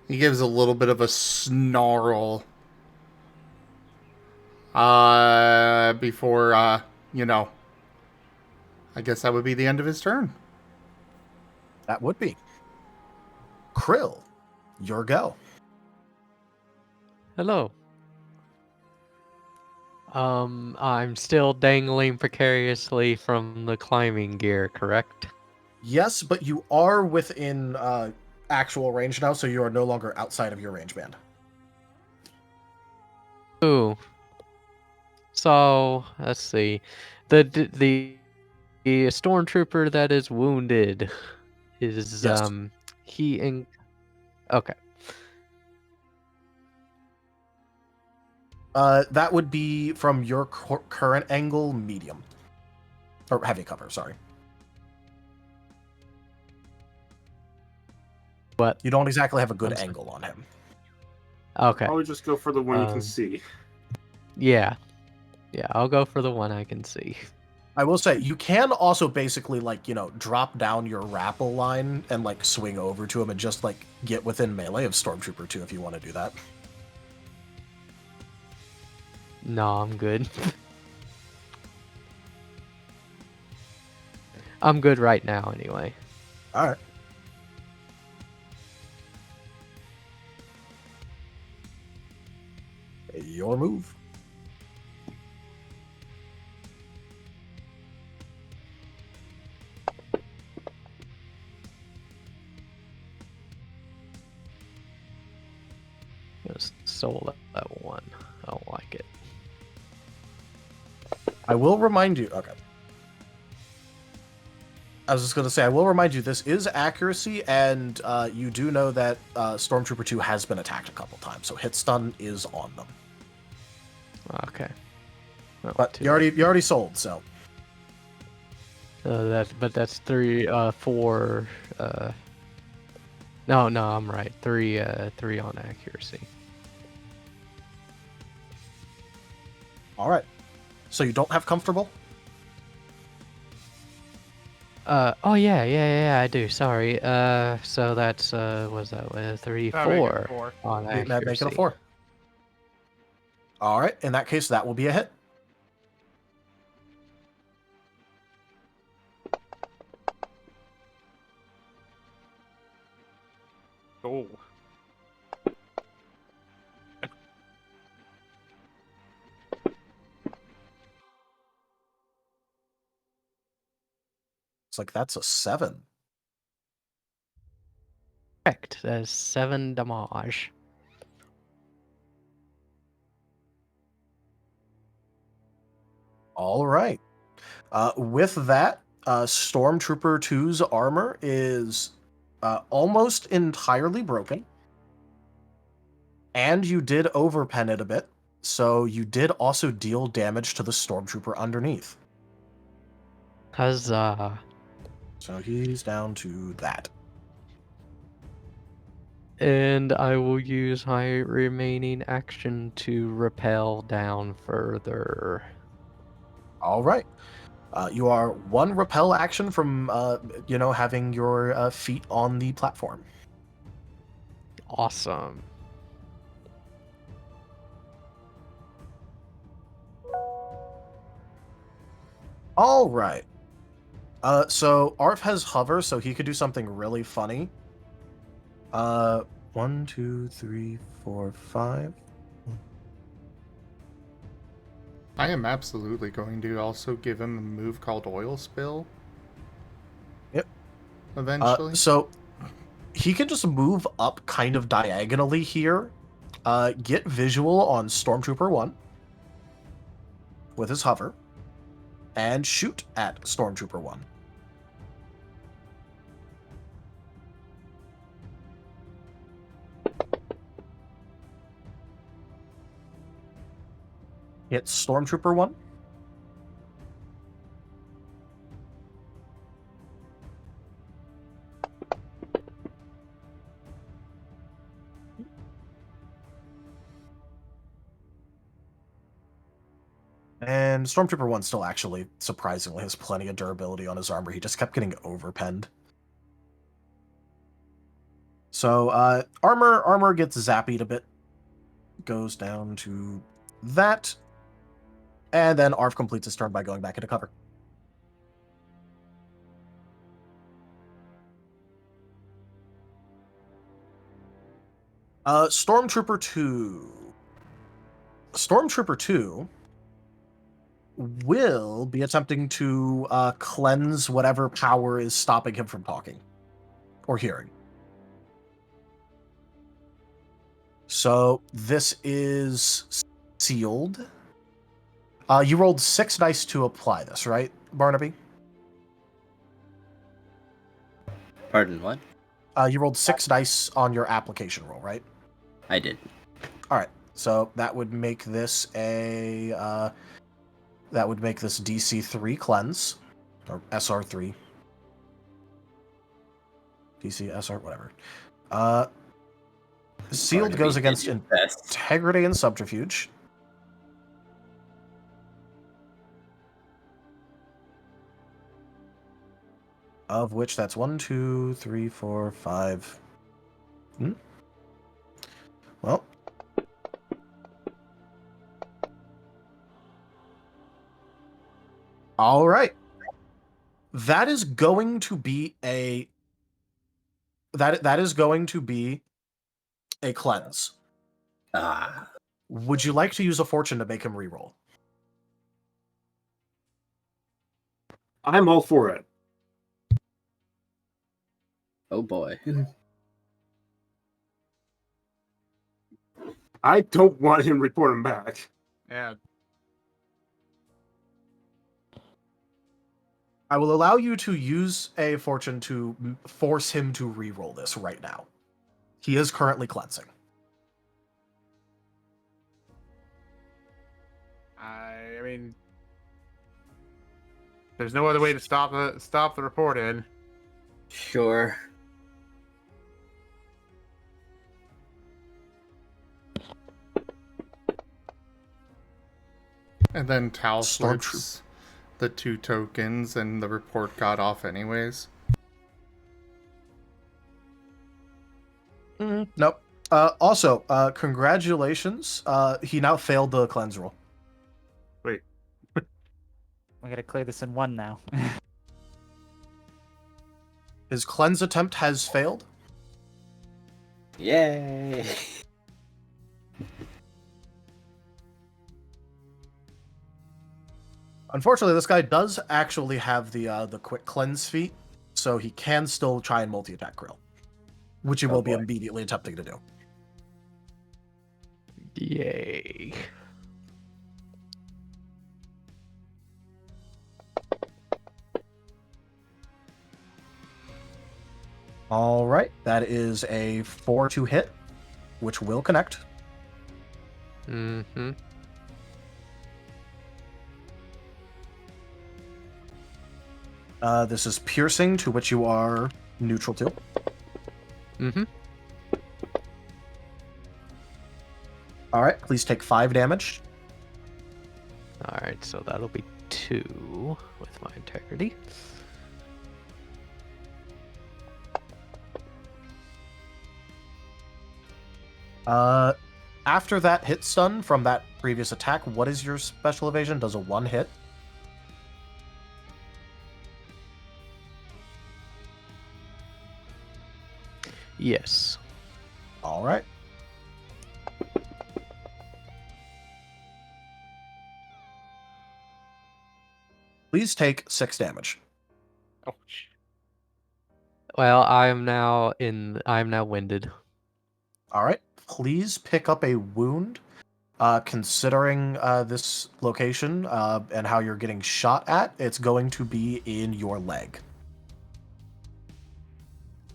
Speaker 1: He gives a little bit of a snarl. Before, I guess that would be the end of his turn.
Speaker 3: That would be. Krill, your go.
Speaker 6: Hello. I'm still dangling precariously from the climbing gear, correct?
Speaker 3: Yes, but you are within actual range now, so you are no longer outside of your range band.
Speaker 6: Ooh. So, let's see. The stormtrooper that is wounded is
Speaker 3: Yes.
Speaker 6: he in okay.
Speaker 3: That would be from your current angle, medium. Or heavy cover, sorry.
Speaker 6: But
Speaker 3: You don't exactly have a good
Speaker 6: I'm sorry.
Speaker 3: angle on him.
Speaker 6: Okay.
Speaker 4: Probably just go for the one you can see.
Speaker 6: Yeah. Yeah, I'll go for the one I can see.
Speaker 3: I will say, you can also basically, drop down your rappel line and, swing over to him and just, get within melee of Stormtrooper 2 if you want to do that.
Speaker 6: No, I'm good. I'm good right now, anyway.
Speaker 3: Alright. Your move.
Speaker 6: Just soul that one. I don't like it.
Speaker 3: I will remind you. Okay. I was just going to say, I will remind you, this is accuracy, and you do know that Stormtrooper 2 has been attacked a couple times, so hit stun is on them.
Speaker 6: Okay. Well,
Speaker 3: But you already sold, so.
Speaker 6: That's 4. No, I'm right. 3 on accuracy.
Speaker 3: All right. So you don't have comfortable?
Speaker 6: Oh yeah, I do. Sorry. So that's was that 3, 4 on accuracy.
Speaker 3: That make it a 4. All right. In that case, that will be a hit.
Speaker 8: Oh.
Speaker 3: It's like that's a 7.
Speaker 6: Correct. That's 7 damage.
Speaker 3: All right. With that, Stormtrooper 2's armor is almost entirely broken. And you did overpen it a bit, so you did also deal damage to the Stormtrooper underneath.
Speaker 6: Huzzah.
Speaker 3: So he's down to that.
Speaker 6: And I will use my remaining action to rappel down further.
Speaker 3: All right. You are one repel action from, having your feet on the platform.
Speaker 6: Awesome.
Speaker 3: All right. So Arf has hover, so he could do something really funny. 1, 2, 3, 4, 5.
Speaker 1: I am absolutely going to also give him a move called Oil Spill.
Speaker 3: Yep.
Speaker 1: Eventually.
Speaker 3: So he can just move up kind of diagonally here. Get visual on Stormtrooper 1 with his hover. And shoot at Stormtrooper 1. Hit Stormtrooper 1. And Stormtrooper 1 still actually, surprisingly, has plenty of durability on his armor. He just kept getting overpenned. So, armor gets zappied a bit. Goes down to that. And then Arv completes his turn by going back into cover. Stormtrooper 2. Stormtrooper 2 will be attempting to cleanse whatever power is stopping him from talking or hearing. So this is sealed. You rolled 6 dice to apply this, right, Barnaby?
Speaker 5: Pardon, what?
Speaker 3: You rolled 6 dice on your application roll, right?
Speaker 5: I did.
Speaker 3: All right. So that would make this a DC 3 cleanse or SR 3. DC SR whatever. Sealed
Speaker 5: Barnaby
Speaker 3: goes
Speaker 5: did
Speaker 3: against
Speaker 5: his best.
Speaker 3: integrity and subterfuge. Of which that's 1, 2, 3, 4, 5. Well. All right. That is going to be a that is going to be a cleanse.
Speaker 5: Ah.
Speaker 3: Would you like to use a fortune to make him reroll?
Speaker 4: I'm all for it.
Speaker 5: Oh boy.
Speaker 4: I don't want him reporting back.
Speaker 8: Yeah.
Speaker 3: I will allow you to use a fortune to force him to reroll this right now. He is currently cleansing.
Speaker 8: I mean, there's no other way to stop the report in.
Speaker 5: Sure.
Speaker 1: And then Tal
Speaker 3: Stormtroop-
Speaker 1: flips the 2 tokens and the report got off anyways.
Speaker 3: Nope. Also, congratulations. He now failed the cleanse roll.
Speaker 8: Wait.
Speaker 7: We gotta clear this in one now.
Speaker 3: His cleanse attempt has failed.
Speaker 5: Yay.
Speaker 3: Unfortunately, this guy does actually have the quick cleanse feat, so he can still try and multi-attack Krill, which he will be
Speaker 5: boy.
Speaker 3: immediately attempting to do.
Speaker 6: Yay.
Speaker 3: All right, that is a 4 to hit, which will connect.
Speaker 6: Mm-hmm.
Speaker 3: This is piercing, to which you are neutral to.
Speaker 6: Mm-hmm.
Speaker 3: All right, please take 5 damage.
Speaker 6: Alright, so that'll be 2 with my integrity.
Speaker 3: After that hit stun from that previous attack, what is your special evasion? Does a 1 hit?
Speaker 6: Yes.
Speaker 3: All right. Please take 6 damage.
Speaker 8: Oh,
Speaker 6: Well, I'm now winded.
Speaker 3: All right. Please pick up a wound. Considering this location and how you're getting shot at, it's going to be in your leg.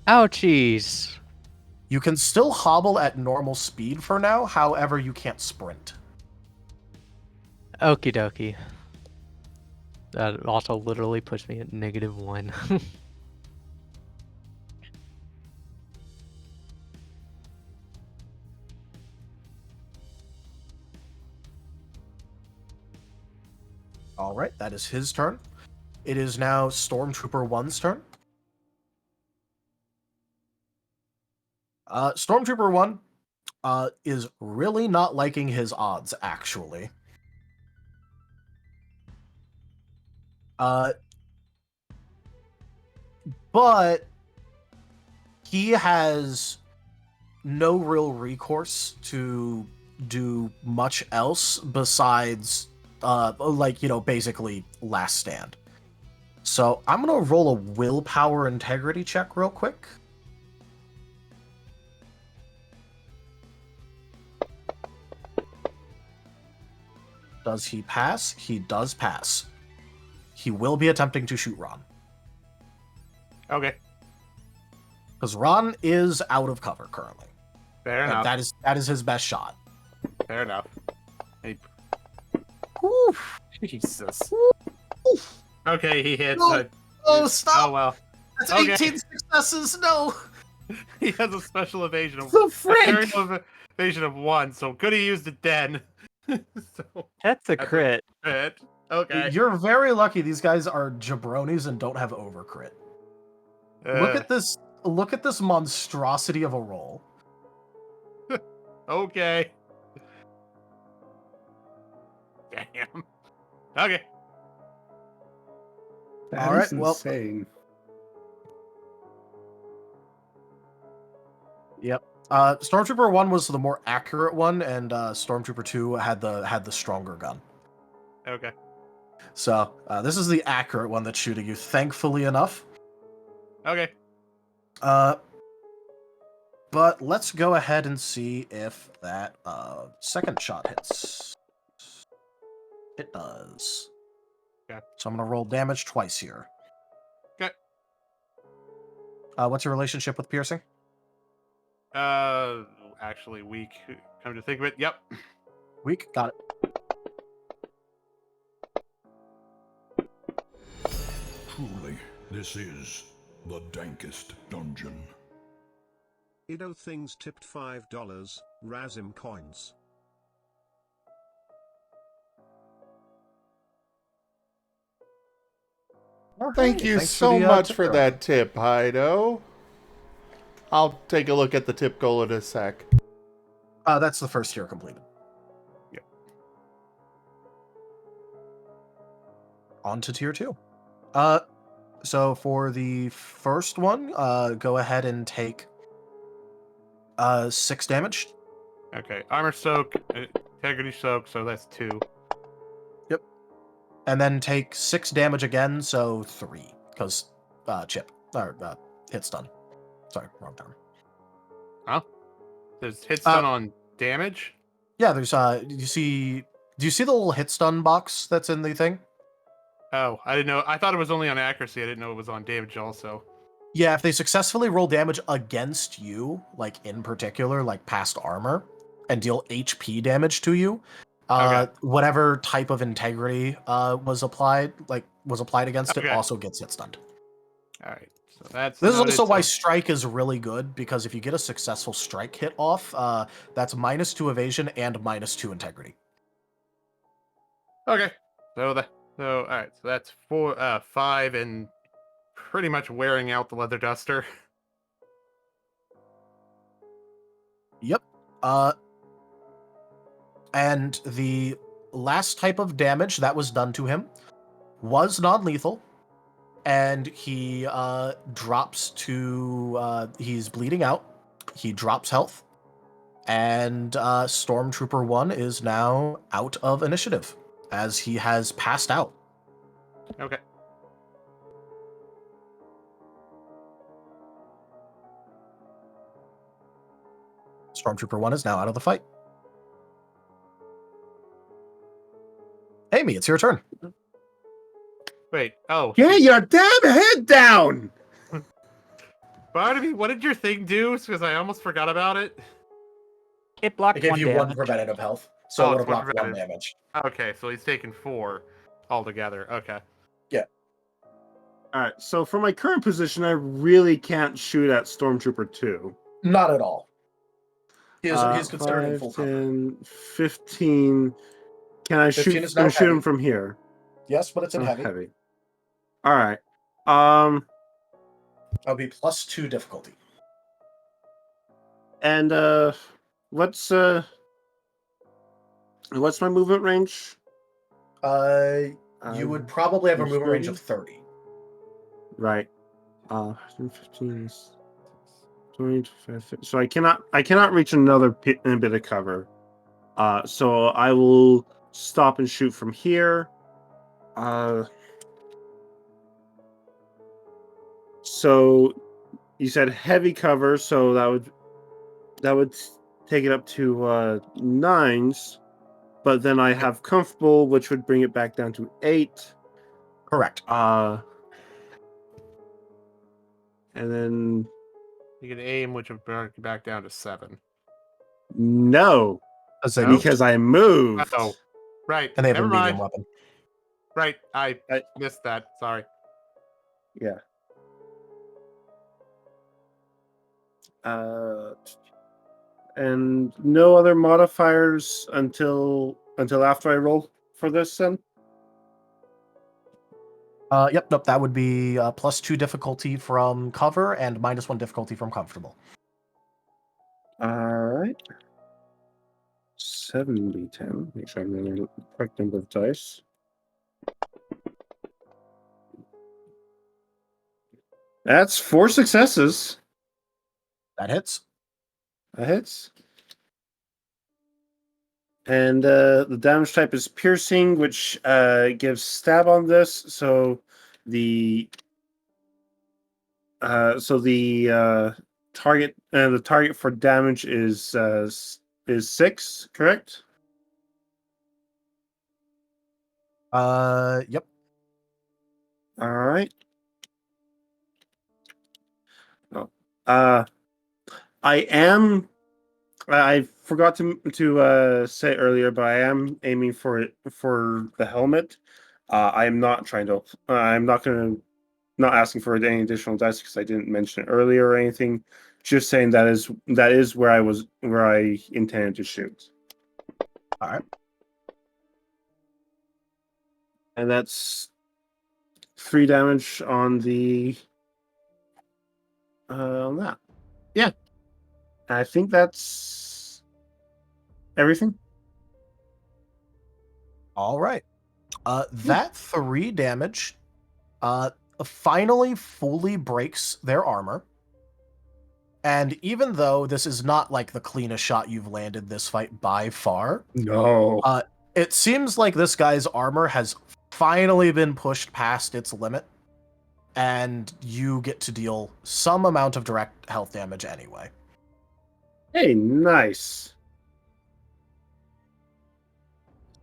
Speaker 6: Ouchies!
Speaker 3: You can still hobble at normal speed for now, however, you can't sprint.
Speaker 6: Okie dokie. That also literally puts me at -1.
Speaker 3: All right, that is his turn. It is now Stormtrooper 1's turn. Stormtrooper 1 is really not liking his odds, actually. But he has no real recourse to do much else besides, basically last stand. So I'm going to roll a willpower integrity check real quick. Does he pass? He does pass. He will be attempting to shoot Ron.
Speaker 8: Okay.
Speaker 3: Because Ron is out of cover currently.
Speaker 8: Fair enough.
Speaker 3: That is his best shot.
Speaker 8: Fair enough. Hey.
Speaker 3: Oof.
Speaker 8: Jesus.
Speaker 3: Oof.
Speaker 8: Okay, he hits.
Speaker 3: No. Oh, stop!
Speaker 8: Oh well.
Speaker 3: That's
Speaker 8: Okay.
Speaker 3: 18 successes. No.
Speaker 8: He has a special evasion of
Speaker 3: The frick?
Speaker 8: a variable evasion of 1, so could have used it then. So
Speaker 7: That's a crit.
Speaker 8: crit. Okay.
Speaker 3: You're very lucky. These guys are jabronis and don't have overcrit. Look at this. Look at this monstrosity of a roll.
Speaker 8: Okay. Damn. Okay.
Speaker 4: That
Speaker 3: All right,
Speaker 4: is
Speaker 3: well-
Speaker 4: insane.
Speaker 3: Yep. Stormtrooper 1 was the more accurate one, and Stormtrooper 2 had the stronger gun.
Speaker 8: Okay.
Speaker 3: So this is the accurate one that's shooting you, thankfully enough.
Speaker 8: Okay.
Speaker 3: But let's go ahead and see if that second shot hits. It does.
Speaker 8: Okay.
Speaker 3: So I'm gonna roll damage twice here.
Speaker 8: Okay.
Speaker 3: What's your relationship with piercing?
Speaker 8: Actually weak. Come to think of it, yep.
Speaker 3: Weak. Got it.
Speaker 10: Truly, this is the dankest dungeon.
Speaker 11: Ido Things tipped $5, Razim coins.
Speaker 1: Thank you
Speaker 3: Thanks
Speaker 1: so
Speaker 3: for the,
Speaker 1: much
Speaker 3: tip
Speaker 1: for
Speaker 3: jar.
Speaker 1: that tip, Hido. I'll take a look at the tip goal in a sec.
Speaker 3: That's the first tier completed.
Speaker 8: Yep.
Speaker 3: On to tier 2. So for the first one, go ahead and take 6 damage.
Speaker 8: Okay. Armor soak, integrity soak, so that's 2.
Speaker 3: And then take 6 damage again, so 3. Because hit stun. Sorry, wrong term.
Speaker 8: There's hit stun on damage?
Speaker 3: Yeah, there's do you see the little hit stun box that's in the thing?
Speaker 8: Oh, I didn't know. I thought it was only on accuracy. I didn't know it was on damage also.
Speaker 3: Yeah, if they successfully roll damage against you, like in particular, like past armor, and deal HP damage to you,
Speaker 8: Okay.
Speaker 3: whatever type of integrity was applied against it
Speaker 8: Okay.
Speaker 3: also gets hit stunned.
Speaker 8: All right. So that's
Speaker 3: This is
Speaker 8: noted,
Speaker 3: also why
Speaker 8: so-
Speaker 3: strike is really good, because if you get a successful strike hit off, that's -2 evasion and -2 integrity.
Speaker 8: Okay. So all right. So that's 5 and pretty much wearing out the leather duster.
Speaker 3: Yep. And the last type of damage that was done to him was non-lethal, and he drops to he's bleeding out. He drops health, and Stormtrooper 1 is now out of initiative as he has passed out.
Speaker 8: Okay.
Speaker 3: Stormtrooper 1 is now out of the fight. Amy, it's your turn.
Speaker 8: Wait. Oh.
Speaker 4: Get your damn head down!
Speaker 8: Barnaby, what did your thing do? Because I almost forgot about it.
Speaker 7: It blocked one damage.
Speaker 3: preventative health,
Speaker 8: so Oh, it'll it's one block one preventative.
Speaker 3: damage.
Speaker 8: Okay, so he's taken 4 altogether. Okay.
Speaker 4: All right, so for my current position, I really can't shoot at Stormtrooper 2.
Speaker 3: Not at all. He's
Speaker 4: 5, 10, 15. Can I
Speaker 3: 15
Speaker 4: shoot?
Speaker 3: is not
Speaker 4: Can I shoot him
Speaker 3: heavy.
Speaker 4: from here?
Speaker 3: Yes, but it's in heavy.
Speaker 4: Heavy. All right. Um,
Speaker 3: That'll be +2 difficulty.
Speaker 4: and what's my movement range?
Speaker 3: You would probably have a movement range
Speaker 4: 30?
Speaker 3: of 30.
Speaker 4: Right. 15, 20, 25, so I cannot reach another bit of cover. So I will stop and shoot from here. So you said heavy cover, so that would take it up to 9s, but then I have comfortable, which would bring it back down to 8.
Speaker 3: Correct.
Speaker 4: And then
Speaker 8: You can aim, which would bring you back down to 7.
Speaker 4: no,
Speaker 3: No?
Speaker 4: because I moved.
Speaker 8: Oh, right.
Speaker 3: And they have
Speaker 8: Never
Speaker 3: a medium
Speaker 8: mind.
Speaker 3: weapon.
Speaker 8: Right. I missed that. Sorry.
Speaker 4: Yeah. And no other modifiers until after I roll for this, then.
Speaker 3: Yep, nope, that would be +2 difficulty from cover and -1 difficulty from comfortable.
Speaker 4: All right. 7d10. Make sure I'm rolling the correct number of dice. That's 4 successes.
Speaker 3: That hits.
Speaker 4: That hits. And the damage type is piercing, which gives stab on this. So the target for damage is 6, correct?
Speaker 3: Yep.
Speaker 4: All right. Oh, I forgot to say earlier, but I am aiming for the helmet. I'm not trying to. I'm not asking for any additional dice because I didn't mention it earlier or anything. Just saying that is where I intended to shoot.
Speaker 3: All right.
Speaker 4: And that's 3 damage on the on that. Yeah. I think that's everything.
Speaker 3: All right. That 3 damage finally fully breaks their armor. And even though this is not like the cleanest shot you've landed this fight by far,
Speaker 4: No.
Speaker 3: it seems like this guy's armor has finally been pushed past its limit, and you get to deal some amount of direct health damage anyway.
Speaker 4: Hey, nice.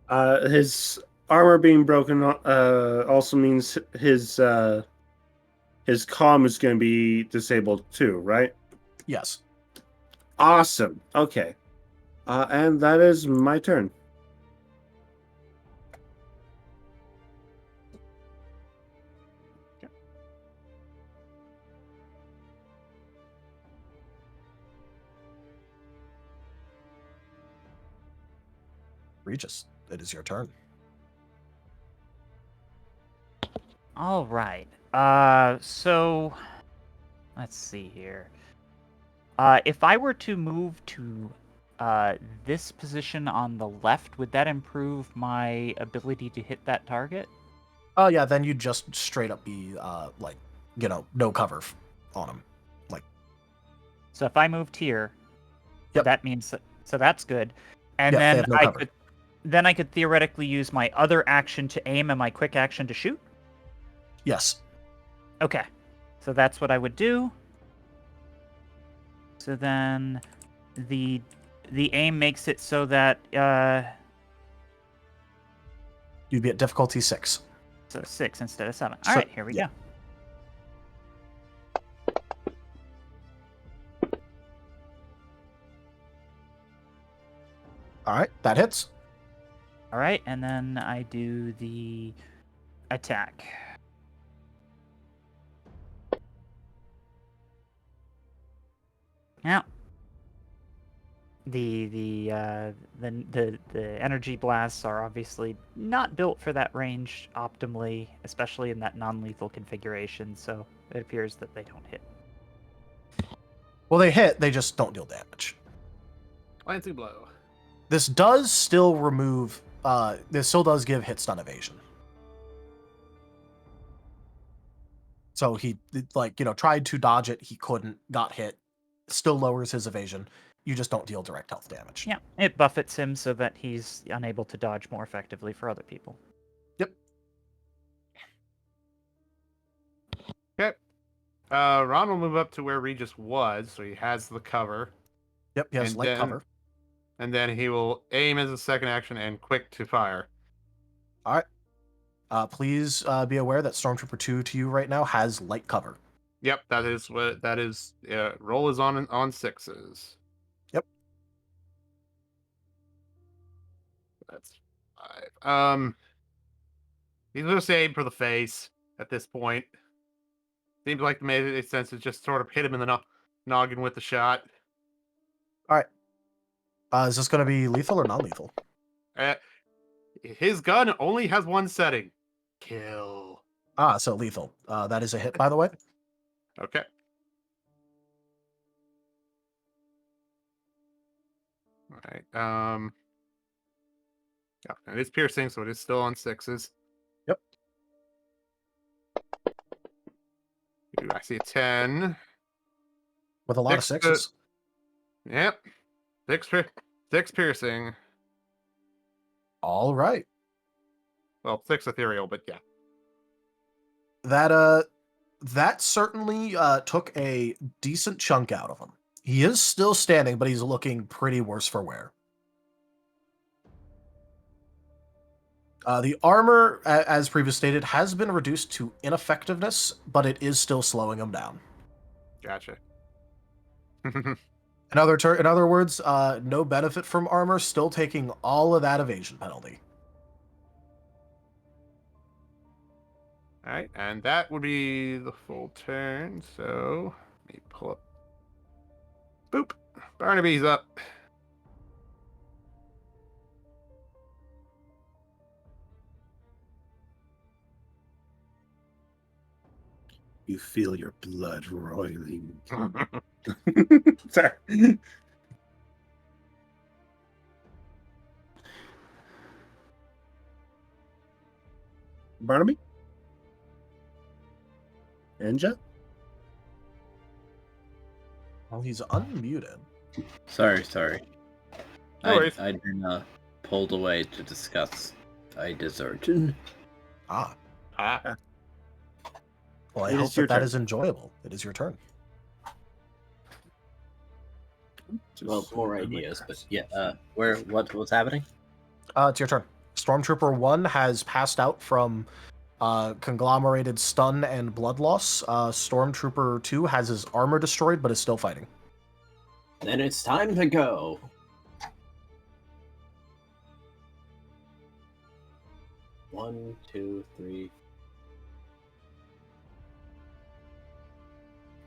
Speaker 4: His armor being broken also means his comm is going to be disabled too, right?
Speaker 3: Yes.
Speaker 4: Awesome. Okay. And that is my turn.
Speaker 3: Regis, it is your turn.
Speaker 7: All right. So let's see here. If I were to move to this position on the left, would that improve my ability to hit that target?
Speaker 3: Oh yeah, then you'd just straight up be no cover on him.
Speaker 7: So if I moved here,
Speaker 3: Yep.
Speaker 7: that means so that's good. And
Speaker 3: Yeah, they
Speaker 7: then
Speaker 3: have no cover.
Speaker 7: I could theoretically use my other action to aim and my quick action to shoot.
Speaker 3: Yes.
Speaker 7: Okay. So that's what I would do. So then the aim makes it so that
Speaker 3: You'd be at difficulty 6.
Speaker 7: so 6 instead of 7.
Speaker 3: So-
Speaker 7: All right, here we
Speaker 3: yeah.
Speaker 7: go.
Speaker 3: All right, that hits.
Speaker 7: All right, and then I do the attack. Now, The energy blasts are obviously not built for that range optimally, especially in that non-lethal configuration. So it appears that they don't hit.
Speaker 3: Well, they hit. They just don't deal damage.
Speaker 8: Glancing blow.
Speaker 3: This does still remove. This still does give hit stun evasion. So he tried to dodge it. He couldn't. Got hit. Still lowers his evasion. You just don't deal direct health damage.
Speaker 7: Yeah, it buffets him so that he's unable to dodge more effectively for other people.
Speaker 3: Yep.
Speaker 8: Okay. Ron will move up to where Regis was, so he has the cover.
Speaker 3: Yep, he has
Speaker 8: And
Speaker 3: light
Speaker 8: then-
Speaker 3: cover.
Speaker 8: And then he will aim as a second action and quick to fire.
Speaker 3: All right. Please be aware that Stormtrooper 2 to you right now has light cover.
Speaker 8: Yep, that is what that is. Roll is on sixes.
Speaker 3: Yep.
Speaker 8: That's 5. He's just aim for the face at this point. Seems like it made sense to just sort of hit him in the noggin with the shot.
Speaker 3: All right. Is this going to be lethal or non-lethal?
Speaker 8: His gun only has one setting. Kill.
Speaker 3: So lethal. That is a hit, by the way.
Speaker 8: Okay. All right. Yeah, it is piercing, so it is still on sixes.
Speaker 3: Yep.
Speaker 8: Ooh, I see a 10.
Speaker 3: With a lot of
Speaker 8: Six,
Speaker 3: sixes.
Speaker 8: Yep. Six piercing.
Speaker 3: All right.
Speaker 8: Well, 6 ethereal, but yeah.
Speaker 3: That certainly took a decent chunk out of him. He is still standing, but he's looking pretty worse for wear. The armor, as previously stated, has been reduced to ineffectiveness, but it is still slowing him down.
Speaker 8: Gotcha.
Speaker 3: In other words, no benefit from armor, still taking all of that evasion penalty.
Speaker 8: All right, and that would be the full turn. So let me pull up. Boop. Barnaby's up.
Speaker 4: You feel your blood roiling. Sorry. Barnaby? Enja?
Speaker 3: Well, he's unmuted.
Speaker 5: Sorry.
Speaker 8: No worries.
Speaker 5: I'd been pulled away to discuss. I desert.
Speaker 3: Ah.
Speaker 8: Ah.
Speaker 3: Well, I
Speaker 4: It
Speaker 3: hope
Speaker 4: is your
Speaker 3: that
Speaker 4: turn.
Speaker 3: is enjoyable. It is your turn.
Speaker 5: Well, more ideas, but yeah. What's happening?
Speaker 3: It's your turn. Stormtrooper 1 has passed out from conglomerated stun and blood loss. Stormtrooper 2 has his armor destroyed, but is still fighting.
Speaker 5: Then it's time to go. One, two, three.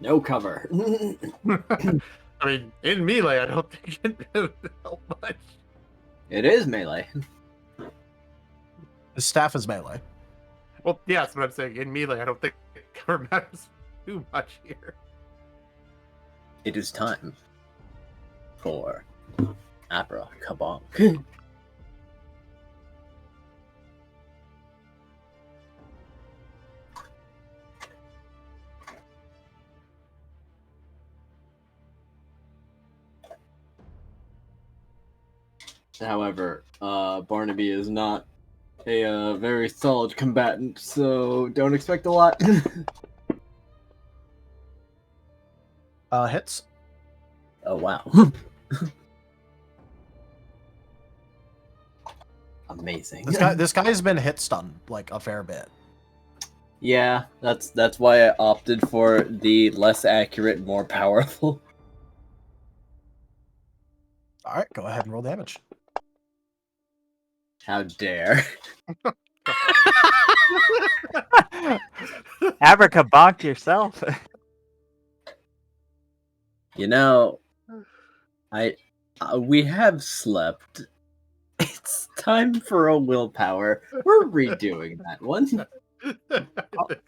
Speaker 5: No cover.
Speaker 8: I mean, in melee, I don't think it would help much.
Speaker 5: It is melee.
Speaker 3: His staff is melee.
Speaker 8: Well, yeah, that's what I'm saying. In melee, I don't think cover matters too much here.
Speaker 5: It is time for Abra Kabonk. However, Barnaby is not a very solid combatant, so don't expect a lot.
Speaker 3: Hits.
Speaker 5: Oh, wow. Amazing.
Speaker 3: This guy's been hit stun like a fair bit.
Speaker 5: Yeah, that's why I opted for the less accurate, more powerful.
Speaker 3: All right, go ahead and roll damage.
Speaker 5: How dare.
Speaker 7: Abracabonk yourself.
Speaker 5: You know, I We have slept. It's time for a willpower. We're redoing that one.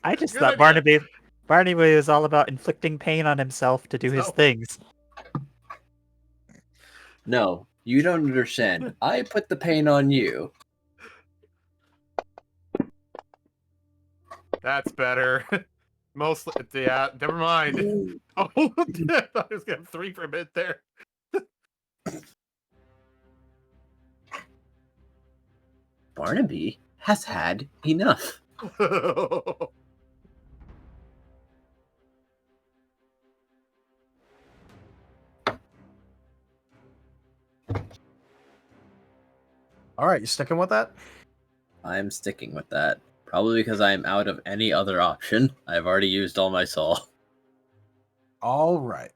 Speaker 7: I just
Speaker 8: Good
Speaker 7: thought
Speaker 8: idea.
Speaker 7: Barnaby was all about inflicting pain on himself to do his
Speaker 8: No.
Speaker 7: things.
Speaker 5: No, you don't understand. I put the pain on you.
Speaker 8: That's better. Mostly, yeah. Never mind. Oh, I thought I was gonna have 3 for a bit there.
Speaker 5: Barnaby has had enough.
Speaker 3: All right, you sticking with that?
Speaker 5: I'm sticking with that. Probably because I am out of any other option. I've already used all my soul.
Speaker 3: All right.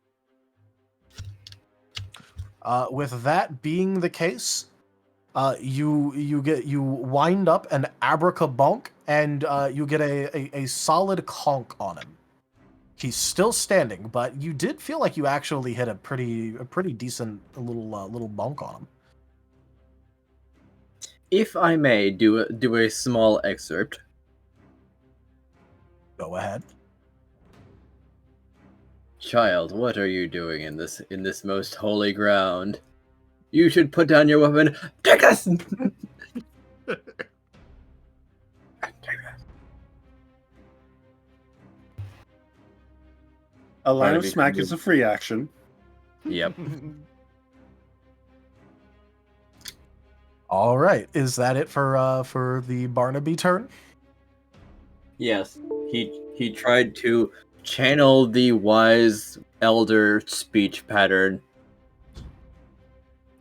Speaker 3: With that being the case, you wind up an abracabonk, and you get a solid conk on him. He's still standing, but you did feel like you actually hit a pretty decent little bonk on him.
Speaker 5: If I may do a small excerpt.
Speaker 3: Go ahead.
Speaker 5: Child, what are you doing in this most holy ground? You should put down your weapon. Take us!
Speaker 4: A line of
Speaker 5: Barnaby
Speaker 4: smack
Speaker 5: can
Speaker 4: is a free action.
Speaker 5: Yep.
Speaker 3: All right, is that it for the Barnaby turn?
Speaker 5: Yes. He tried to channel the wise elder speech pattern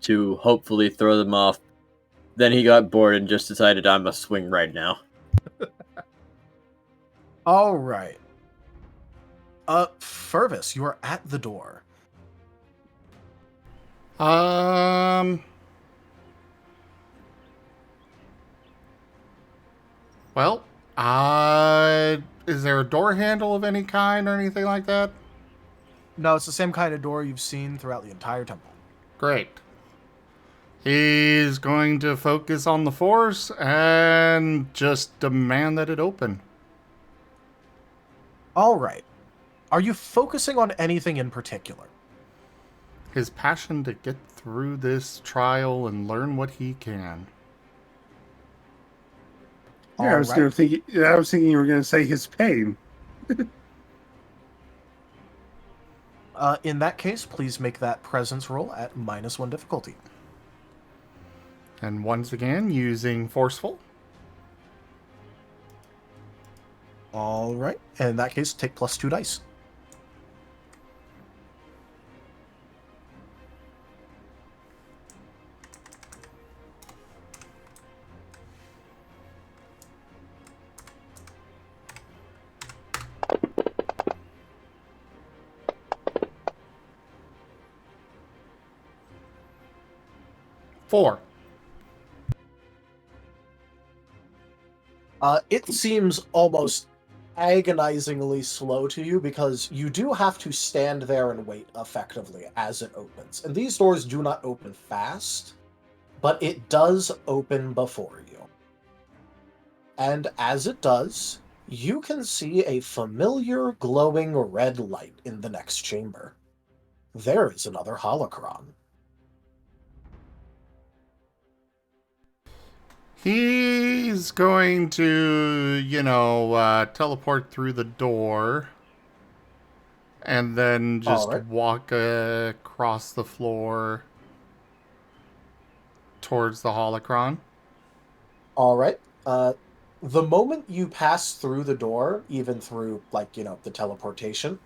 Speaker 5: to hopefully throw them off. Then he got bored and just decided I must swing right now.
Speaker 3: All right. Fervis, you are at the door.
Speaker 1: Well, is there a door handle of any kind or anything like that?
Speaker 3: No, it's the same kind of door you've seen throughout the entire temple.
Speaker 1: Great. He's going to focus on the force and just demand that it open.
Speaker 3: All right. Are you focusing on anything in particular?
Speaker 1: His passion to get through this trial and learn what he can.
Speaker 4: Yeah, I was thinking you were going to say his pain.
Speaker 3: In that case, please make that presence roll at -1 difficulty.
Speaker 1: And once again, using forceful.
Speaker 3: All right. In that case, take +2 dice.
Speaker 1: Four.
Speaker 3: It seems almost agonizingly slow to you because you do have to stand there and wait effectively as it opens. And these doors do not open fast, but it does open before you. And as it does, you can see a familiar glowing red light in the next chamber. There is another holocron.
Speaker 1: He's going to, teleport through the door and then just walk across the floor towards the holocron.
Speaker 3: All right. The moment you pass through the door, even through, the teleportation,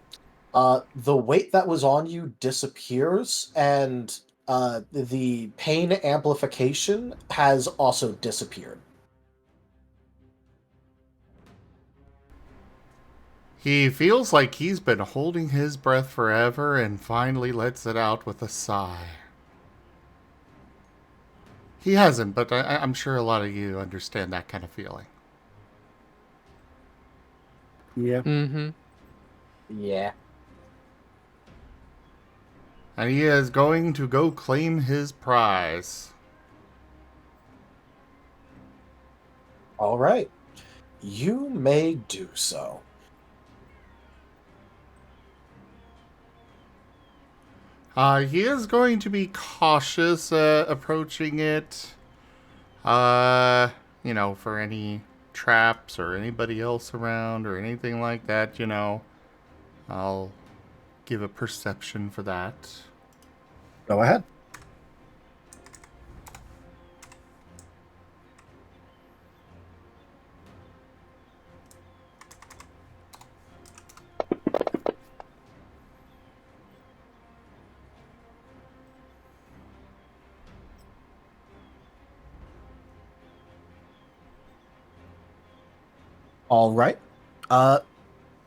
Speaker 3: the weight that was on you disappears, and the pain amplification has also disappeared.
Speaker 1: He feels like he's been holding his breath forever and finally lets it out with a sigh. He hasn't, but I'm sure a lot of you understand that kind of feeling.
Speaker 4: Yeah.
Speaker 6: Mm-hmm.
Speaker 3: Yeah.
Speaker 1: And he is going to go claim his prize.
Speaker 3: All right. You may do so.
Speaker 1: He is going to be cautious approaching it. For any traps or anybody else around or anything like that, I'll give a perception for that.
Speaker 3: Go ahead. All right.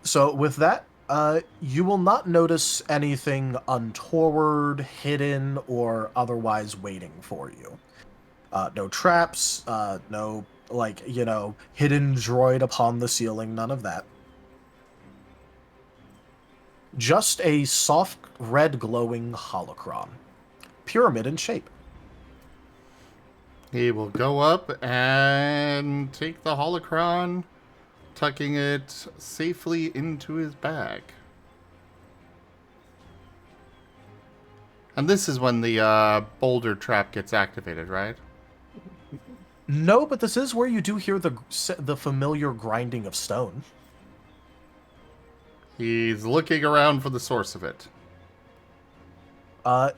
Speaker 3: So with that, you will not notice anything untoward, hidden, or otherwise waiting for you. No traps, no, hidden droid upon the ceiling, none of that. Just a soft red glowing holocron. Pyramid in shape.
Speaker 1: He will go up and take the holocron, tucking it safely into his bag. And this is when the boulder trap gets activated, right?
Speaker 3: No, but this is where you do hear the familiar grinding of stone.
Speaker 1: He's looking around for the source of it.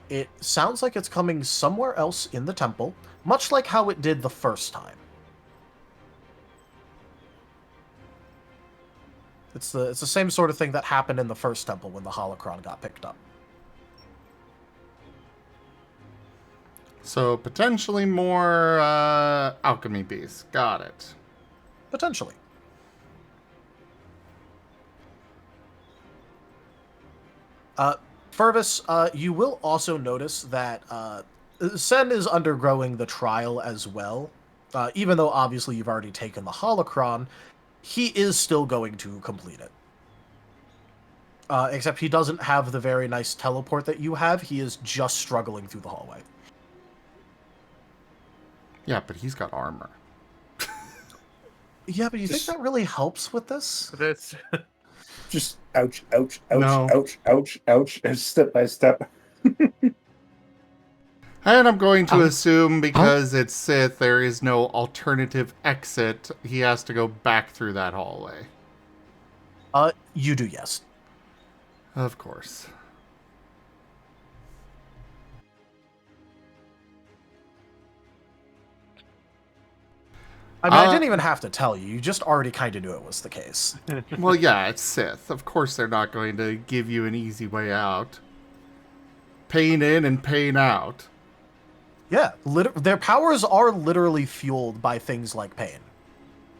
Speaker 3: It sounds like it's coming somewhere else in the temple, much like how it did the first time. It's the same sort of thing that happened in the first temple when the holocron got picked up.
Speaker 1: So potentially more alchemy beasts. Got it.
Speaker 3: Potentially. Fervis, you will also notice that Sen is undergoing the trial as well. Even though obviously you've already taken the holocron, he is still going to complete it. Except he doesn't have the very nice teleport that you have. He is just struggling through the hallway.
Speaker 1: Yeah, but he's got armor.
Speaker 3: Yeah, but you think that really helps with this?
Speaker 8: That's
Speaker 4: Just ouch, ouch, ouch,
Speaker 1: No.
Speaker 4: ouch, ouch, ouch, and step by step.
Speaker 1: And I'm going to assume because it's Sith, there is no alternative exit. He has to go back through that hallway.
Speaker 3: You do, yes.
Speaker 1: Of course.
Speaker 3: I mean, I didn't even have to tell you. You just already kind of knew it was the case.
Speaker 1: Well, yeah, it's Sith. Of course they're not going to give you an easy way out. Pain in and pain out.
Speaker 3: Yeah, their powers are literally fueled by things like pain.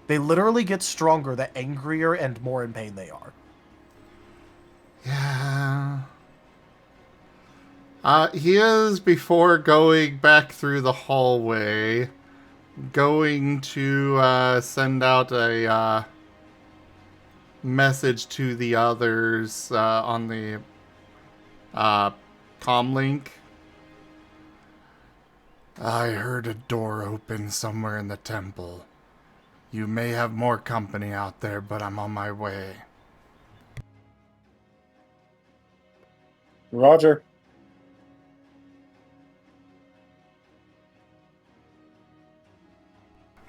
Speaker 3: They literally get stronger the angrier and more in pain they are.
Speaker 1: Yeah. He is, before going back through the hallway, going to send out a message to the others on the comlink. I heard a door open somewhere in the temple. You may have more company out there, but I'm on my way.
Speaker 4: Roger.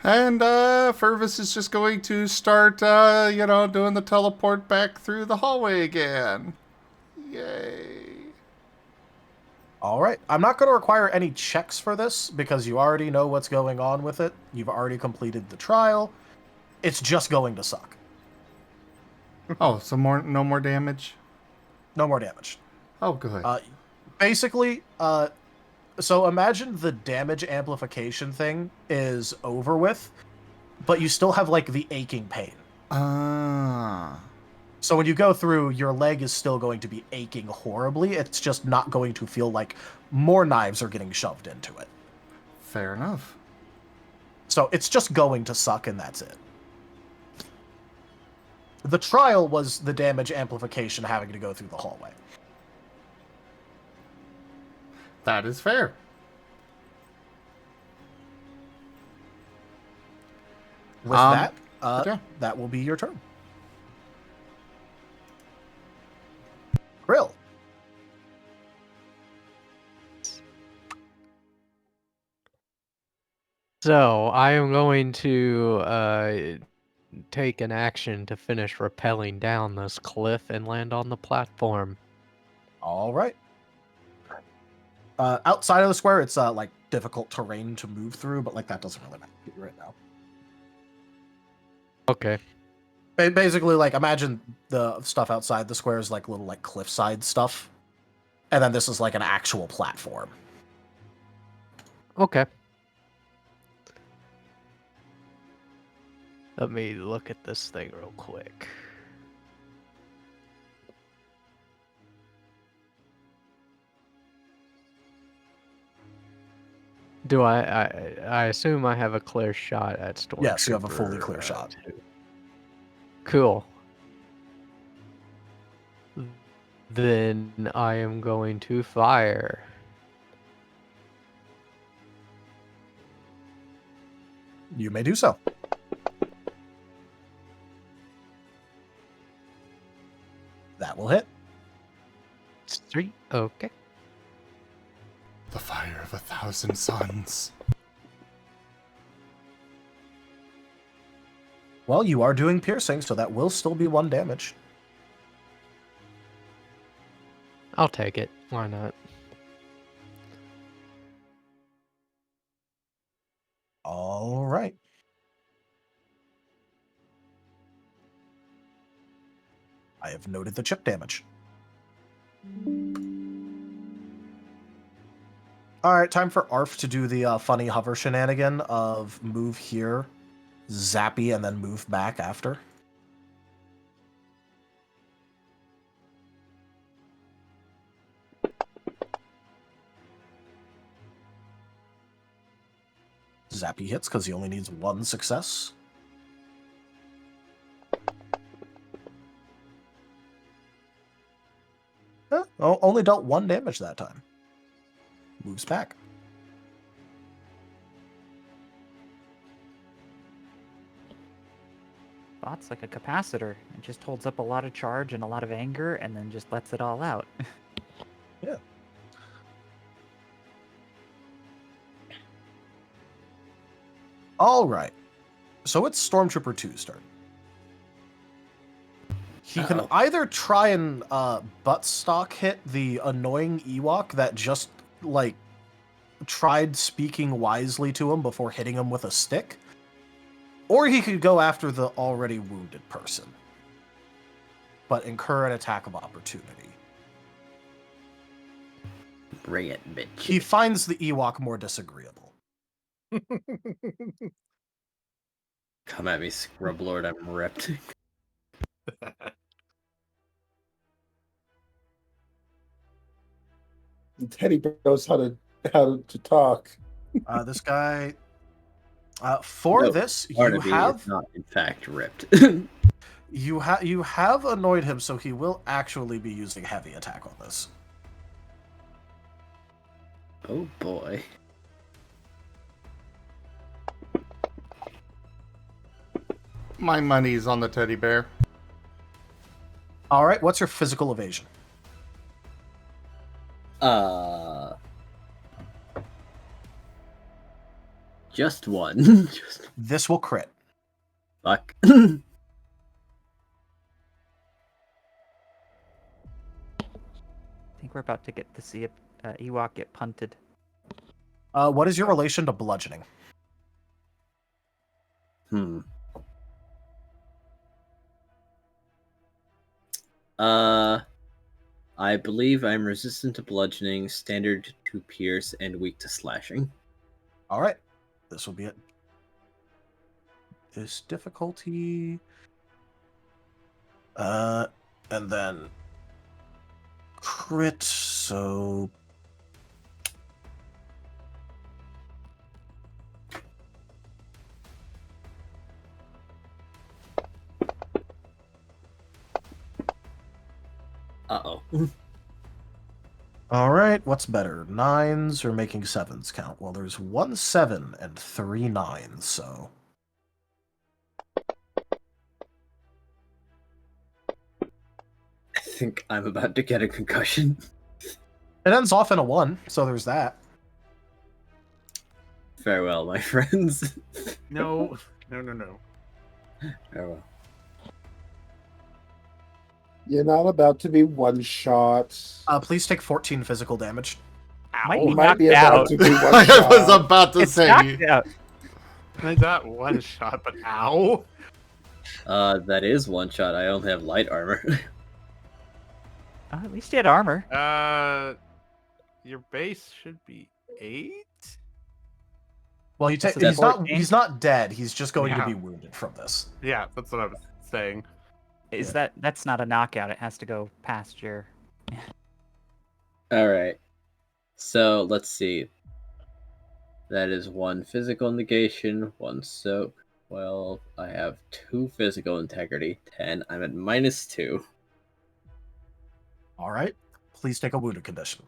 Speaker 1: And Fervis is just going to start, doing the teleport back through the hallway again. Yay.
Speaker 3: All right. I'm not going to require any checks for this because you already know what's going on with it. You've already completed the trial. It's just going to suck.
Speaker 1: Oh, so no more damage?
Speaker 3: No more damage.
Speaker 1: Oh, good.
Speaker 3: Basically, so imagine the damage amplification thing is over with, but you still have, like, the aching pain. So when you go through, your leg is still going to be aching horribly. It's just not going to feel like more knives are getting shoved into it.
Speaker 1: Fair enough.
Speaker 3: So it's just going to suck, and that's it. The trial was the damage amplification having to go through the hallway.
Speaker 1: That is fair.
Speaker 3: With that,
Speaker 1: yeah.
Speaker 3: that will be your turn. Krill.
Speaker 6: So I am going to take an action to finish rappelling down this cliff and land on the platform.
Speaker 3: All right. Outside of the square, it's like difficult terrain to move through, but like that doesn't really matter right now.
Speaker 6: Okay.
Speaker 3: Basically, like imagine the stuff outside the square is like little like cliffside stuff, and then this is like an actual platform.
Speaker 6: Okay. Let me look at this thing real quick. Do I assume I have a clear shot at Stormtrooper?
Speaker 3: Yes, you have a fully clear shot.
Speaker 6: Cool. Then I am going to fire.
Speaker 3: You may do so. That will hit.
Speaker 6: 3. Okay.
Speaker 1: The fire of 1,000 suns.
Speaker 3: Well, you are doing piercing, so that will still be 1 damage.
Speaker 6: I'll take it. Why not?
Speaker 3: All right. I have noted the chip damage. All right, time for Arf to do the funny hover shenanigan of move here, zappy, and then move back after. Zappy hits because he only needs 1 success. Only dealt 1 damage that time. Moves back.
Speaker 7: Thought's like a capacitor. It just holds up a lot of charge and a lot of anger and then just lets it all out.
Speaker 3: Yeah. All right. So it's Stormtrooper 2's turn. He can either try and buttstock hit the annoying Ewok that just, like, tried speaking wisely to him before hitting him with a stick, or he could go after the already wounded person, but incur an attack of opportunity.
Speaker 5: Bring it, bitch.
Speaker 3: He finds the Ewok more disagreeable.
Speaker 5: Come at me, Scrub Lord, I'm ripped.
Speaker 4: Teddy knows how to talk.
Speaker 3: This guy, for this, you
Speaker 5: Barnaby
Speaker 3: have
Speaker 5: is not in fact ripped.
Speaker 3: you have annoyed him, so he will actually be using heavy attack on this.
Speaker 5: Oh boy.
Speaker 1: My money's on the teddy bear.
Speaker 3: All right, what's your physical evasion?
Speaker 5: Just 1.
Speaker 3: This will crit.
Speaker 5: Fuck.
Speaker 7: I think we're about to get to see Ewok get punted.
Speaker 3: What is your relation to bludgeoning?
Speaker 5: I believe I'm resistant to bludgeoning, standard to pierce, and weak to slashing.
Speaker 3: All right, this will be it. This difficulty, and then crit. So All right, what's better, 9s or making 7s count? Well, there's 1 7 and 3 9s, so...
Speaker 5: I think I'm about to get a concussion.
Speaker 3: It ends off in a 1, so there's that.
Speaker 5: Farewell, my friends.
Speaker 8: No, no.
Speaker 5: Farewell.
Speaker 4: You're not about to be one shot.
Speaker 3: Please take 14 physical damage.
Speaker 7: Might
Speaker 4: You
Speaker 7: be
Speaker 4: might
Speaker 7: knocked
Speaker 4: be about
Speaker 7: out.
Speaker 4: to be one
Speaker 1: I was
Speaker 4: shot.
Speaker 1: about to
Speaker 7: It's
Speaker 1: say.
Speaker 7: knocked out.
Speaker 8: I got one shot, but ow.
Speaker 5: That is one shot. I only have light armor.
Speaker 7: At least he had armor.
Speaker 8: Your base should be 8.
Speaker 3: Well,
Speaker 7: This is
Speaker 3: he's not dead. He's just going to
Speaker 8: Yeah.
Speaker 3: be wounded from this.
Speaker 8: Yeah, that's what I was saying.
Speaker 7: That's not a knockout. It has to go past your.
Speaker 5: All right. So let's see. That is 1 physical negation, 1 soak. 12. I have 2 physical integrity. 10. I'm at -2.
Speaker 3: All right. Please take a wounded condition.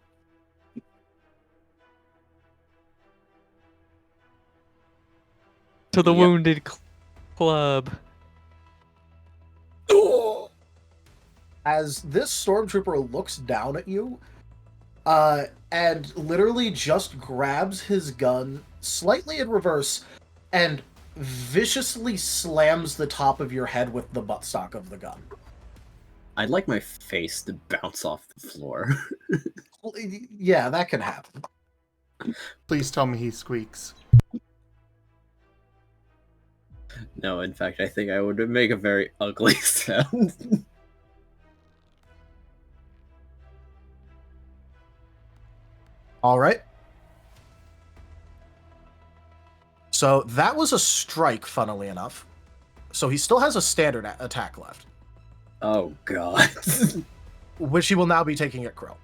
Speaker 6: To the
Speaker 5: Yep.
Speaker 6: wounded club.
Speaker 3: As this stormtrooper looks down at you, and literally just grabs his gun slightly in reverse and viciously slams the top of your head with the buttstock of the gun.
Speaker 5: I'd like my face to bounce off the floor.
Speaker 3: Yeah, that can happen.
Speaker 1: Please tell me he squeaks.
Speaker 5: No, in fact, I think I would make a very ugly sound.
Speaker 3: All right. So that was a strike, funnily enough. So he still has a standard attack left,
Speaker 5: Oh, God.
Speaker 3: which he will now be taking at Krill.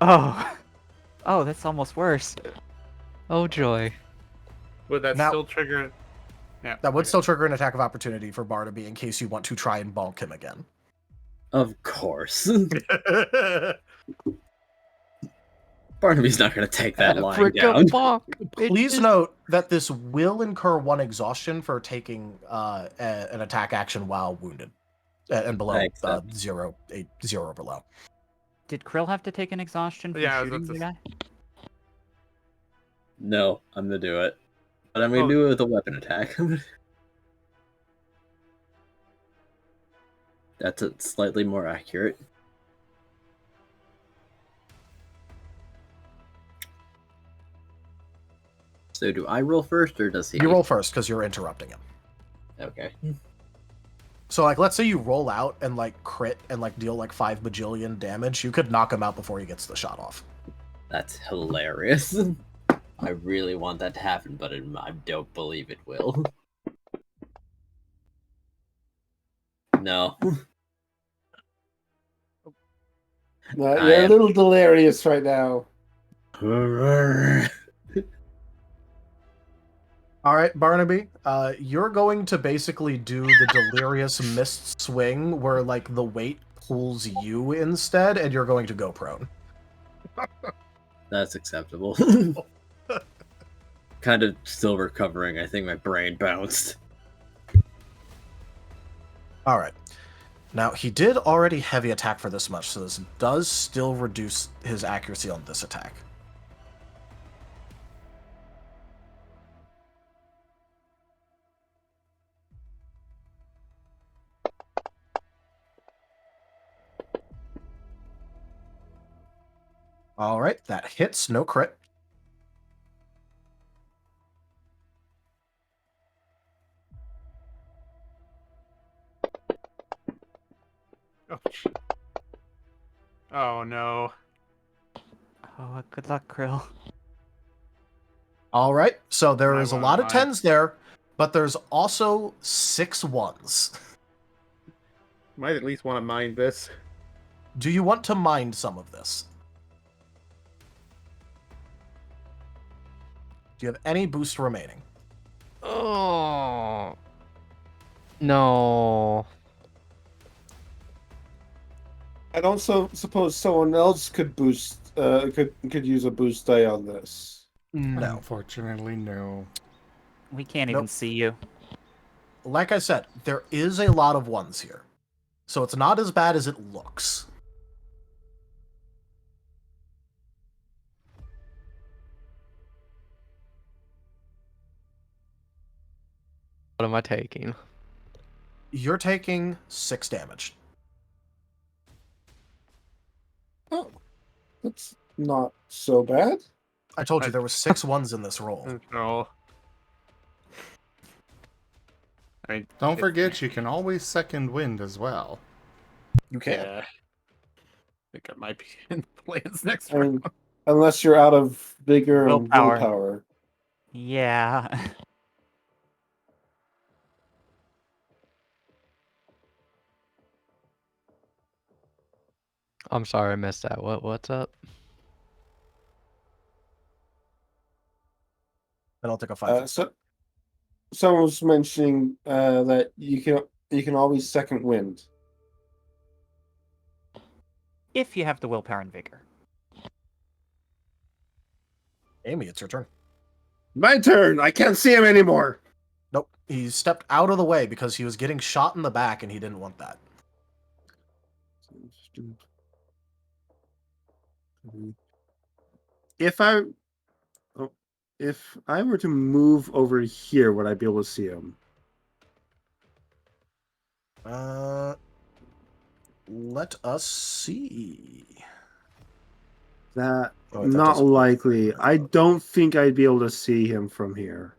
Speaker 7: Oh, that's almost worse.
Speaker 6: Oh joy.
Speaker 8: Would that
Speaker 3: Now-
Speaker 8: still trigger? Yeah.
Speaker 3: That would
Speaker 8: okay.
Speaker 3: still trigger an attack of opportunity for Barnaby in case you want to try and bonk him again.
Speaker 5: Of course. Barnaby's not going to take that lying down.
Speaker 6: Bonk.
Speaker 3: Please note that this will incur 1 exhaustion for taking an attack action while wounded and below
Speaker 5: I accept.
Speaker 3: 0 or below.
Speaker 7: Did Krill have to take an exhaustion for
Speaker 8: Yeah,
Speaker 7: shooting
Speaker 8: that's
Speaker 7: the guy?
Speaker 5: No, I'm going to do it. But I'm going to
Speaker 8: Oh.
Speaker 5: do it with a weapon attack. That's slightly more accurate. So do I roll first, or does he?
Speaker 3: You roll first because you're interrupting him.
Speaker 5: Okay.
Speaker 3: So, like, let's say you roll out and, like, crit and, like, deal, like, 5 bajillion damage. You could knock him out before he gets the shot off.
Speaker 5: That's hilarious. I really want that to happen, but I don't believe it will. No.
Speaker 4: No,
Speaker 5: I
Speaker 4: you're
Speaker 5: am-
Speaker 4: a little delirious right now.
Speaker 3: All right, Barnaby, you're going to basically do the delirious mist swing where, like, the weight pulls you instead, and you're going to go prone.
Speaker 5: That's acceptable. Kind of still recovering. I think my brain bounced.
Speaker 3: All right. Now, he did already heavy attack for this much, so this does still reduce his accuracy on this attack. All right, that hits, no crit.
Speaker 8: Oh, shit. Oh no.
Speaker 7: Oh, good luck, Krill.
Speaker 3: All right, so there
Speaker 8: Might
Speaker 3: is a
Speaker 8: wanna
Speaker 3: lot of
Speaker 8: mind.
Speaker 3: 10s there, but there's also 6 1s.
Speaker 8: Might at least want to mind this.
Speaker 3: Do you want to mind some of this? Do you have any boost remaining?
Speaker 6: Oh. No.
Speaker 4: I don't suppose someone else could could use a boost die on this.
Speaker 3: No.
Speaker 1: Unfortunately, no.
Speaker 7: We can't
Speaker 3: Nope.
Speaker 7: even see you.
Speaker 3: Like I said, there is a lot of ones here. So it's not as bad as it looks.
Speaker 6: What am I taking?
Speaker 3: You're taking 6 damage.
Speaker 4: Oh, that's not so bad.
Speaker 3: I told you there were 6 ones in this roll.
Speaker 8: Roll.
Speaker 1: Don't forget, you can always second wind as well.
Speaker 3: You can.
Speaker 8: Yeah. I think I might be in plans next
Speaker 4: I mean,
Speaker 8: round.
Speaker 4: unless you're out of vigor and
Speaker 7: Willpower.
Speaker 4: willpower.
Speaker 7: Yeah.
Speaker 6: I'm sorry I missed that. What's up?
Speaker 3: And I'll take a 5.
Speaker 4: Someone was mentioning that you can always second wind.
Speaker 7: If you have the willpower and vigor.
Speaker 3: Amy, it's your turn.
Speaker 4: My turn. I can't see him anymore.
Speaker 3: Nope. He stepped out of the way because he was getting shot in the back and he didn't want that.
Speaker 4: If I were to move over here, would I be able to see him?
Speaker 3: Let us see.
Speaker 4: That
Speaker 3: Oh, that
Speaker 4: not
Speaker 3: doesn't-
Speaker 4: likely. I don't think I'd be able to see him from here.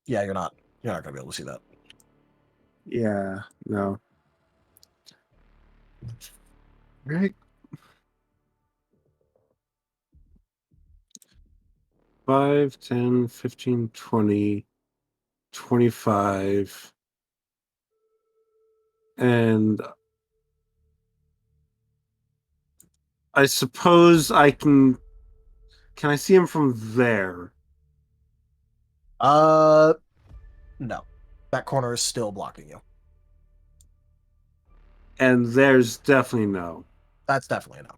Speaker 3: Yeah, you're not gonna be able to see that.
Speaker 4: Yeah, no. Right. 5, 10, 15, 20, 25. And I suppose I can I see him from there?
Speaker 3: No. That corner is still blocking you.
Speaker 4: And there's definitely no.
Speaker 3: That's definitely a no.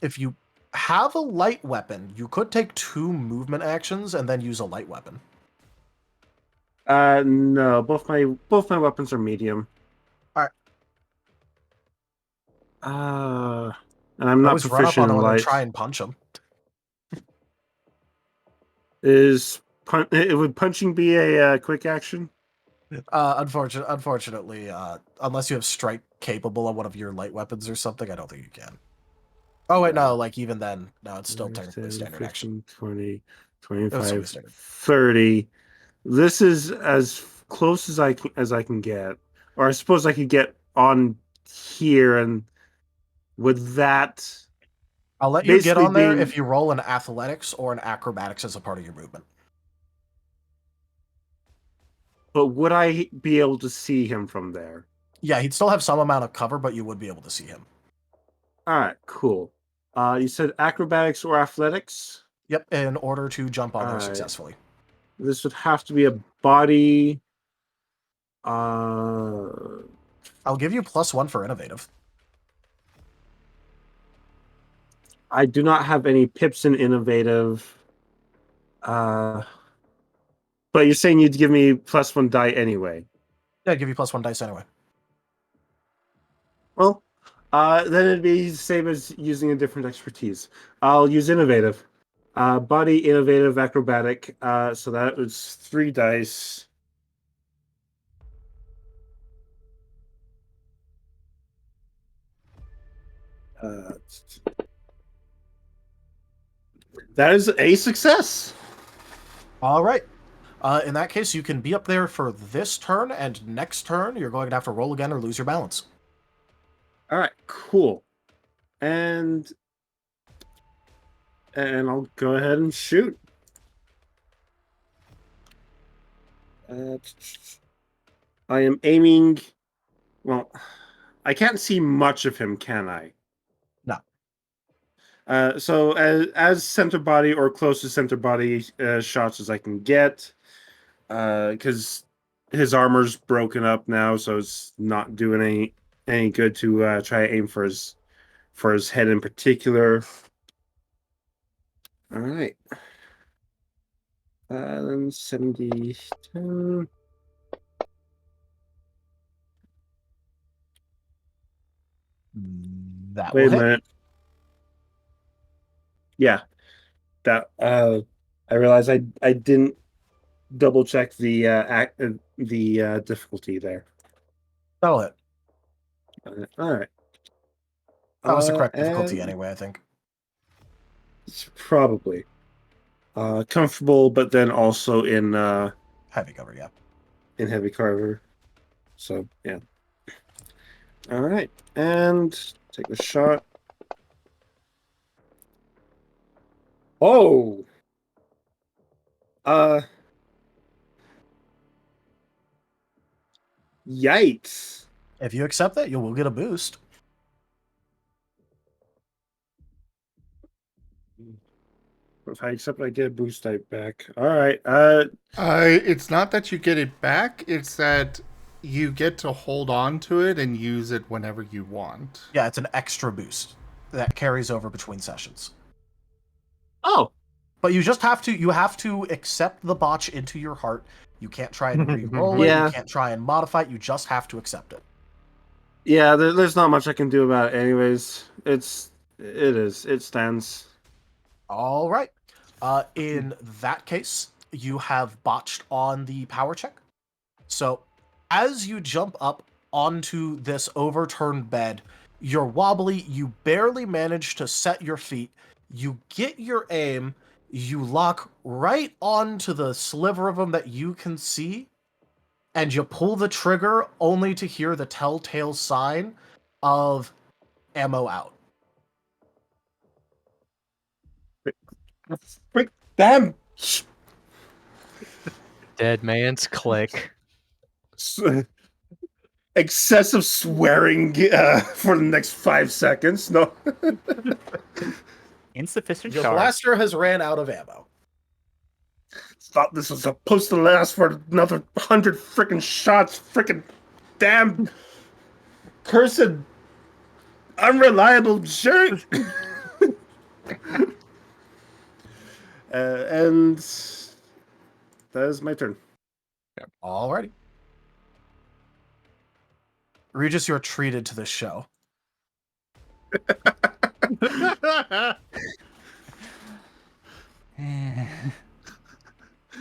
Speaker 3: If you have a light weapon, you could take 2 movement actions and then use a light weapon.
Speaker 4: No, both my weapons are medium.
Speaker 3: Alright.
Speaker 4: And I'm not
Speaker 3: Always run up
Speaker 4: proficient
Speaker 3: on
Speaker 4: in
Speaker 3: him and
Speaker 4: light.
Speaker 3: try and punch him.
Speaker 4: Would punching be a quick action?
Speaker 3: Unfortunately, unless you have strike capable of one of your light weapons or something, I don't think you can. Oh wait, no, like even then, no, it's still technically a standard
Speaker 4: 15,
Speaker 3: action.
Speaker 4: 20,
Speaker 3: still
Speaker 4: 25,
Speaker 3: be standard.
Speaker 4: 30. This is as close as I can get. Or I suppose I could get on here, and with that,
Speaker 3: I'll let you get
Speaker 4: basically
Speaker 3: on there
Speaker 4: being-
Speaker 3: if you roll an athletics or an acrobatics as a part of your movement.
Speaker 4: but would I be able to see him from there?
Speaker 3: Yeah, he'd still have some amount of cover, but you would be able to see him.
Speaker 4: All right, cool. You said acrobatics or athletics?
Speaker 3: Yep, in order to jump on there
Speaker 4: Alright.
Speaker 3: successfully.
Speaker 4: This would have to be a body.
Speaker 3: I'll give you +1 for innovative.
Speaker 4: I do not have any pips in innovative. But you're saying you'd give me +1 die anyway.
Speaker 3: Yeah, I'll give you +1 dice anyway.
Speaker 4: Well, then it'd be the same as using a different expertise. I'll use innovative. Body, innovative, acrobatic. So that was 3 dice. That is a success.
Speaker 3: All right. In that case, you can be up there for this turn, and next turn, you're going to have to roll again or lose your balance.
Speaker 4: All right, cool. And I'll go ahead and shoot. I am aiming. Well, I can't see much of him, can I?
Speaker 3: No.
Speaker 4: So as center body or close to center body shots as I can get, because his armor's broken up now, so it's not doing any good to try to aim for his head in particular. All right. Then 70, 10.
Speaker 3: That
Speaker 4: Wait
Speaker 3: will
Speaker 4: a
Speaker 3: hit.
Speaker 4: minute. Yeah, that I realized I didn't double check the difficulty there.
Speaker 3: That'll hit.
Speaker 4: All right.
Speaker 3: That was the correct difficulty
Speaker 4: and
Speaker 3: anyway, I think.
Speaker 4: it's probably comfortable, but then also in
Speaker 3: Heavy cover, yeah.
Speaker 4: in heavy cover. So yeah. All right, and take the shot. Oh. Yikes.
Speaker 3: If you accept that, you will get a boost.
Speaker 4: If I accept, I get a boost type back. All right.
Speaker 1: It's not that you get it back, it's that you get to hold on to it and use it whenever you want.
Speaker 3: Yeah, it's an extra boost that carries over between sessions.
Speaker 4: Oh.
Speaker 3: But you just have to accept the botch into your heart. You can't try and re-roll it.
Speaker 4: Yeah.
Speaker 3: You can't try and modify it. You just have to accept it.
Speaker 4: Yeah, there's not much I can do about it anyways. It stands.
Speaker 3: All right. In that case, you have botched on the power check. So as you jump up onto this overturned bed, you're wobbly, you barely manage to set your feet, you get your aim, you lock right onto the sliver of them that you can see, and you pull the trigger only to hear the telltale sign of ammo out.
Speaker 4: Frick, damn!
Speaker 6: Dead man's click.
Speaker 4: Excessive swearing for the next 5 seconds. No.
Speaker 7: Insufficient
Speaker 3: Your
Speaker 7: charge.
Speaker 3: blaster has ran out of ammo.
Speaker 4: Thought this was supposed to last for another 100 freaking shots. Freaking damn cursed unreliable jerk. And that is my turn.
Speaker 3: Alrighty. Regis, you're treated to this show.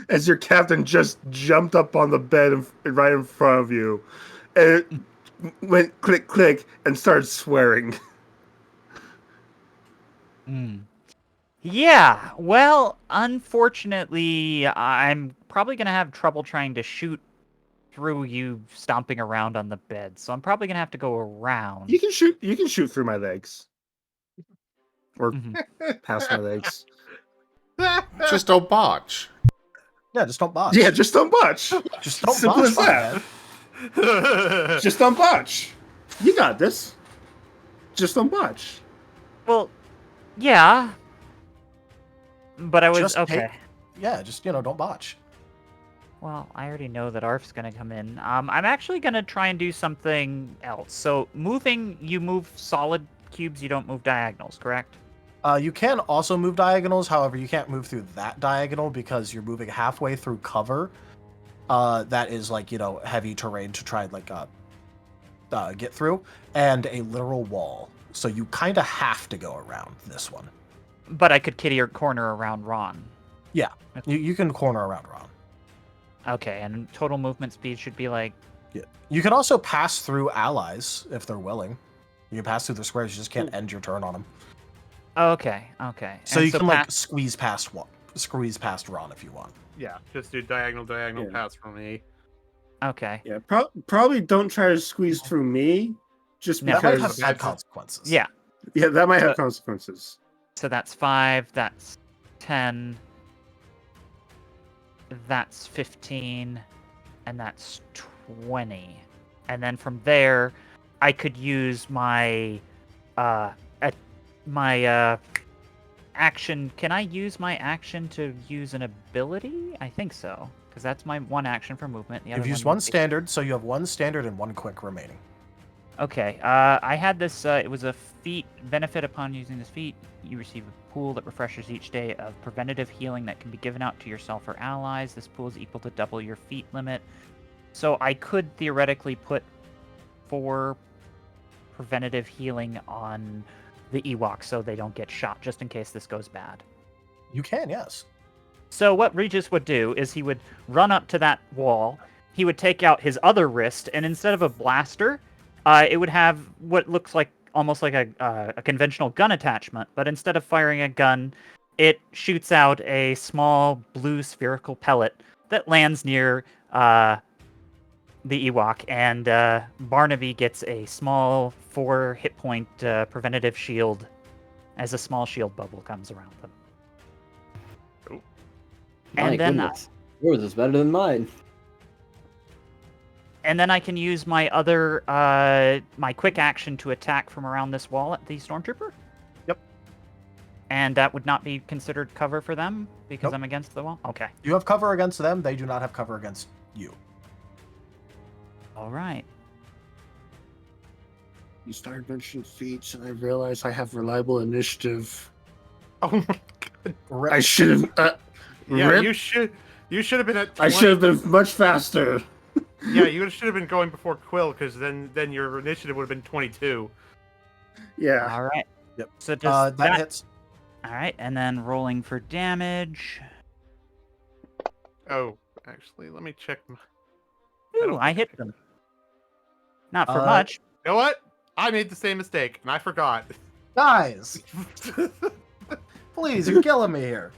Speaker 4: As your captain just jumped up on the bed right in front of you, and it went click click and started swearing.
Speaker 7: Yeah, well, unfortunately, I'm probably going to have trouble trying to shoot through you stomping around on the bed, so I'm probably going to have to go around.
Speaker 4: You can shoot through my legs. Or past my legs.
Speaker 1: Just don't botch.
Speaker 3: Yeah, just don't botch.
Speaker 4: Yeah, just don't botch.
Speaker 3: Just don't
Speaker 4: Simple
Speaker 3: botch,
Speaker 4: as that. Just don't botch. You got this. Just don't botch.
Speaker 7: Well, yeah. But I was
Speaker 3: Just
Speaker 7: okay.
Speaker 3: Yeah, just don't botch.
Speaker 7: Well, I already know that Arf's gonna come in. I'm actually gonna try and do something else. So moving, you move solid cubes, you don't move diagonals, correct?
Speaker 3: You can also move diagonals, however, you can't move through that diagonal because you're moving halfway through cover. That is heavy terrain to try and get through, and a literal wall. So you kind of have to go around this one.
Speaker 7: But I could kitty or corner around Ron.
Speaker 3: Yeah, you can corner around Ron.
Speaker 7: Okay, and total movement speed should be like...
Speaker 3: Yeah. You can also pass through allies if they're willing. You can pass through the squares, you just can't end your turn on them.
Speaker 7: Okay.
Speaker 3: So you can squeeze past Ron if you want.
Speaker 8: Yeah, just do diagonal pass for me.
Speaker 7: Okay.
Speaker 4: Yeah, probably don't try to squeeze through me, just
Speaker 3: That
Speaker 4: because.
Speaker 3: might have bad consequences.
Speaker 7: Yeah.
Speaker 4: Yeah, that might have consequences.
Speaker 7: So that's 5, that's 10, that's 15, and that's 20. And then from there, I could use my action. Can I use my action to use an ability? I think so, because that's my one action for movement. The other
Speaker 3: You've used
Speaker 7: one
Speaker 3: one
Speaker 7: would be-
Speaker 3: standard, so you have one standard and one quick remaining.
Speaker 7: Okay. I had this. It was a feat. Benefit upon using this feat, you receive a pool that refreshes each day of preventative healing that can be given out to yourself or allies. This pool is equal to double your feat limit. So I could theoretically put 4 preventative healing on the Ewoks so they don't get shot, just in case this goes bad.
Speaker 3: You can, yes.
Speaker 7: So what Regis would do is he would run up to that wall, he would take out his other wrist, and instead of a blaster, it would have what looks like almost like a conventional gun attachment, but instead of firing a gun, it shoots out a small blue spherical pellet that lands near the Ewok, and Barnaby gets a small 4 hit point preventative shield as a small shield bubble comes around them.
Speaker 5: My
Speaker 7: And then,
Speaker 5: goodness. Yours is better than mine.
Speaker 7: and then I can use my other my quick action to attack from around this wall at the stormtrooper.
Speaker 3: Yep.
Speaker 7: And that would not be considered cover for them because
Speaker 3: Nope.
Speaker 7: I'm against the wall. Okay.
Speaker 3: You have cover against them. They do not have cover against you.
Speaker 7: All right.
Speaker 4: You started mentioning feats, and I realized I have reliable initiative.
Speaker 8: Oh my god.
Speaker 3: Rip.
Speaker 4: I should have.
Speaker 8: Yeah,
Speaker 4: Rip.
Speaker 8: you should have been at.
Speaker 4: I
Speaker 8: 20.
Speaker 4: should have been much faster.
Speaker 8: Yeah, you should have been going before Quill, because then your initiative would have been 22.
Speaker 4: Yeah.
Speaker 7: All right.
Speaker 3: Yep.
Speaker 7: So does
Speaker 3: That hits.
Speaker 7: All right, and then rolling for damage.
Speaker 8: Oh, actually, let me check.
Speaker 7: Ooh, I hit them. Not for
Speaker 3: Uh,
Speaker 7: much.
Speaker 8: You know what? I made the same mistake, and I forgot.
Speaker 3: Guys, please, you're killing me here.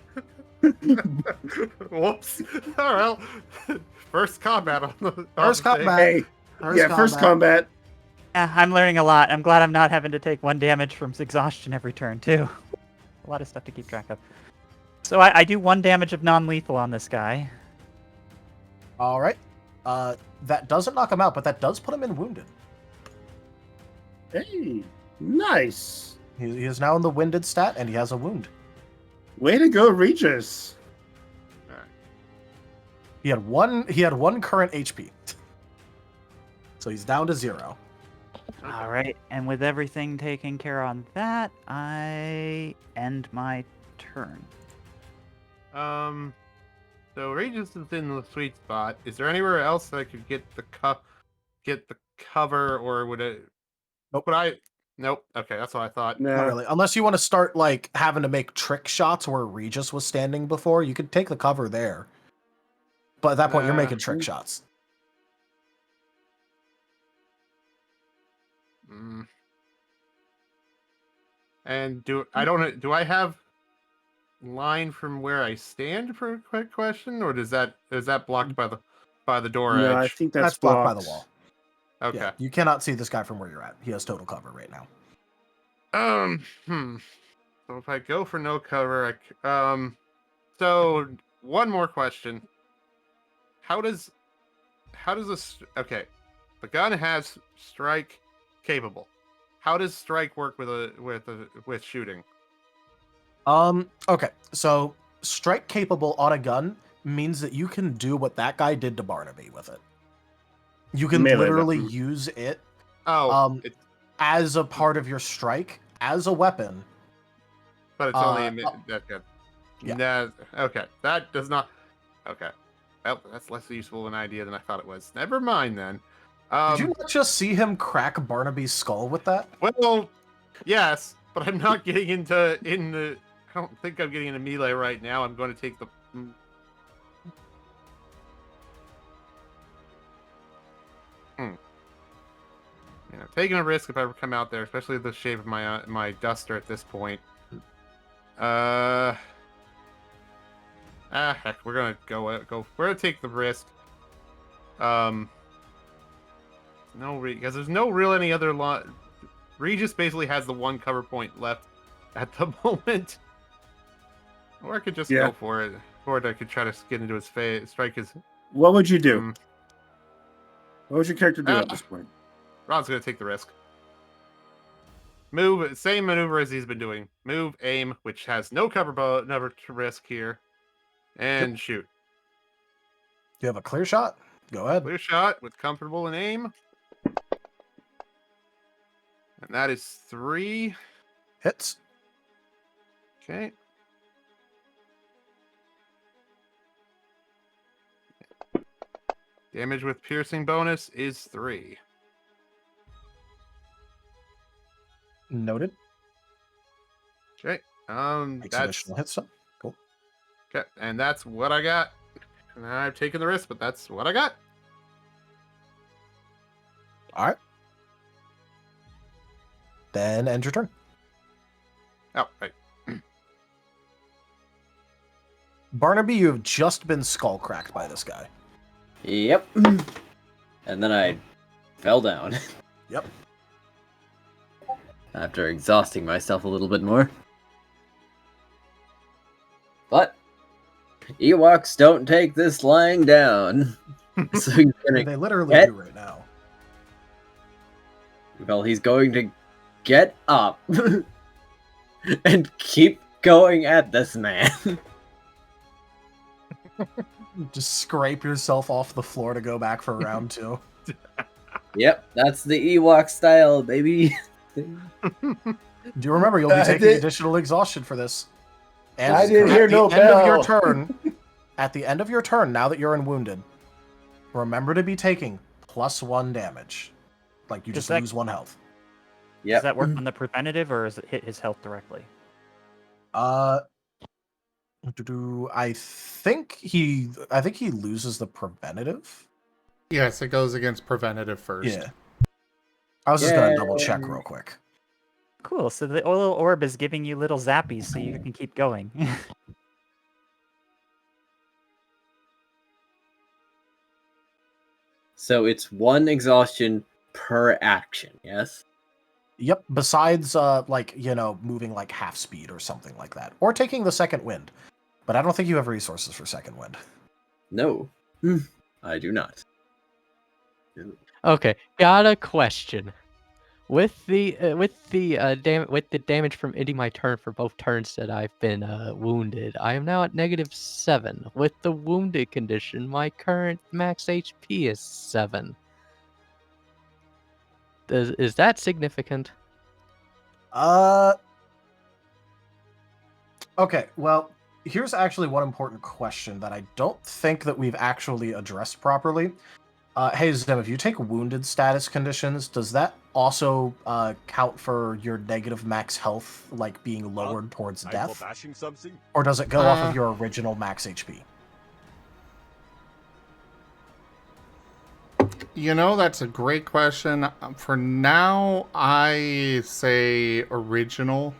Speaker 8: Whoops. All right. First combat on the
Speaker 3: First
Speaker 8: thing.
Speaker 3: combat.
Speaker 4: Hey. First combat.
Speaker 7: Yeah, I'm learning a lot. I'm glad I'm not having to take 1 damage from exhaustion every turn, too. A lot of stuff to keep track of. So I do 1 damage of non-lethal on this guy.
Speaker 3: All right. That doesn't knock him out, but that does put him in wounded.
Speaker 4: Hey, nice.
Speaker 3: He is now in the winded stat, and he has a wound.
Speaker 4: Way to go, Regis.
Speaker 3: He had one current HP, so he's down to 0.
Speaker 7: All right, and with everything taken care on that, I end my turn.
Speaker 8: So Regis is in the sweet spot. Is there anywhere else that I could get the cover, or would it?
Speaker 3: Nope.
Speaker 8: Would I? Nope. Okay, that's what I thought.
Speaker 3: Not really. Unless you want to start like having to make trick shots where Regis was standing before, you could take the cover there. But at that point, you're making trick shots.
Speaker 8: And do I have line from where I stand for a quick question, or is that blocked by the door
Speaker 4: No,
Speaker 8: edge?
Speaker 4: I think that's
Speaker 3: blocked by the wall.
Speaker 8: Okay.
Speaker 3: Yeah, you cannot see this guy from where you're at. He has total cover right now.
Speaker 8: So if I go for no cover, so one more question. How does this? Okay, the gun has strike capable. How does strike work with shooting?
Speaker 3: Okay, so strike capable on a gun means that you can do what that guy did to Barnaby with it. You can
Speaker 4: Melee
Speaker 3: literally
Speaker 4: weapon.
Speaker 3: use it
Speaker 8: It's
Speaker 3: as a part of your strike, as a weapon.
Speaker 8: but it's only that's good.
Speaker 3: yeah.
Speaker 8: Okay, that does not. Okay, well, that's less useful of an idea than I thought it was. Never mind then.
Speaker 3: Did you not just see him crack Barnaby's skull with that?
Speaker 8: Well, yes, but I'm not getting into I don't think I'm getting into melee right now. I'm going to take the. Yeah, taking a risk if I ever come out there, especially the shape of my duster at this point. Heck, we're gonna go. We're gonna take the risk. Because there's no real any other lot. Regis basically has the one cover point left at the moment. Or I could just go for it. Or I could try to get into his face, strike his.
Speaker 4: What would you do? What would your character do at this point?
Speaker 8: Ron's gonna take the risk. Move, same maneuver as he's been doing. Move, aim, which has no cover never to risk here, and shoot.
Speaker 3: You have a clear shot? Go ahead.
Speaker 8: Clear shot with comfortable in aim. And that is 3.
Speaker 3: Hits.
Speaker 8: Okay. Damage with piercing bonus is 3.
Speaker 3: Noted.
Speaker 8: Okay.
Speaker 3: Makes
Speaker 8: That's
Speaker 3: additional hit stuff. Cool.
Speaker 8: okay, and that's what I got. And I've taken the risk, but that's what I got.
Speaker 3: All right. Then end your turn.
Speaker 8: Oh, right.
Speaker 3: Barnaby, you have just been skull cracked by this guy.
Speaker 5: Yep. And then I fell down.
Speaker 3: Yep.
Speaker 5: After exhausting myself a little bit more. But Ewoks don't take this lying down. So he's gonna
Speaker 3: They literally
Speaker 5: get,
Speaker 3: do right now.
Speaker 5: well, he's going to get up and keep going at this man.
Speaker 3: Just scrape yourself off the floor to go back for round 2.
Speaker 5: Yep, that's the Ewok style, baby.
Speaker 3: Do you remember you'll be taking additional exhaustion for this? And
Speaker 12: I didn't hear no
Speaker 3: At the end of your
Speaker 12: bell.
Speaker 3: turn, at the end of your turn, now that you're in wounded, remember to be taking +1 damage. Like you just lose 1 health.
Speaker 5: Yep.
Speaker 7: Does that work on the preventative, or does it hit his health directly?
Speaker 3: I think he loses the preventative.
Speaker 1: Yes, it goes against preventative first.
Speaker 3: Yeah. I was just gonna double check real quick.
Speaker 7: Cool. So the little orb is giving you little zappies, so you can keep going.
Speaker 5: So it's 1 exhaustion per action, yes?
Speaker 3: Yep. Besides, moving like half speed or something like that, or taking the second wind. But I don't think you have resources for second wind.
Speaker 5: No, I do not.
Speaker 6: Okay, got a question. With the damage from ending my turn for both turns that I've been wounded, I am now at -7. With the wounded condition, my current max HP is 7. Is that significant?
Speaker 3: Okay, well, here's actually one important question that I don't think that we've actually addressed properly. Hey, Zim, if you take wounded status conditions, does that also count for your negative max health, like being lowered towards death? Or does it go off of your original max HP?
Speaker 1: You know, that's a great question. For now, I say original.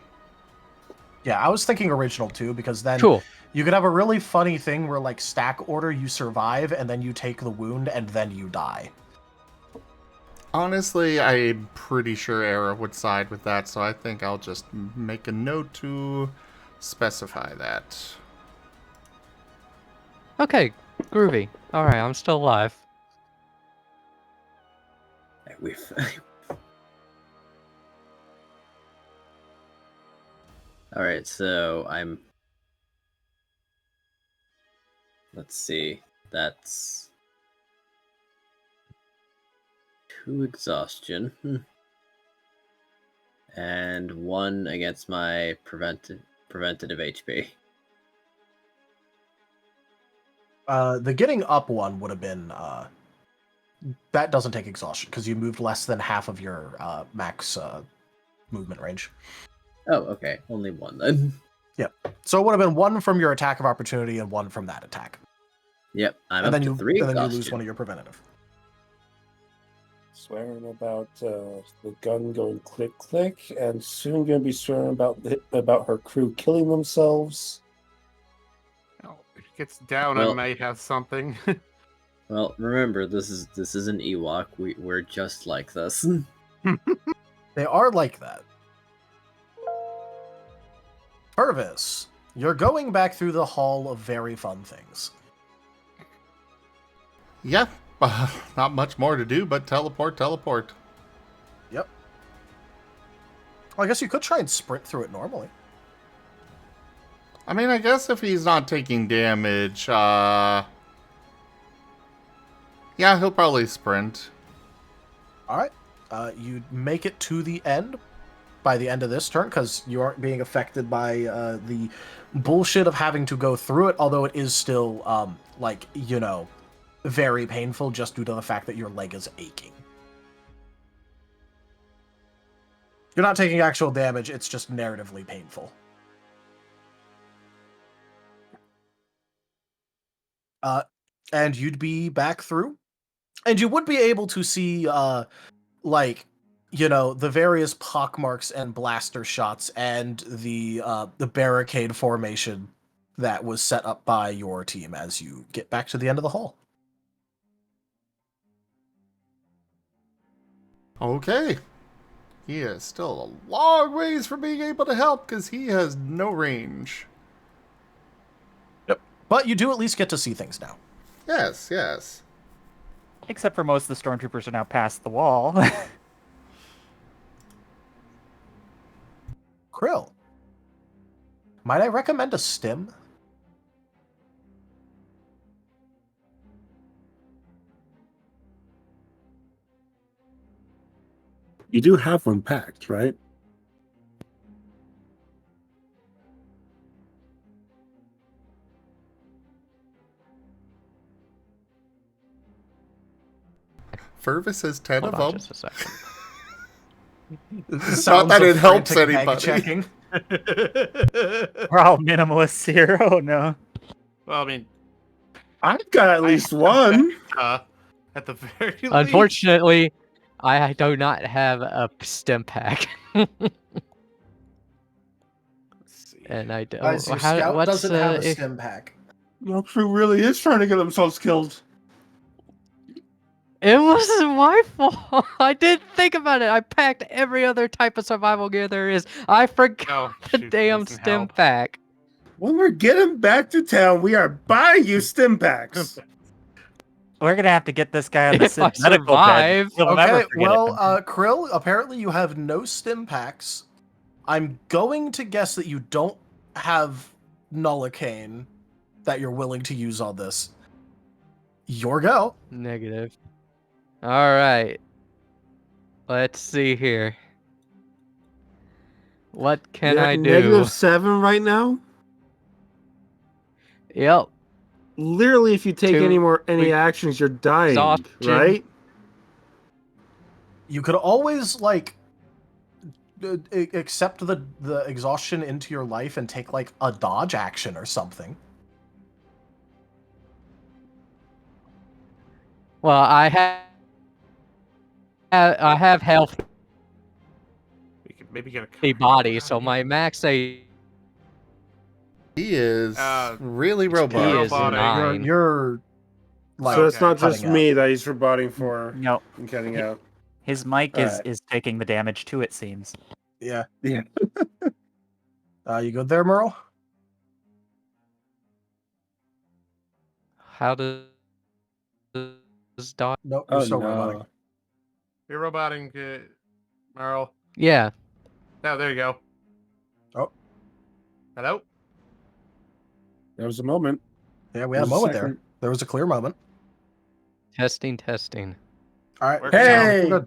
Speaker 3: Yeah, I was thinking original too, because then
Speaker 6: Cool.
Speaker 3: you could have a really funny thing where, like, stack order, you survive, and then you take the wound, and then you die.
Speaker 1: Honestly, I'm pretty sure Era would side with that, so I think I'll just make a note to specify that.
Speaker 6: Okay, groovy. Alright, I'm still alive.
Speaker 5: Alright, so I'm... Let's see. That's 2 exhaustion. And 1 against my preventative HP.
Speaker 3: The getting up one would have been... that doesn't take exhaustion, because you moved less than half of your max movement range.
Speaker 5: Oh, okay. Only 1 then.
Speaker 3: Yep. So it would have been 1 from your attack of opportunity and 1 from that attack.
Speaker 5: Yep, I'm
Speaker 3: and
Speaker 5: up
Speaker 3: then
Speaker 5: to 3
Speaker 3: and then you
Speaker 5: exhaustion.
Speaker 3: lose 1 of your preventative.
Speaker 4: Swearing about the gun going click click, and soon going to be swearing about her crew killing themselves.
Speaker 8: Oh, if it gets down,
Speaker 5: Well-
Speaker 8: I might have something.
Speaker 5: Well, remember, this is an Ewok. We're just like this.
Speaker 3: They are like that. Fervis, you're going back through the Hall of Very Fun Things.
Speaker 1: Yeah, not much more to do but teleport.
Speaker 3: Yep. Well, I guess you could try and sprint through it normally.
Speaker 1: I mean, I guess if he's not taking damage, yeah, he'll probably sprint.
Speaker 3: Alright. You'd make it to the end by the end of this turn, because you aren't being affected by the bullshit of having to go through it, although it is still, very painful just due to the fact that your leg is aching. You're not taking actual damage, it's just narratively painful. And you'd be back through, and you would be able to see, the various pockmarks and blaster shots and the barricade formation that was set up by your team as you get back to the end of the hall.
Speaker 1: Okay. He is still a long ways from being able to help because he has no range.
Speaker 3: Yep. But you do at least get to see things now.
Speaker 1: Yes, yes.
Speaker 7: Except for most of the stormtroopers are now past the wall.
Speaker 3: Krill, might I recommend a stim?
Speaker 4: You do have one packed, right?
Speaker 1: Fervis has 10
Speaker 6: Hold
Speaker 1: of
Speaker 6: on
Speaker 1: them.
Speaker 6: just a second.
Speaker 1: Not that it helps anybody.
Speaker 3: Checking.
Speaker 7: We're all minimalists here. Oh no.
Speaker 8: Well, I mean,
Speaker 4: I've got at least one.
Speaker 8: At the very least.
Speaker 6: Unfortunately, I do not have a stim pack.
Speaker 8: Let's see.
Speaker 6: And I don't.
Speaker 3: Guys, your scout doesn't have a
Speaker 6: if-
Speaker 3: stim pack.
Speaker 4: Your crew really is trying to get themselves killed.
Speaker 6: It wasn't my fault. I did think about it. I packed every other type of survival gear there is. I forgot the
Speaker 8: shoot,
Speaker 6: damn
Speaker 8: doesn't
Speaker 6: stim
Speaker 8: help.
Speaker 6: pack.
Speaker 4: When we're getting back to town, we are buying you stim packs.
Speaker 7: We're gonna have to get this guy on the
Speaker 6: If I
Speaker 7: Sith medical bed.
Speaker 6: survive.
Speaker 7: He'll never
Speaker 3: Okay,
Speaker 7: forget
Speaker 3: well,
Speaker 7: it.
Speaker 3: Krill, apparently you have no stim packs. I'm going to guess that you don't have Nullacane that you're willing to use on this. Your go.
Speaker 6: Negative. All right. Let's see here. What can
Speaker 4: You're
Speaker 6: I
Speaker 4: at
Speaker 6: do?
Speaker 4: -7 right now.
Speaker 6: Yep.
Speaker 4: Literally, if you take
Speaker 6: Two
Speaker 4: any actions, you're dying,
Speaker 6: exhaustion.
Speaker 4: right?
Speaker 3: You could always accept the exhaustion into your life and take like a dodge action or something.
Speaker 6: Well, I have health
Speaker 8: We could maybe get
Speaker 6: a body, so my max A
Speaker 1: He is really
Speaker 6: he
Speaker 1: robust.
Speaker 6: is
Speaker 8: robotic.
Speaker 6: 9.
Speaker 3: You're like
Speaker 4: So it's not just
Speaker 3: cutting
Speaker 4: me that he's roboting for
Speaker 7: No,
Speaker 4: and cutting out.
Speaker 7: his mic
Speaker 4: Alright.
Speaker 7: is taking the damage too. It seems.
Speaker 3: Yeah.
Speaker 4: Yeah.
Speaker 3: You good there, Merl?
Speaker 6: How does dodge?
Speaker 3: Nope, you're
Speaker 4: Oh
Speaker 3: still robotic.
Speaker 4: no!
Speaker 8: You're roboting, Merl.
Speaker 6: Yeah.
Speaker 8: Oh, there you go.
Speaker 3: Oh.
Speaker 8: Hello?
Speaker 4: There was a moment.
Speaker 3: Yeah, we had a
Speaker 4: There's a
Speaker 3: moment there.
Speaker 4: second.
Speaker 3: There was a clear moment.
Speaker 6: Testing.
Speaker 3: All right.
Speaker 8: Working
Speaker 4: Hey!
Speaker 3: Good.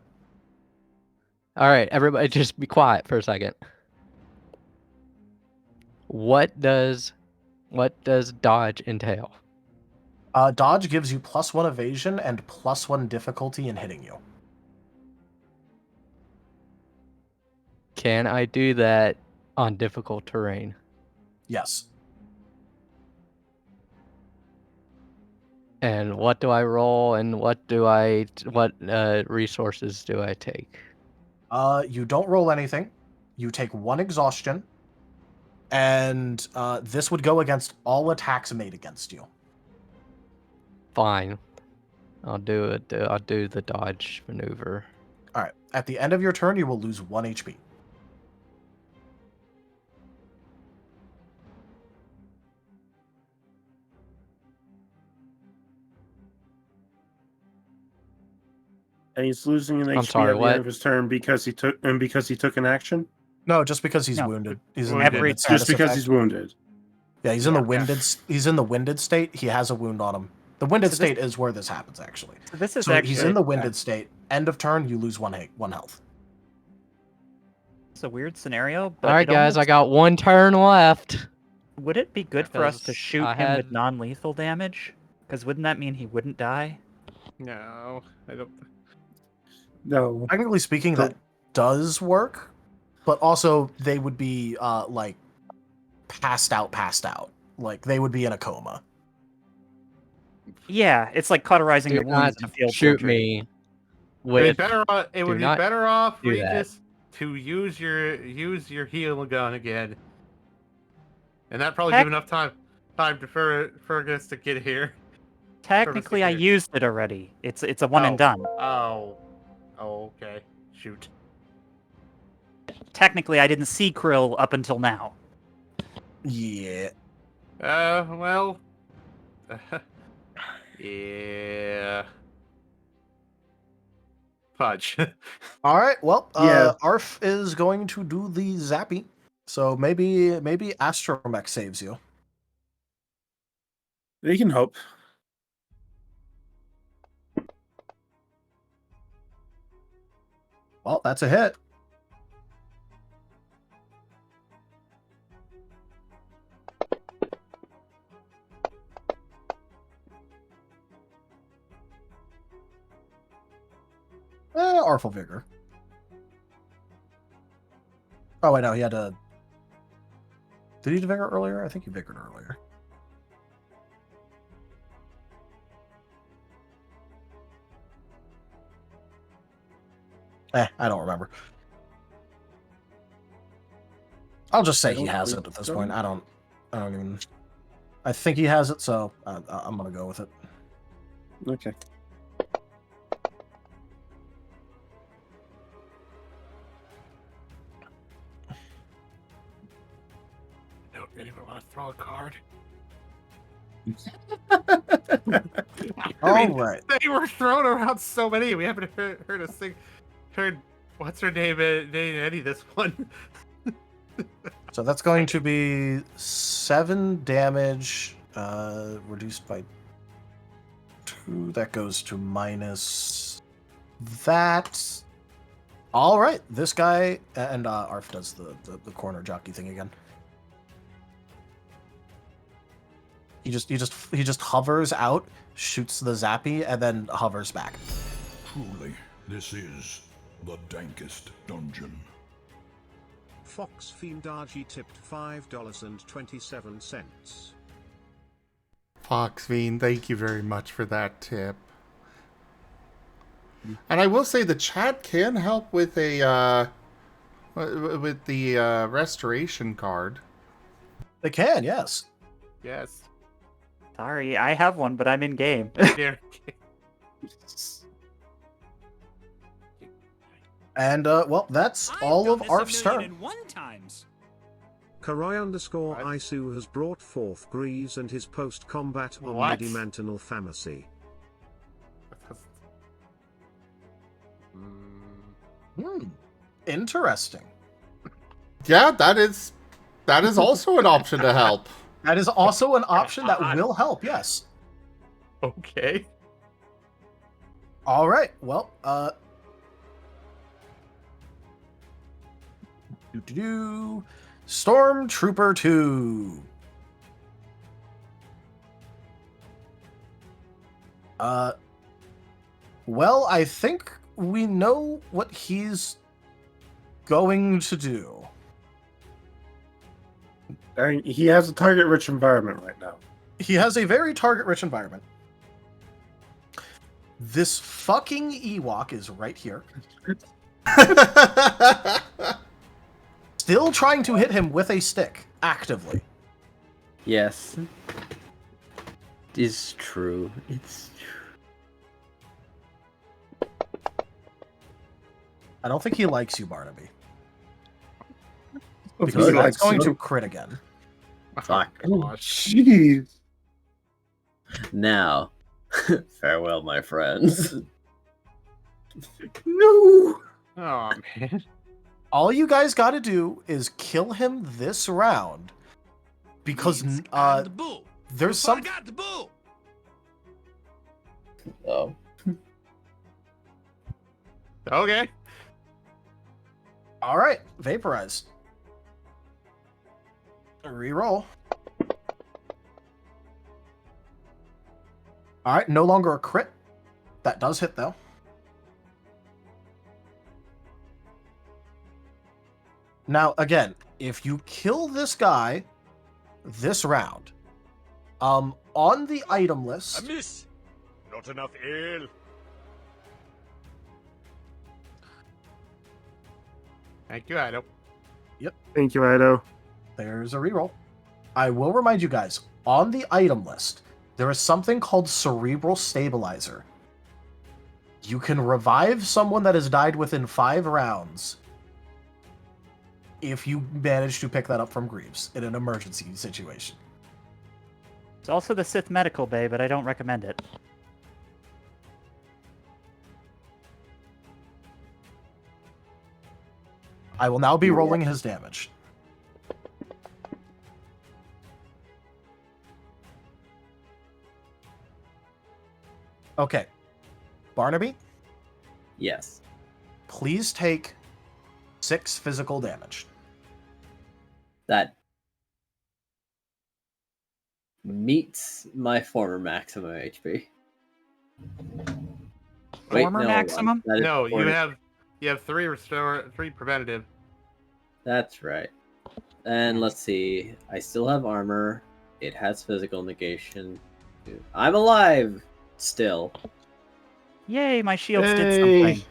Speaker 6: All right, everybody, just be quiet for a second. What does dodge entail?
Speaker 3: Dodge gives you +1 evasion and +1 difficulty in hitting you.
Speaker 6: Can I do that on difficult terrain?
Speaker 3: Yes.
Speaker 6: And what do I roll, and what resources do I take?
Speaker 3: You don't roll anything. You take 1 exhaustion, and this would go against all attacks made against you.
Speaker 6: Fine. I'll do it. I'll do the dodge maneuver.
Speaker 3: All right. At the end of your turn, you will lose 1 HP.
Speaker 4: And he's losing an
Speaker 6: I'm
Speaker 4: HP
Speaker 6: sorry,
Speaker 4: at the
Speaker 6: what?
Speaker 4: end of his turn because he took an action.
Speaker 3: No, just because he's
Speaker 7: No.
Speaker 3: wounded. He's in
Speaker 8: Wounded.
Speaker 3: the wounded
Speaker 4: Just
Speaker 3: status
Speaker 4: because
Speaker 3: effect.
Speaker 4: he's wounded.
Speaker 3: Yeah, he's in the
Speaker 8: Yeah.
Speaker 3: winded. He's in the winded state. He has a wound on him. The winded
Speaker 7: So this-
Speaker 3: state is where this happens, actually.
Speaker 7: So this is
Speaker 3: So
Speaker 7: actually
Speaker 3: he's in the winded state. End of turn, you lose one health.
Speaker 7: it's a weird scenario. But
Speaker 6: All right,
Speaker 7: it
Speaker 6: guys, I
Speaker 7: almost-
Speaker 6: got one turn left.
Speaker 7: Would it be good for us to
Speaker 6: Because
Speaker 7: shoot
Speaker 6: I
Speaker 7: him with
Speaker 6: had-
Speaker 7: non-lethal damage? Because wouldn't that mean he wouldn't die?
Speaker 8: No, I don't.
Speaker 4: No.
Speaker 3: Technically speaking,
Speaker 4: So-
Speaker 3: that does work, but also they would be like passed out. Like they would be in a coma.
Speaker 7: Yeah, it's like cauterizing
Speaker 6: Do
Speaker 7: the
Speaker 6: not
Speaker 7: wounds in a field
Speaker 6: shoot
Speaker 7: surgery.
Speaker 6: me
Speaker 8: It would
Speaker 6: with.
Speaker 8: be better off,
Speaker 6: do not do that.
Speaker 8: Regis, to use your heal gun again, and that probably
Speaker 7: Heck-
Speaker 8: give enough time to Fergus to get here.
Speaker 7: Technically, I
Speaker 8: here.
Speaker 7: used it already. It's a one and
Speaker 8: Oh.
Speaker 7: done.
Speaker 8: Oh, okay. Shoot.
Speaker 7: Technically, I didn't see Krill up until now.
Speaker 3: Yeah.
Speaker 8: Well. Yeah. Fudge.
Speaker 3: All right. Well,
Speaker 4: Yeah.
Speaker 3: Arf is going to do the zappy. So maybe Astromech saves you.
Speaker 4: You can hope.
Speaker 3: Well, that's a hit. Artful Vigor. Oh, wait, no, he had a... Did he Vigor earlier? I think he Vigored earlier. I don't remember. I'll just say he has it at this point. I don't even... I think he has it, so I'm gonna go with it.
Speaker 4: Okay.
Speaker 8: Don't anyone want to throw a card?
Speaker 3: All right.
Speaker 8: They were thrown around so many. We haven't heard a thing. Heard what's her name? Any this one?
Speaker 3: So that's going to be 7 damage, reduced by 2. That goes to minus that. All right, this guy and Arf does the corner jockey thing again. He just hovers out, shoots the zappy, and then hovers back.
Speaker 10: Truly, this is the dankest dungeon.
Speaker 11: FoxFiendRG tipped $5.27.
Speaker 1: FoxFiend, thank you very much for that tip. And I will say the chat can help with a with the restoration card.
Speaker 3: They can, yes.
Speaker 8: Yes.
Speaker 7: Sorry, I have one, but I'm in game.
Speaker 8: There.
Speaker 3: And well, that's all of Arf's turn.
Speaker 11: Karoy_Isu has brought forth Grease and his post-combat
Speaker 8: What?
Speaker 11: omnidimensional pharmacy.
Speaker 3: Interesting.
Speaker 1: Yeah, that is also an option to help.
Speaker 3: That is also an option that will help, yes.
Speaker 8: Okay.
Speaker 3: All right. Well, Stormtrooper 2. Well, I think we know what he's going to do.
Speaker 4: I mean, he has a target-rich environment right now.
Speaker 3: He has a very target-rich environment. This fucking Ewok is right here. Still trying to hit him with a stick, actively.
Speaker 5: Yes. It's true. It's true.
Speaker 3: I don't think he likes you, Barnaby.
Speaker 4: He
Speaker 3: Because that's
Speaker 4: likes
Speaker 3: going
Speaker 4: you.
Speaker 3: to crit again.
Speaker 5: Fuck.
Speaker 4: Oh, jeez.
Speaker 5: Now, farewell, my friends.
Speaker 4: No.
Speaker 8: Oh man.
Speaker 3: All you guys got to do is kill him this round, because there's some.
Speaker 5: Oh.
Speaker 8: Okay.
Speaker 3: All right, vaporize. Reroll. All right, no longer a crit. That does hit though. Now, again, if you kill this guy this round, on the item list,
Speaker 9: miss. Not enough ale.
Speaker 8: Thank you, Ido.
Speaker 4: Thank you, Ido.
Speaker 3: there's a reroll. I will remind you guys, on the item list, there is something called Cerebral Stabilizer. You can revive someone that has died within 5 rounds if you manage to pick that up from Greaves in an emergency situation.
Speaker 7: It's also the Sith Medical Bay, but I don't recommend it.
Speaker 3: I will now be rolling his damage. Okay. Barnaby,
Speaker 5: Yes.
Speaker 3: please take 6 physical damage.
Speaker 5: That meets my former maximum HP.
Speaker 7: Former maximum?
Speaker 5: that is
Speaker 8: No, you
Speaker 5: 40.
Speaker 8: have 3 restore, 3 preventative.
Speaker 5: That's right. And let's see. I still have armor. It has physical negation. I'm alive still.
Speaker 7: Yay, my shields did
Speaker 4: Hey.
Speaker 7: something.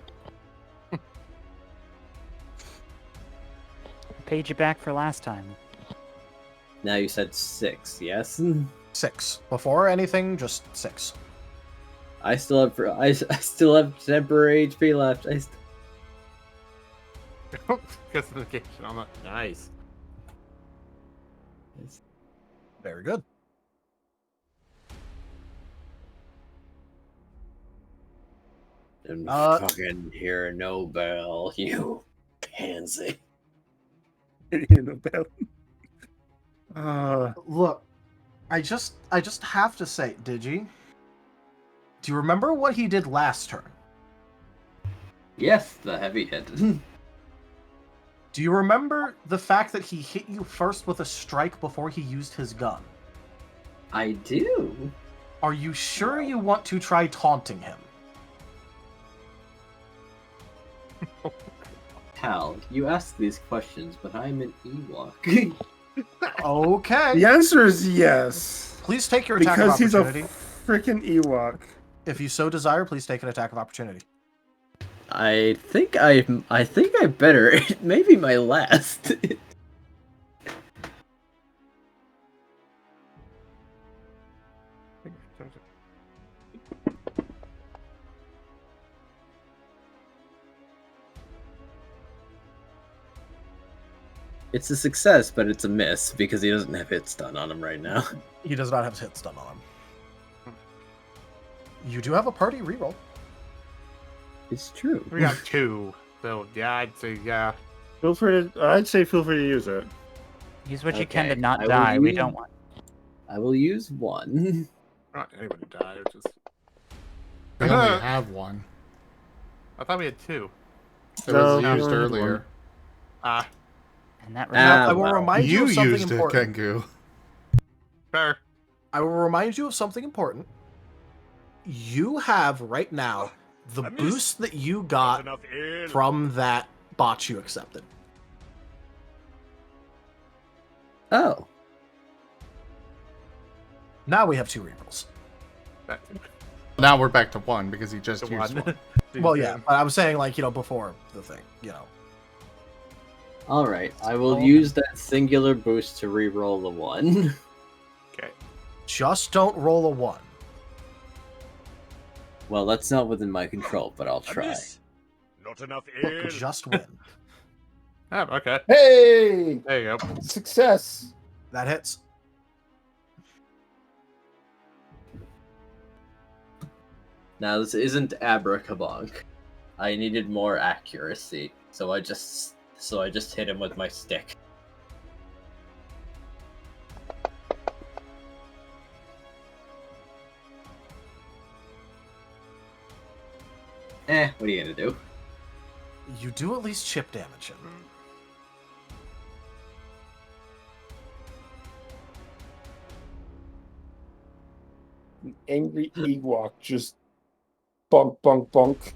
Speaker 7: Paid you back for last time.
Speaker 5: Now you said 6, yes?
Speaker 3: 6. Before anything, just 6.
Speaker 5: I still have temporary HP left.
Speaker 8: Justification on that. Nice.
Speaker 3: Very good.
Speaker 5: And fucking hear no bell, you pansy.
Speaker 4: Annabelle.
Speaker 3: Look, I just have to say, Digi, do you remember what he did last turn?
Speaker 5: Yes, the heavy hit.
Speaker 3: Do you remember the fact that he hit you first with a strike before he used his gun?
Speaker 5: I do.
Speaker 3: Are you sure you want to try taunting him?
Speaker 5: Hal, you ask these questions, but I'm an Ewok.
Speaker 3: Okay.
Speaker 4: The answer is yes.
Speaker 3: Please take your attack
Speaker 4: Because
Speaker 3: of
Speaker 4: he's a
Speaker 3: opportunity.
Speaker 4: freaking Ewok.
Speaker 3: If you so desire, please take an attack of opportunity.
Speaker 5: I think I better. It may be my last. It's a success, but it's a miss because he doesn't have hit stun on him right now.
Speaker 3: He does not have hit stun on him. You do have a party reroll.
Speaker 5: It's true.
Speaker 8: We got 2. So, yeah, I'd say, yeah.
Speaker 4: I'd say feel free to use it.
Speaker 7: Use what you can to
Speaker 5: Okay,
Speaker 7: not
Speaker 5: I will
Speaker 7: die. We
Speaker 5: use-
Speaker 7: don't want.
Speaker 5: I will use 1.
Speaker 8: Not anybody die. It's just...
Speaker 1: We only have 1.
Speaker 8: I thought we had 2.
Speaker 1: It was
Speaker 4: No,
Speaker 1: used
Speaker 4: we only had
Speaker 1: earlier.
Speaker 7: And that
Speaker 5: Ah,
Speaker 3: I will
Speaker 5: well.
Speaker 3: remind you
Speaker 1: You
Speaker 3: of something
Speaker 1: used it,
Speaker 3: important.
Speaker 1: Kenku.
Speaker 8: Fair.
Speaker 3: I will remind you of something important. You have right now the boost that you got
Speaker 9: enough ale.
Speaker 3: from that bot you accepted.
Speaker 5: Oh.
Speaker 3: Now we have 2 rerolls.
Speaker 1: Now we're back to 1 because he just
Speaker 8: The
Speaker 1: used 1.
Speaker 3: Well, yeah, but I was saying, like, before the thing,
Speaker 5: Alright, I will use that singular boost to reroll the 1.
Speaker 8: Okay.
Speaker 3: Just don't roll a 1.
Speaker 5: Well, that's not within my control, but I'll try.
Speaker 9: Not enough ale.
Speaker 3: Just win.
Speaker 8: Oh, okay.
Speaker 4: Hey!
Speaker 8: There you go.
Speaker 4: Success!
Speaker 3: That hits.
Speaker 5: Now, this isn't Abracabonk. I needed more accuracy, so I just so I just hit him with my stick. What are you gonna do?
Speaker 3: You do at least chip damage him.
Speaker 4: Angry Ewok just bonk, bonk, bonk.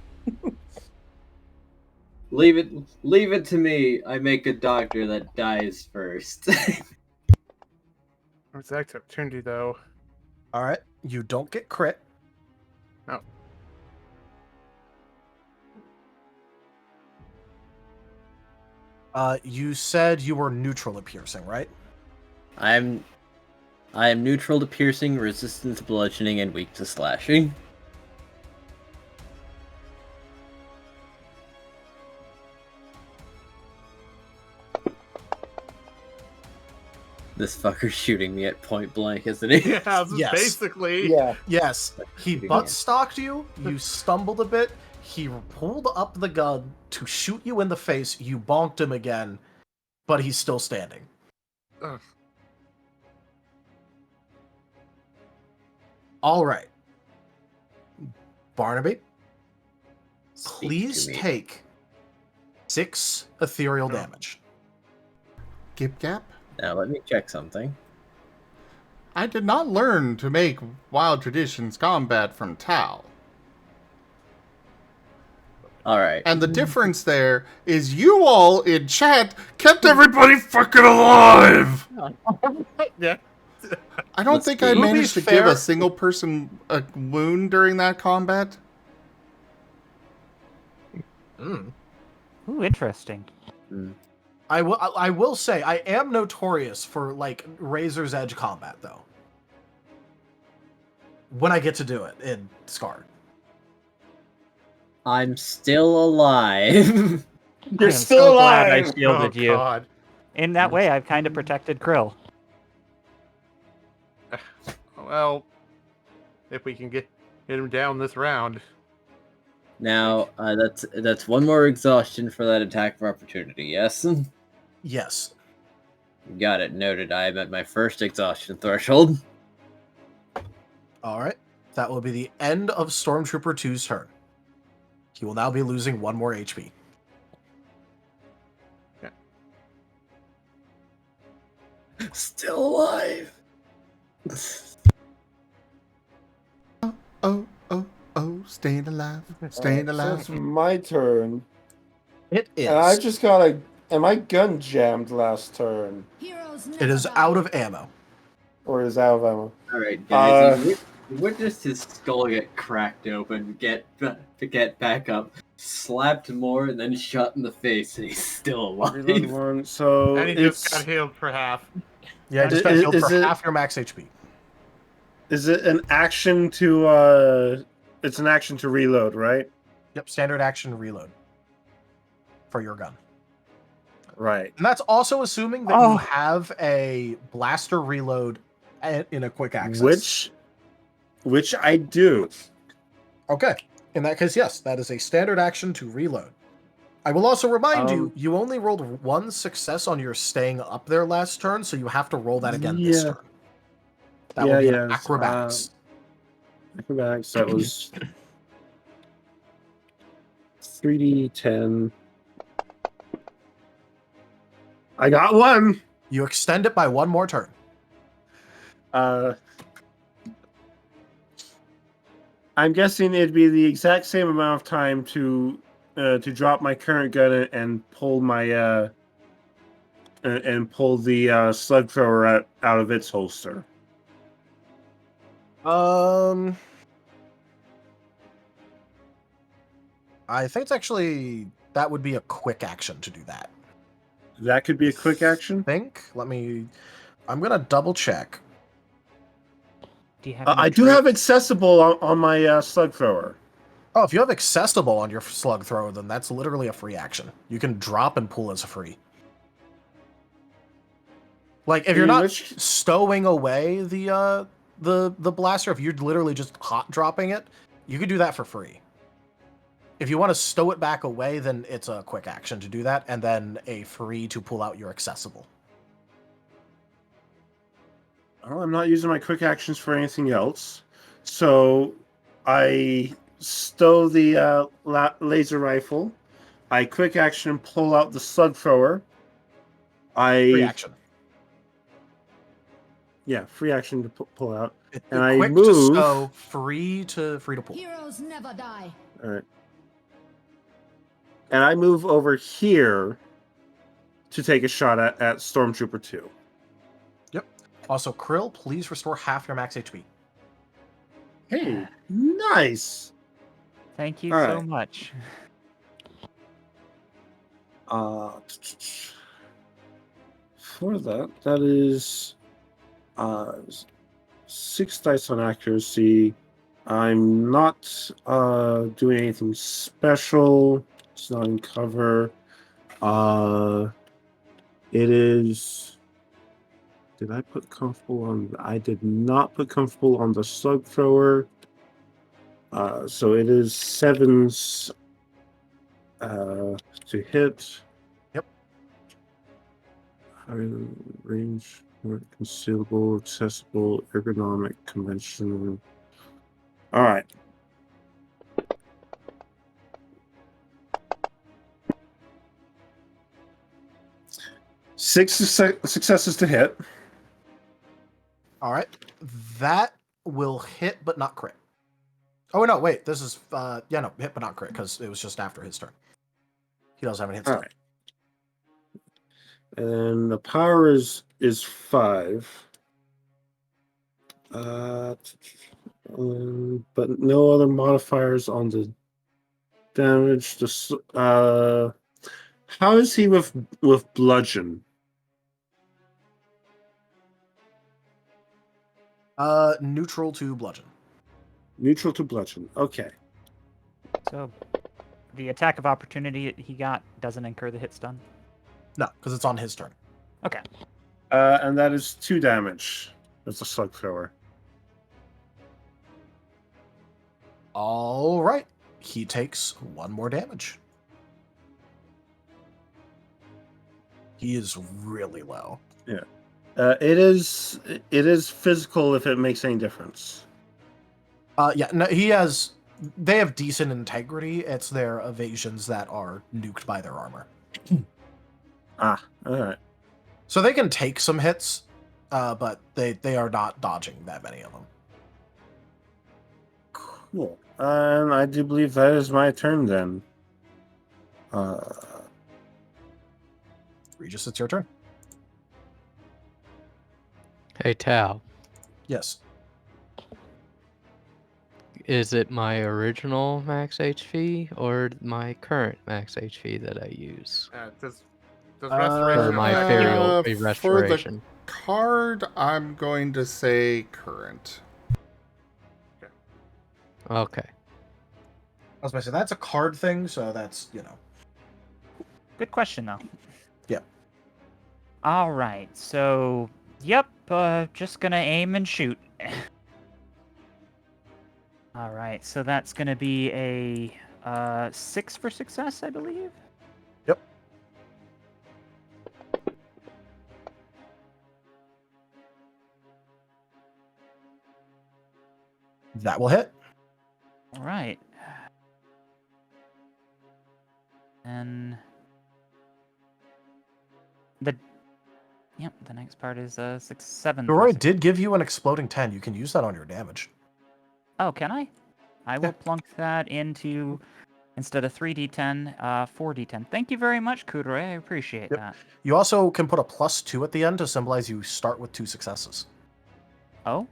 Speaker 5: Leave it to me. I make a doctor that dies first.
Speaker 8: It's X opportunity, though.
Speaker 3: All right, you don't get crit.
Speaker 8: No.
Speaker 3: You said you were neutral at piercing, right?
Speaker 5: I am neutral to piercing, resistant to bludgeoning, and weak to slashing. This fucker's shooting me at point blank, isn't he?
Speaker 8: Yeah,
Speaker 3: Yes.
Speaker 8: basically.
Speaker 4: Yeah.
Speaker 3: Yes. He butt stalked you. You stumbled a bit. He pulled up the gun to shoot you in the face. You bonked him again, but he's still standing.
Speaker 8: Ugh.
Speaker 3: All right. Barnaby,
Speaker 5: Speak
Speaker 3: please
Speaker 5: to me.
Speaker 3: take 6 ethereal
Speaker 8: Oh.
Speaker 3: damage.
Speaker 1: Gip Gap?
Speaker 5: Now let me check something.
Speaker 1: I did not learn to make Wild Traditions combat from Tal.
Speaker 5: Alright.
Speaker 1: And the difference there is you all in chat kept everybody fucking alive!
Speaker 8: Yeah.
Speaker 1: I don't
Speaker 5: Let's
Speaker 1: think
Speaker 5: be-
Speaker 1: I
Speaker 5: To be
Speaker 1: managed to give
Speaker 3: fair-
Speaker 1: a single person a wound during that combat.
Speaker 3: Mm.
Speaker 7: Ooh, interesting.
Speaker 3: I will say I am notorious for like razor's edge combat though. When I get to do it in Scarred.
Speaker 5: I'm still alive.
Speaker 4: You're
Speaker 7: I am
Speaker 4: still
Speaker 7: so glad I
Speaker 4: alive!
Speaker 7: shielded
Speaker 8: Oh,
Speaker 7: you.
Speaker 8: God.
Speaker 7: In that way, I've kind of protected Krill.
Speaker 8: Well, if we can get him down this round.
Speaker 5: Now, that's one more exhaustion for that attack of opportunity, yes?
Speaker 3: Yes.
Speaker 5: Got it, noted. I am at my first exhaustion threshold.
Speaker 3: All right. That will be the end of Stormtrooper 2's turn. He will now be losing 1 more HP.
Speaker 5: Still alive.
Speaker 1: Oh, staying alive, staying
Speaker 4: So
Speaker 1: alive.
Speaker 4: it's my turn.
Speaker 3: It is.
Speaker 4: And I just got a... And my gun jammed last turn.
Speaker 3: It is out of ammo.
Speaker 4: Or is out of ammo.
Speaker 5: Alright, guys.
Speaker 4: Uh,
Speaker 5: You witnessed his skull get cracked open, get back up, slapped more, and then shot in the face, and he's still
Speaker 4: Reload
Speaker 5: alive.
Speaker 4: one, so
Speaker 8: And he just got healed for half.
Speaker 3: Yeah, just got healed for half your max HP.
Speaker 4: Is it an action to it's an action to reload, right?
Speaker 3: Yep, standard action reload for your gun.
Speaker 4: Right.
Speaker 3: And that's also assuming that you have a blaster reload in a quick access.
Speaker 4: Which I do.
Speaker 3: Okay. In that case, yes, that is a standard action to reload. I will also remind you, you only rolled 1 success on your staying up there last turn, so you have to roll that again this turn. That will be an acrobatics.
Speaker 4: Acrobatics, that was 3d10. I got 1!
Speaker 3: You extend it by 1 more turn.
Speaker 4: I'm guessing it'd be the exact same amount of time to drop my current gun and pull my the slug thrower out of its holster.
Speaker 3: I think it's actually that would be a quick action to do that.
Speaker 4: That could be a quick action.
Speaker 3: I'm gonna double check.
Speaker 7: Do you have
Speaker 4: I do have accessible on my slug thrower.
Speaker 3: Oh, if you have accessible on your slug thrower, then that's literally a free action. You can drop and pull as a free. Like if you're not stowing away the blaster, if you're literally just hot dropping it, you could do that for free. If you want to stow it back away, then it's a quick action to do that, and then a free to pull out your accessible.
Speaker 4: Well, I'm not using my quick actions for anything else. So I stow the laser rifle. I quick action pull out the slug thrower.
Speaker 3: Free action.
Speaker 4: Yeah, free action to pull out. And
Speaker 3: Quick
Speaker 4: I move.
Speaker 3: to stow, free to pull.
Speaker 12: Heroes never die.
Speaker 4: All right. And I move over here to take a shot at Stormtrooper 2.
Speaker 3: Yep. Also, Krill, please restore half your max HP.
Speaker 4: Hey, nice.
Speaker 7: Thank you
Speaker 4: All
Speaker 7: so
Speaker 4: right.
Speaker 7: much.
Speaker 4: For that is 6 dice on accuracy. I'm not doing anything special. It's not in cover. It is. Did I put comfortable on? I did not put comfortable on the slug thrower. So it is 7s to hit.
Speaker 3: Yep.
Speaker 4: Higher range, more concealable, accessible, ergonomic, conventional. All right. Six successes to hit.
Speaker 3: All right. That will hit, but not crit. Oh, no, wait. This is, hit, but not crit, because it was just after his turn. He doesn't have any hits.
Speaker 4: All right. And the power is 5. But no other modifiers on the damage. How is he with bludgeon?
Speaker 3: Neutral to bludgeon.
Speaker 4: Neutral to bludgeon. Okay.
Speaker 7: So, the attack of opportunity he got doesn't incur the hit stun?
Speaker 3: No, because it's on his turn.
Speaker 7: Okay.
Speaker 4: And that is 2 damage. That's a slug thrower.
Speaker 3: All right. He takes 1 more damage. He is really low.
Speaker 4: Yeah. It is physical if it makes any difference.
Speaker 3: Yeah, no, they have decent integrity. It's their evasions that are nuked by their armor.
Speaker 4: All right.
Speaker 3: So they can take some hits, but they are not dodging that many of them.
Speaker 4: Cool. And I do believe that is my turn then.
Speaker 3: Regis, it's your turn.
Speaker 6: Hey, Tao.
Speaker 3: Yes.
Speaker 6: Is it my original max HP or my current max HP that I use?
Speaker 8: Does
Speaker 6: Or
Speaker 8: restoration
Speaker 6: my
Speaker 8: affect
Speaker 6: ferial
Speaker 8: you?
Speaker 6: restoration?
Speaker 1: For the card, I'm going to say current.
Speaker 6: Okay.
Speaker 3: I was going to say, that's a card thing, so that's,
Speaker 7: Good question, though.
Speaker 3: Yeah.
Speaker 7: All right, so, yep, just gonna aim and shoot. All right, so that's gonna be a 6 for success, I believe?
Speaker 3: Yep. That will hit.
Speaker 7: All right. And the next part is 6, 7.
Speaker 3: Roy did give you an exploding 10. You can use that on your damage.
Speaker 7: Oh, can I? I will plunk that into, instead of 3d10, 4d10. Thank you very much, Kudroy. I appreciate that.
Speaker 3: You also can put a +2 at the end to symbolize you start with 2 successes.
Speaker 7: Oh?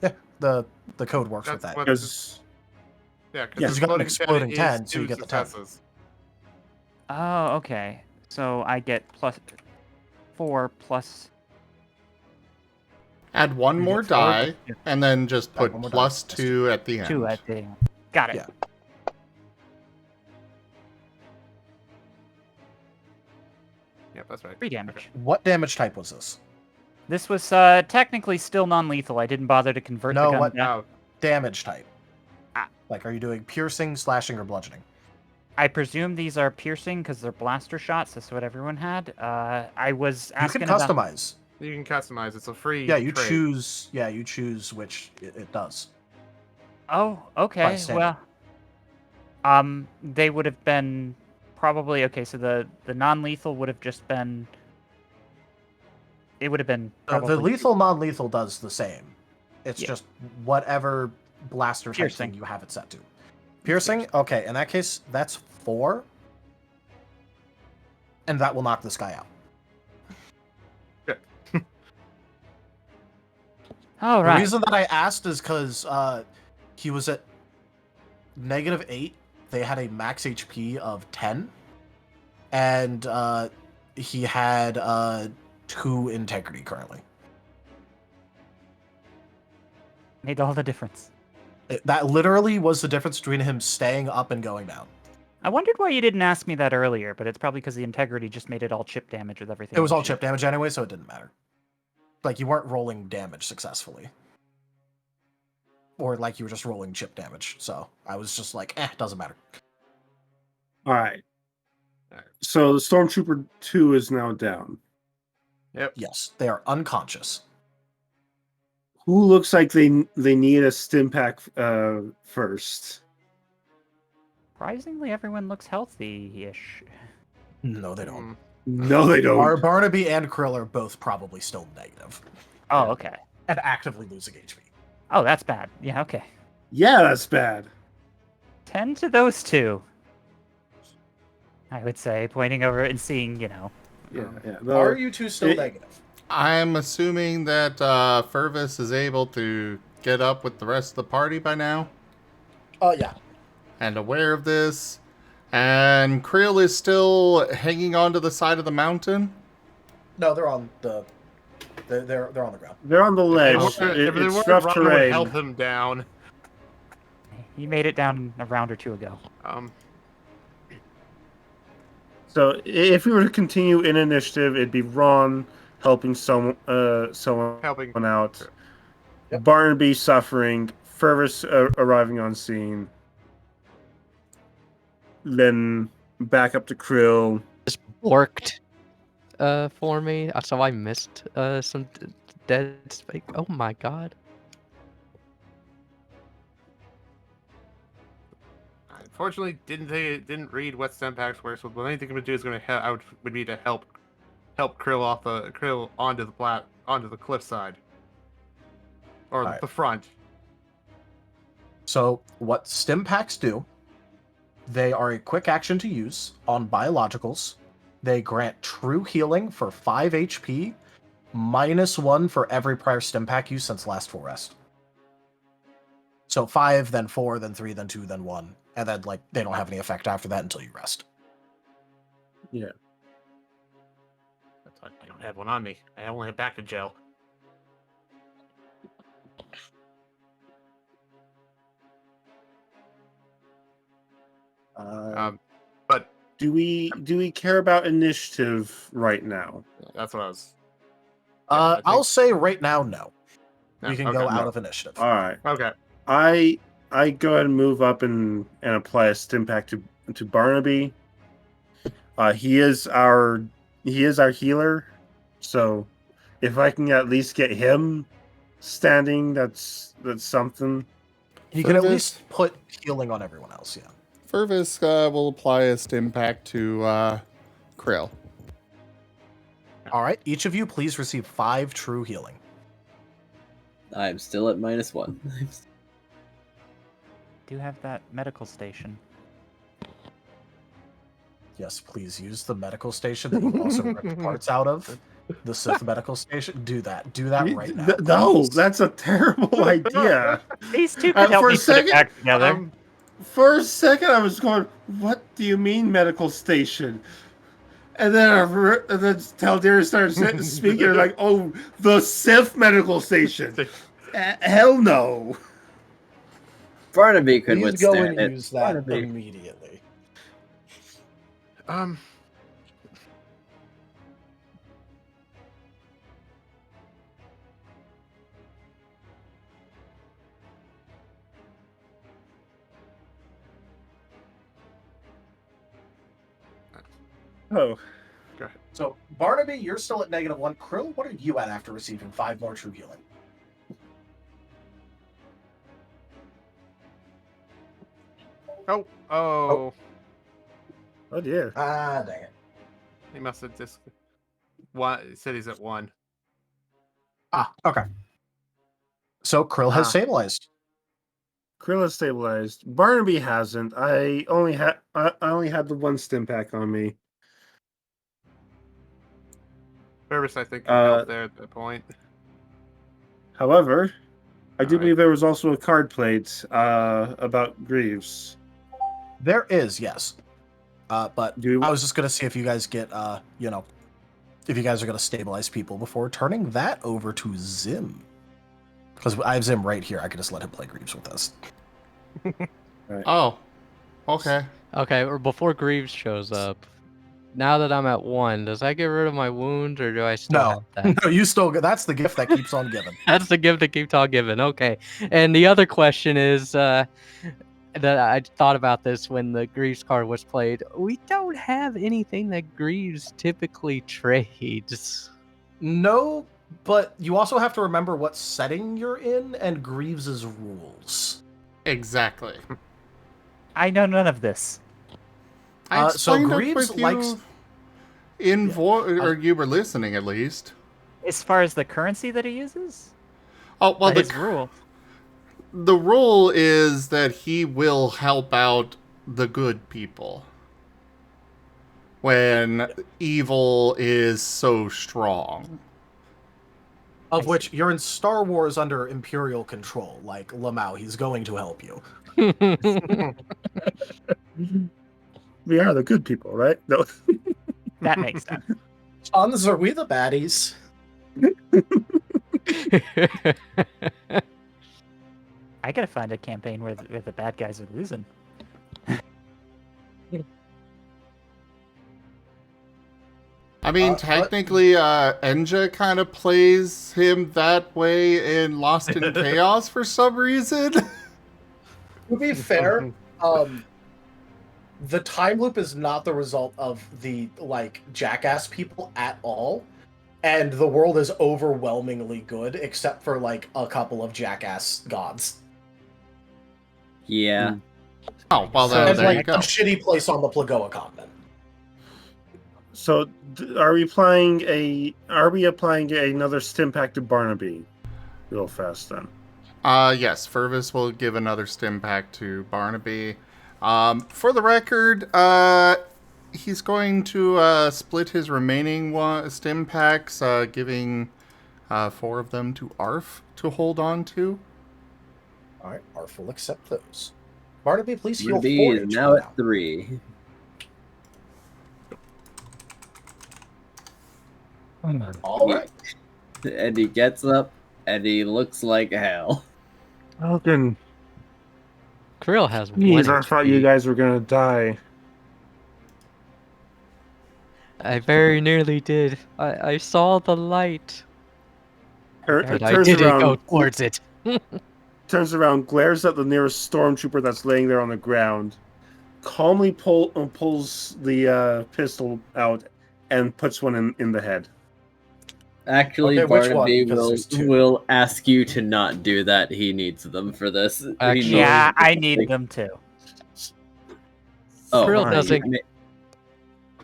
Speaker 3: Yeah, the code works with that.
Speaker 4: Because
Speaker 3: because you got an exploding 10, so you get the 10.
Speaker 7: Oh, okay. So I get +4 plus.
Speaker 1: Add 1 more
Speaker 3: get 4,
Speaker 1: die, and then just
Speaker 3: Add
Speaker 1: put
Speaker 3: 1 more die.
Speaker 1: +2 at the end.
Speaker 7: 2 at the end. Got it.
Speaker 3: Yeah.
Speaker 8: Yeah, that's right.
Speaker 7: 3 damage.
Speaker 3: What damage type was this?
Speaker 7: This was technically still non-lethal. I didn't bother to convert the
Speaker 3: No,
Speaker 7: gun
Speaker 3: what
Speaker 7: back.
Speaker 3: damage type? Like, are you doing piercing, slashing, or bludgeoning?
Speaker 7: I presume these are piercing because they're blaster shots. That's what everyone had. I was asking
Speaker 3: You can
Speaker 7: about.
Speaker 3: customize.
Speaker 8: You can customize. It's a free.
Speaker 3: Yeah, you
Speaker 8: trade.
Speaker 3: choose. Yeah, you choose which it does.
Speaker 7: Oh, okay.
Speaker 3: standard.
Speaker 7: Well, they would have been probably okay. So the non-lethal would have just been. It would have been probably
Speaker 3: The lethal, non-lethal does the same. It's
Speaker 7: Yeah.
Speaker 3: just whatever blaster type
Speaker 7: Piercing.
Speaker 3: thing you have it set to. Piercing? Okay, in that case, that's 4. And that will knock this guy out.
Speaker 7: All
Speaker 3: The
Speaker 7: right.
Speaker 3: reason that I asked is because he was at -8. They had a max HP of 10. And he had 2 integrity currently.
Speaker 7: Made all the difference.
Speaker 3: That literally was the difference between him staying up and going down.
Speaker 7: I wondered why you didn't ask me that earlier, but it's probably because the integrity just made it all chip damage with everything.
Speaker 3: It was
Speaker 7: on
Speaker 3: all
Speaker 7: shield.
Speaker 3: chip damage anyway, so it didn't matter. Like, you weren't rolling damage successfully. Or, like, you were just rolling chip damage. So, I was just like, doesn't matter.
Speaker 4: All right. So the Stormtrooper 2 is now down.
Speaker 3: Yes, they are unconscious.
Speaker 4: Who looks like they need a stim pack first?
Speaker 7: Surprisingly, everyone looks healthy-ish.
Speaker 3: No, they don't.
Speaker 4: No, they don't.
Speaker 3: Barnaby and Krill are both probably still negative.
Speaker 7: Oh, okay.
Speaker 3: And actively losing HP.
Speaker 7: Oh, that's bad. Yeah, okay.
Speaker 4: Yeah, that's bad.
Speaker 7: 10 to those two. I would say, pointing over and seeing,
Speaker 4: Yeah.
Speaker 3: Are you two still negative?
Speaker 1: I'm assuming that Fervis is able to get up with the rest of the party by now.
Speaker 3: Oh, yeah.
Speaker 1: And aware of this. And Krill is still hanging onto the side of the mountain.
Speaker 3: No, they're on the... They're on the ground.
Speaker 4: They're on the ledge.
Speaker 8: If they
Speaker 4: It's
Speaker 8: weren't,
Speaker 4: rough
Speaker 8: Ron would
Speaker 4: terrain.
Speaker 8: help them down.
Speaker 7: He made it down a round or two ago.
Speaker 4: So if we were to continue in initiative, it'd be Ron helping someone out.
Speaker 3: Yep.
Speaker 4: Barnaby suffering. Fervis arriving on scene. Then back up to Krill.
Speaker 6: Just worked for me, so I missed some dead space. Oh my god.
Speaker 8: Unfortunately, didn't read what stem packs were. So the only thing I'm gonna do is would be to help Krill onto the cliffside or
Speaker 3: Alright.
Speaker 8: the front.
Speaker 3: So, what stim packs do, they are a quick action to use on biologicals. They grant true healing for 5 HP, -1 for every prior stim pack used since last full rest. So 5, then 4, then 3, then 2, then 1. And then, like, they don't have any effect after that until you rest.
Speaker 4: Yeah.
Speaker 8: I don't have one on me. I only have back to gel. But
Speaker 4: Do we care about initiative right now?
Speaker 8: that's what I was.
Speaker 3: I'll say right now, no.
Speaker 8: No,
Speaker 3: We can
Speaker 8: okay,
Speaker 3: go out
Speaker 8: no.
Speaker 3: of initiative.
Speaker 4: All right.
Speaker 8: Okay.
Speaker 4: I go ahead and move up and apply a stim pack to Barnaby. He is our healer, so if I can at least get him standing, that's something.
Speaker 3: You can at
Speaker 1: Fervis?
Speaker 3: least put healing on everyone else, yeah.
Speaker 1: Fervis will apply a stim pack to Krill.
Speaker 3: All right, each of you please receive 5 true healing.
Speaker 5: I'm still at -1.
Speaker 7: Do have that medical station.
Speaker 3: Yes, please use the medical station that you also ripped parts out of. The Sith medical station. Do that. Do that right now.
Speaker 4: No,
Speaker 3: please.
Speaker 4: that's a terrible idea.
Speaker 7: These two could help
Speaker 4: for
Speaker 7: me
Speaker 4: a
Speaker 7: put it
Speaker 4: second,
Speaker 7: back together.
Speaker 4: For a second, I was going, "What do you mean medical station?" And then Taldir started speaking like, "Oh, the Sith medical station." Hell no.
Speaker 5: Barnaby could
Speaker 3: Please go
Speaker 5: withstand
Speaker 3: and
Speaker 5: it.
Speaker 3: use that
Speaker 5: Barnaby.
Speaker 3: immediately.
Speaker 4: Oh,
Speaker 3: So, Barnaby, you're still at -1. Krill, what are you at after receiving 5 more true healing?
Speaker 8: Oh.
Speaker 4: oh dear.
Speaker 3: Ah, dang it.
Speaker 8: He must have just. One, he said he's at 1.
Speaker 3: Ah, okay. So, Krill has stabilized.
Speaker 4: Krill is stabilized. Barnaby hasn't. I only had the one stim pack on me.
Speaker 8: Fervis, I think, can help there at that point.
Speaker 4: However, I do
Speaker 8: Alright.
Speaker 4: believe there was also a card played about Greaves.
Speaker 3: There is, yes. But
Speaker 4: Do-
Speaker 3: I was just going to see if you guys get, if you guys are going to stabilize people before turning that over to Zim. Because I have Zim right here. I could just let him play Greaves with us.
Speaker 1: Oh, okay.
Speaker 6: Okay, or before Greaves shows up, now that I'm at 1, does that get rid of my wounds, or do I still
Speaker 3: No,
Speaker 6: have that?
Speaker 3: no, you still get. That's the gift that keeps on giving.
Speaker 6: That's the gift that keeps on giving. Okay. And the other question is that I thought about this when the Greaves card was played. We don't have anything that Greaves typically trades.
Speaker 3: No, but you also have to remember what setting you're in and Greaves's rules.
Speaker 1: Exactly.
Speaker 7: I know none of this.
Speaker 1: I
Speaker 3: So
Speaker 1: explained it
Speaker 3: Greaves
Speaker 1: with
Speaker 3: likes-
Speaker 1: you in or you were listening at least.
Speaker 7: As far as the currency that he uses?
Speaker 1: Oh well,
Speaker 7: His rule.
Speaker 1: the rule is that he will help out the good people when evil is so strong.
Speaker 3: Of which you're in Star Wars under Imperial control. Like Lamau, he's going to help you.
Speaker 4: We are the good people, right? No.
Speaker 7: That makes sense.
Speaker 3: Sons, are we the baddies?
Speaker 7: I gotta find a campaign where the bad guys are losing.
Speaker 1: I mean, technically, Enja kind of plays him that way in Lost in Chaos for some reason.
Speaker 3: To be fair, the time loop is not the result of the jackass people at all, and the world is overwhelmingly good except for a couple of jackass gods.
Speaker 5: Yeah.
Speaker 1: Oh, well,
Speaker 3: And
Speaker 1: there you
Speaker 3: a
Speaker 1: go.
Speaker 3: shitty place on the Plagoa continent.
Speaker 4: So, are we applying another stim pack to Barnaby? Real fast then.
Speaker 1: Yes, Fervis will give another stim pack to Barnaby. For the record, he's going to split his remaining stim packs, giving 4 of them to Arf to hold on to.
Speaker 3: All right, Arf will accept those. Barnaby, please heal
Speaker 5: Ruby
Speaker 3: 4
Speaker 5: is
Speaker 3: HP
Speaker 5: now at 3.
Speaker 3: All right.
Speaker 5: And he gets up, and he looks like hell.
Speaker 4: Falcon.
Speaker 6: Krill has 1
Speaker 4: Jeez, I thought you
Speaker 6: HP.
Speaker 4: guys were gonna die.
Speaker 6: I very nearly did. I saw the light. And I
Speaker 4: Turns
Speaker 6: didn't
Speaker 4: around,
Speaker 6: go towards it.
Speaker 4: turns around, glares at the nearest stormtrooper that's laying there on the ground, calmly pulls the pistol out, and puts one in the head.
Speaker 5: Actually,
Speaker 3: Okay, which one?
Speaker 5: Barnaby
Speaker 3: Because there's 2.
Speaker 5: will ask you to not do that. He needs them for this. He
Speaker 6: Actually-
Speaker 5: knows-
Speaker 7: Yeah, I need them too.
Speaker 5: Oh,
Speaker 6: Krill
Speaker 5: fine.
Speaker 6: doesn't-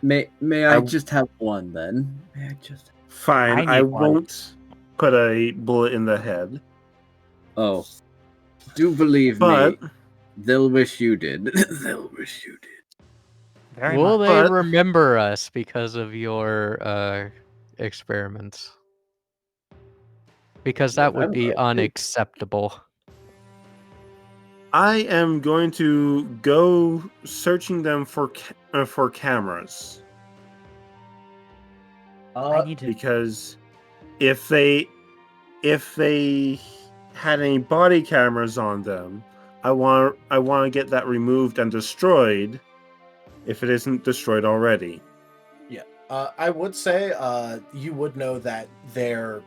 Speaker 5: May I just have one then? May I just?
Speaker 4: Fine,
Speaker 7: I
Speaker 4: I
Speaker 7: need one.
Speaker 4: won't put a bullet in the head.
Speaker 5: Oh, do believe
Speaker 4: But
Speaker 5: me. They'll wish you did. They'll wish you did.
Speaker 7: Very
Speaker 6: Will
Speaker 7: much.
Speaker 6: they
Speaker 4: But-
Speaker 6: remember us because of your experiments? Because that would be unacceptable.
Speaker 4: I am going to go searching them for cameras,
Speaker 7: I need to.
Speaker 4: because if they had any body cameras on them, I want to get that removed and destroyed if it isn't destroyed already.
Speaker 3: I would say you would know that their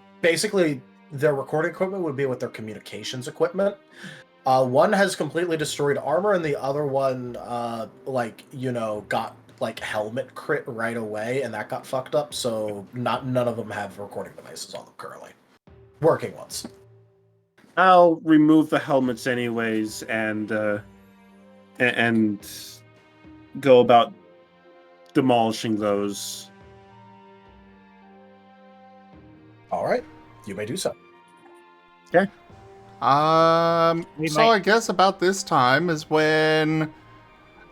Speaker 3: recording equipment would be with their communications equipment. One has completely destroyed armor, and the other one, got like helmet crit right away, and that got fucked up. So none of them have recording devices on them currently. Working ones.
Speaker 4: I'll remove the helmets anyways, and go about demolishing those.
Speaker 3: All right, you may do so.
Speaker 4: Okay.
Speaker 1: So I guess about this time is when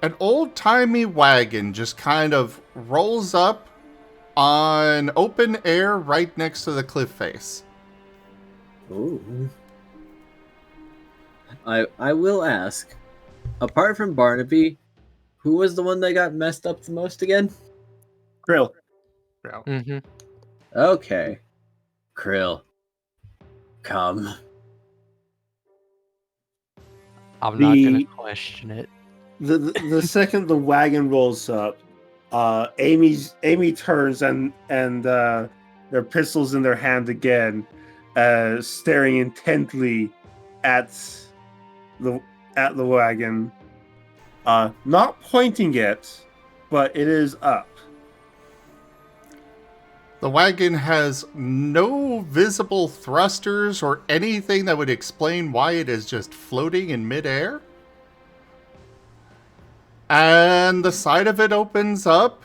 Speaker 1: an old-timey wagon just kind of rolls up on open air right next to the cliff face.
Speaker 5: Ooh. I will ask, apart from Barnaby, who was the one that got messed up the most again?
Speaker 4: Krill.
Speaker 6: Mm-hmm.
Speaker 5: Okay. Krill. Come.
Speaker 6: I'm not gonna question it.
Speaker 4: The second the wagon rolls up, Amy turns and their pistols in their hand again, staring intently at the wagon, not pointing it, but it is up.
Speaker 1: The wagon has no visible thrusters or anything that would explain why it is just floating in midair. And the side of it opens up,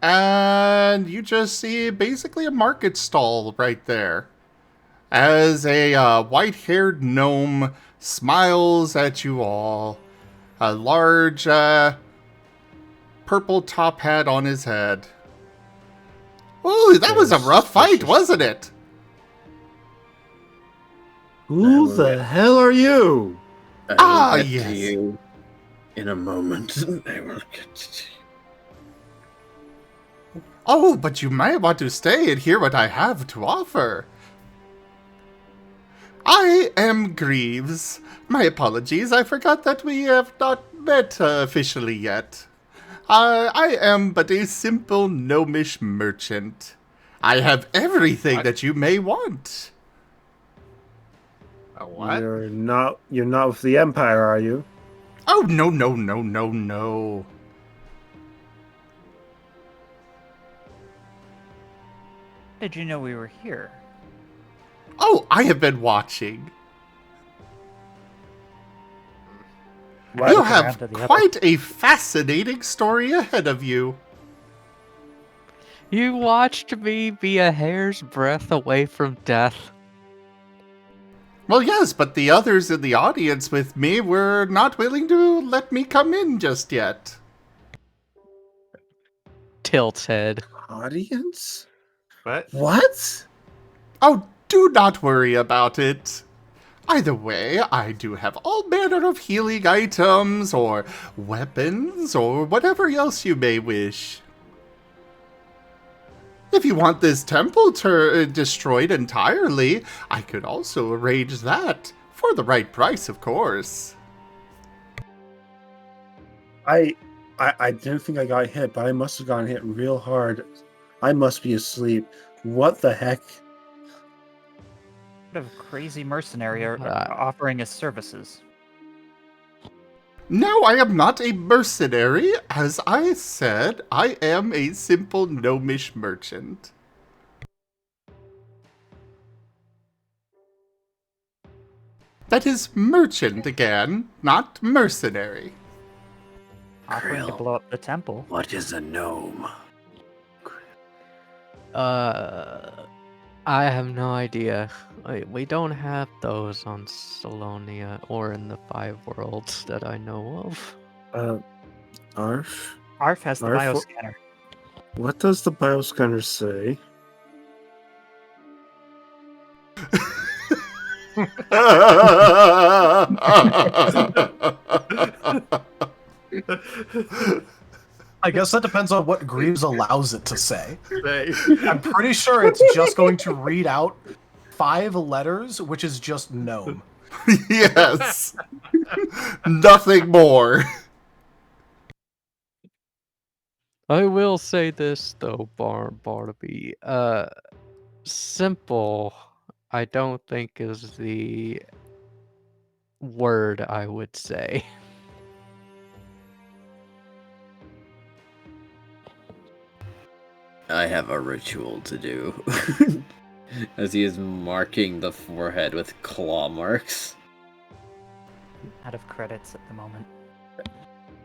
Speaker 1: and you just see basically a market stall right there. As a white-haired gnome smiles at you all, a large purple top hat on his head. Ooh, that was a rough fight, wasn't it?
Speaker 4: Who the hell are you?
Speaker 5: I will get
Speaker 1: yes.
Speaker 5: to you in a moment. I will get to you.
Speaker 1: Oh, but you might want to stay and hear what I have to offer. I am Greaves. My apologies, I forgot that we have not met officially yet. I am but a simple gnomish merchant. I have everything that you may want.
Speaker 8: What?
Speaker 4: You're not with the Empire, are you?
Speaker 1: Oh, no.
Speaker 7: Did you know we were here?
Speaker 1: Oh, I have been watching.
Speaker 7: Right.
Speaker 1: You
Speaker 7: Look around
Speaker 1: have
Speaker 7: to the other-
Speaker 1: quite a fascinating story ahead of you.
Speaker 6: You watched me be a hair's breadth away from death.
Speaker 1: Well, yes, but the others in the audience with me were not willing to let me come in just yet.
Speaker 6: Tilt's head.
Speaker 4: Audience?
Speaker 8: What?
Speaker 4: What?
Speaker 1: Oh, do not worry about it. Either way, I do have all manner of healing items, or weapons, or whatever else you may wish. If you want this temple destroyed entirely, I could also arrange that, for the right price, of course.
Speaker 4: I didn't think I got hit, but I must have gotten hit real hard. I must be asleep. What the heck?
Speaker 7: What a crazy mercenary offering us services.
Speaker 1: No, I am not a mercenary. As I said, I am a simple gnomish merchant. That is merchant again, not mercenary.
Speaker 7: Offering to
Speaker 5: Krill.
Speaker 7: blow up the temple.
Speaker 5: What is a gnome?
Speaker 6: I have no idea. We don't have those on Salonia or in the 5 worlds that I know of.
Speaker 4: Arf?
Speaker 7: Arf has the
Speaker 4: Arf-
Speaker 7: bioscanner.
Speaker 4: What does the bioscanner say?
Speaker 3: I guess that depends on what Greaves allows it to say. I'm pretty sure it's just going to read out 5 letters, which is just gnome.
Speaker 1: Yes. Nothing more.
Speaker 6: I will say this though, Barnaby. Simple, I don't think is the word I would say.
Speaker 5: I have a ritual to do. As he is marking the forehead with claw marks.
Speaker 7: Out of credits at the moment.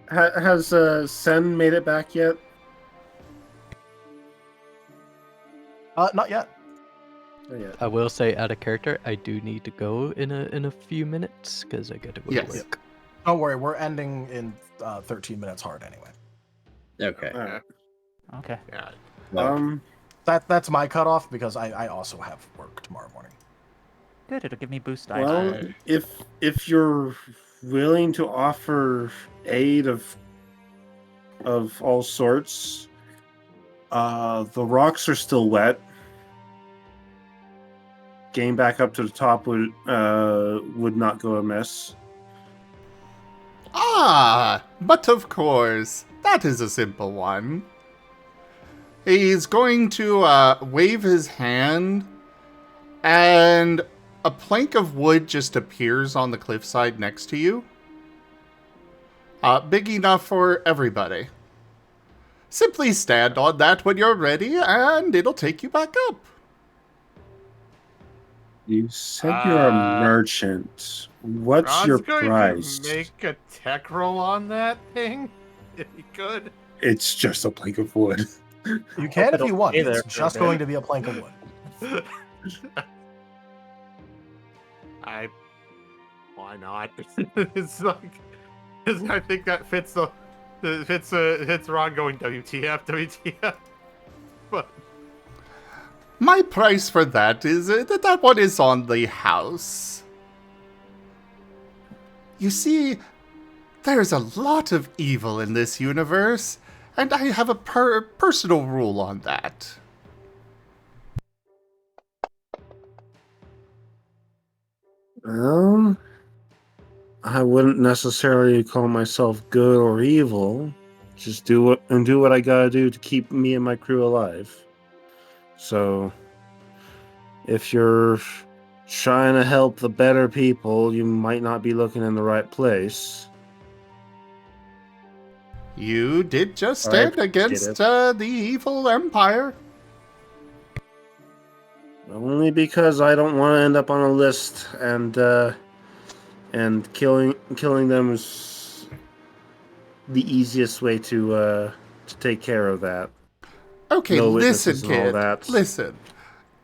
Speaker 4: Has Sen made it back yet?
Speaker 3: Not yet.
Speaker 4: Not yet.
Speaker 6: I will say, out of character, I do need to go in a few minutes because I got to go to
Speaker 1: Yes.
Speaker 6: work.
Speaker 3: Don't worry, we're ending in 13 minutes hard anyway.
Speaker 5: Okay.
Speaker 4: Alright.
Speaker 7: Okay.
Speaker 8: Yeah.
Speaker 3: That's my cutoff because I also have work tomorrow morning.
Speaker 7: Good, it'll give me boost dice.
Speaker 4: Well, if you're willing to offer aid of all sorts, the rocks are still wet. Getting back up to the top would not go amiss.
Speaker 1: Ah, but of course, that is a simple one. He's going to wave his hand, and a plank of wood just appears on the cliffside next to you. Big enough for everybody. Simply stand on that when you're ready, and it'll take you back up.
Speaker 4: You said you're a merchant. What's
Speaker 8: Ron's
Speaker 4: your
Speaker 8: going
Speaker 4: price?
Speaker 8: to make a tech roll on that thing, if he could.
Speaker 4: It's just a plank of wood.
Speaker 3: You can if you want.
Speaker 7: stay there
Speaker 3: It's
Speaker 7: for a
Speaker 3: just
Speaker 7: bit.
Speaker 3: going to be a plank of wood.
Speaker 8: Why not? It's like, I think that fits fits Ron going WTF. But
Speaker 1: My price for that is that one is on the house. You see, there's a lot of evil in this universe, and I have a personal rule on that.
Speaker 4: I wouldn't necessarily call myself good or evil. Just do what I gotta do to keep me and my crew alive. So, if you're trying to help the better people, you might not be looking in the right place.
Speaker 1: You did just
Speaker 4: I
Speaker 1: stand
Speaker 4: appreciate
Speaker 1: against
Speaker 4: it.
Speaker 1: the evil empire.
Speaker 4: Only because I don't want to end up on a list, and killing them is the easiest way to take care of that.
Speaker 1: Okay,
Speaker 4: No
Speaker 1: listen,
Speaker 4: witnesses and all
Speaker 1: kid.
Speaker 4: that.
Speaker 1: Listen.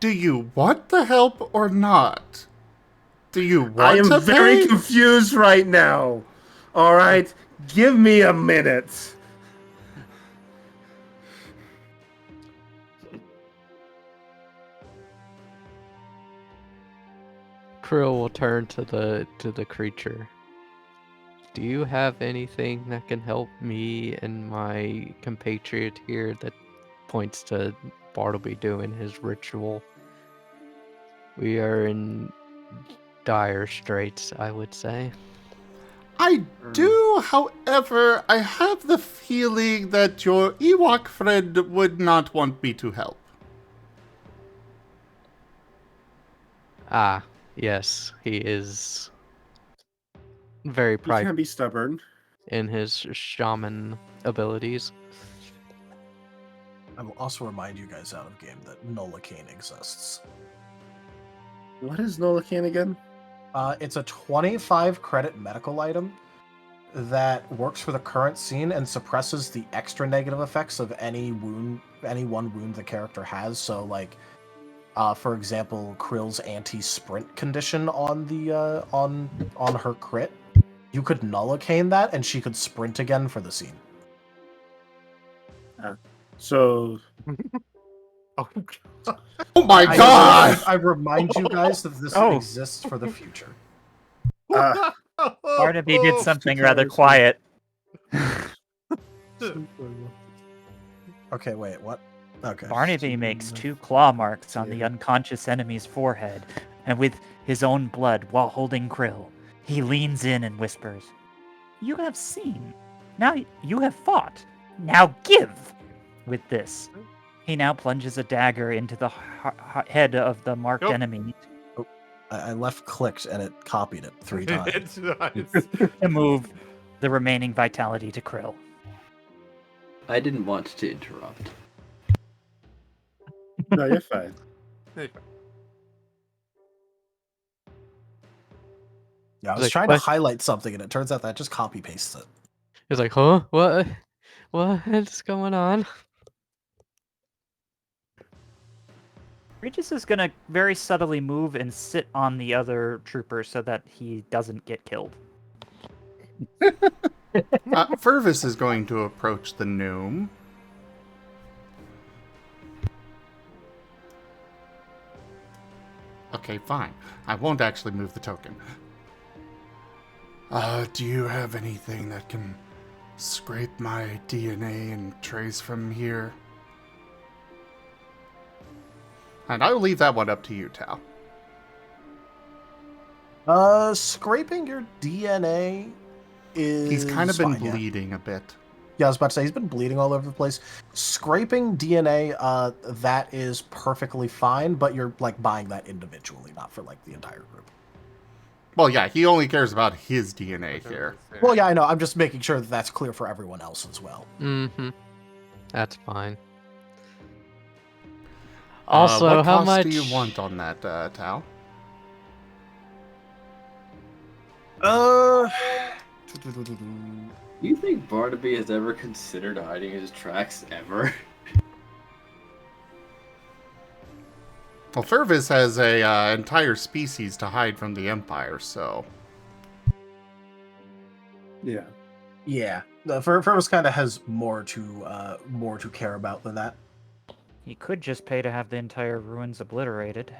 Speaker 1: Do you want the help or not? Do you want
Speaker 4: I
Speaker 1: to
Speaker 4: am very
Speaker 1: pay?
Speaker 4: confused right now. All right, give me a minute.
Speaker 6: Krill will turn to the creature. Do you have anything that can help me and my compatriot here that points to Bartleby doing his ritual? We are in dire straits, I would say.
Speaker 1: I do, however, I have the feeling that your Ewok friend would not want me to help.
Speaker 6: Ah, yes, he is very
Speaker 4: You
Speaker 6: prideful
Speaker 4: can't be stubborn.
Speaker 6: in his shaman abilities.
Speaker 3: I will also remind you guys out of game that Nolikane exists.
Speaker 4: What is Nolikane again?
Speaker 3: It's a 25 credit medical item that works for the current scene and suppresses the extra negative effects of any one wound the character has. So, like, for example, Krill's anti-sprint condition on the on her crit, you could Nolikane that, and she could sprint again for the scene.
Speaker 4: So,
Speaker 1: Oh my god!
Speaker 3: I remind you guys that this exists for the future.
Speaker 7: Barnaby did something rather quiet.
Speaker 3: Okay, wait, what? Okay.
Speaker 7: Barnaby makes 2 claw marks on the unconscious enemy's forehead, and with his own blood while holding Krill, he leans in and whispers, "You have seen. Now you have fought. Now give!" With this, he now plunges a dagger into the head of the marked enemy
Speaker 3: I left clicked and it copied it 3 times.
Speaker 8: It's nice.
Speaker 7: to move the remaining vitality to Krill.
Speaker 5: I didn't want to interrupt.
Speaker 4: No, you're fine.
Speaker 3: Yeah, I
Speaker 6: It's
Speaker 3: was
Speaker 6: like,
Speaker 3: trying to
Speaker 6: what?
Speaker 3: highlight something, and it turns out that just copy pastes it.
Speaker 6: It's like, huh? What's going on?
Speaker 7: Regis is gonna very subtly move and sit on the other trooper so that he doesn't get killed.
Speaker 1: Fervis is going to approach the gnome. Okay, fine. I won't actually move the token. Do you have anything that can scrape my DNA and trace from here? And I will leave that one up to you, Tal.
Speaker 3: Scraping your DNA is
Speaker 1: He's kind of been
Speaker 3: fine, yeah.
Speaker 1: bleeding a bit.
Speaker 3: Yeah, I was about to say, he's been bleeding all over the place. Scraping DNA, that is perfectly fine, but you're, like, buying that individually, not for, like, the entire group.
Speaker 1: Well, yeah, he only cares about his DNA here.
Speaker 3: Well, yeah, I know. I'm just making sure that that's clear for everyone else as well.
Speaker 6: Mm-hmm. That's fine. Also,
Speaker 1: what
Speaker 6: how
Speaker 1: cost
Speaker 6: much
Speaker 1: do you want on that, Tal?
Speaker 5: Do you think Barnaby has ever considered hiding his tracks ever?
Speaker 1: Well, Fervis has a entire species to hide from the Empire, so...
Speaker 4: Yeah.
Speaker 3: Yeah, the Fervis kind of has more to care about than that.
Speaker 7: He could just pay to have the entire ruins obliterated.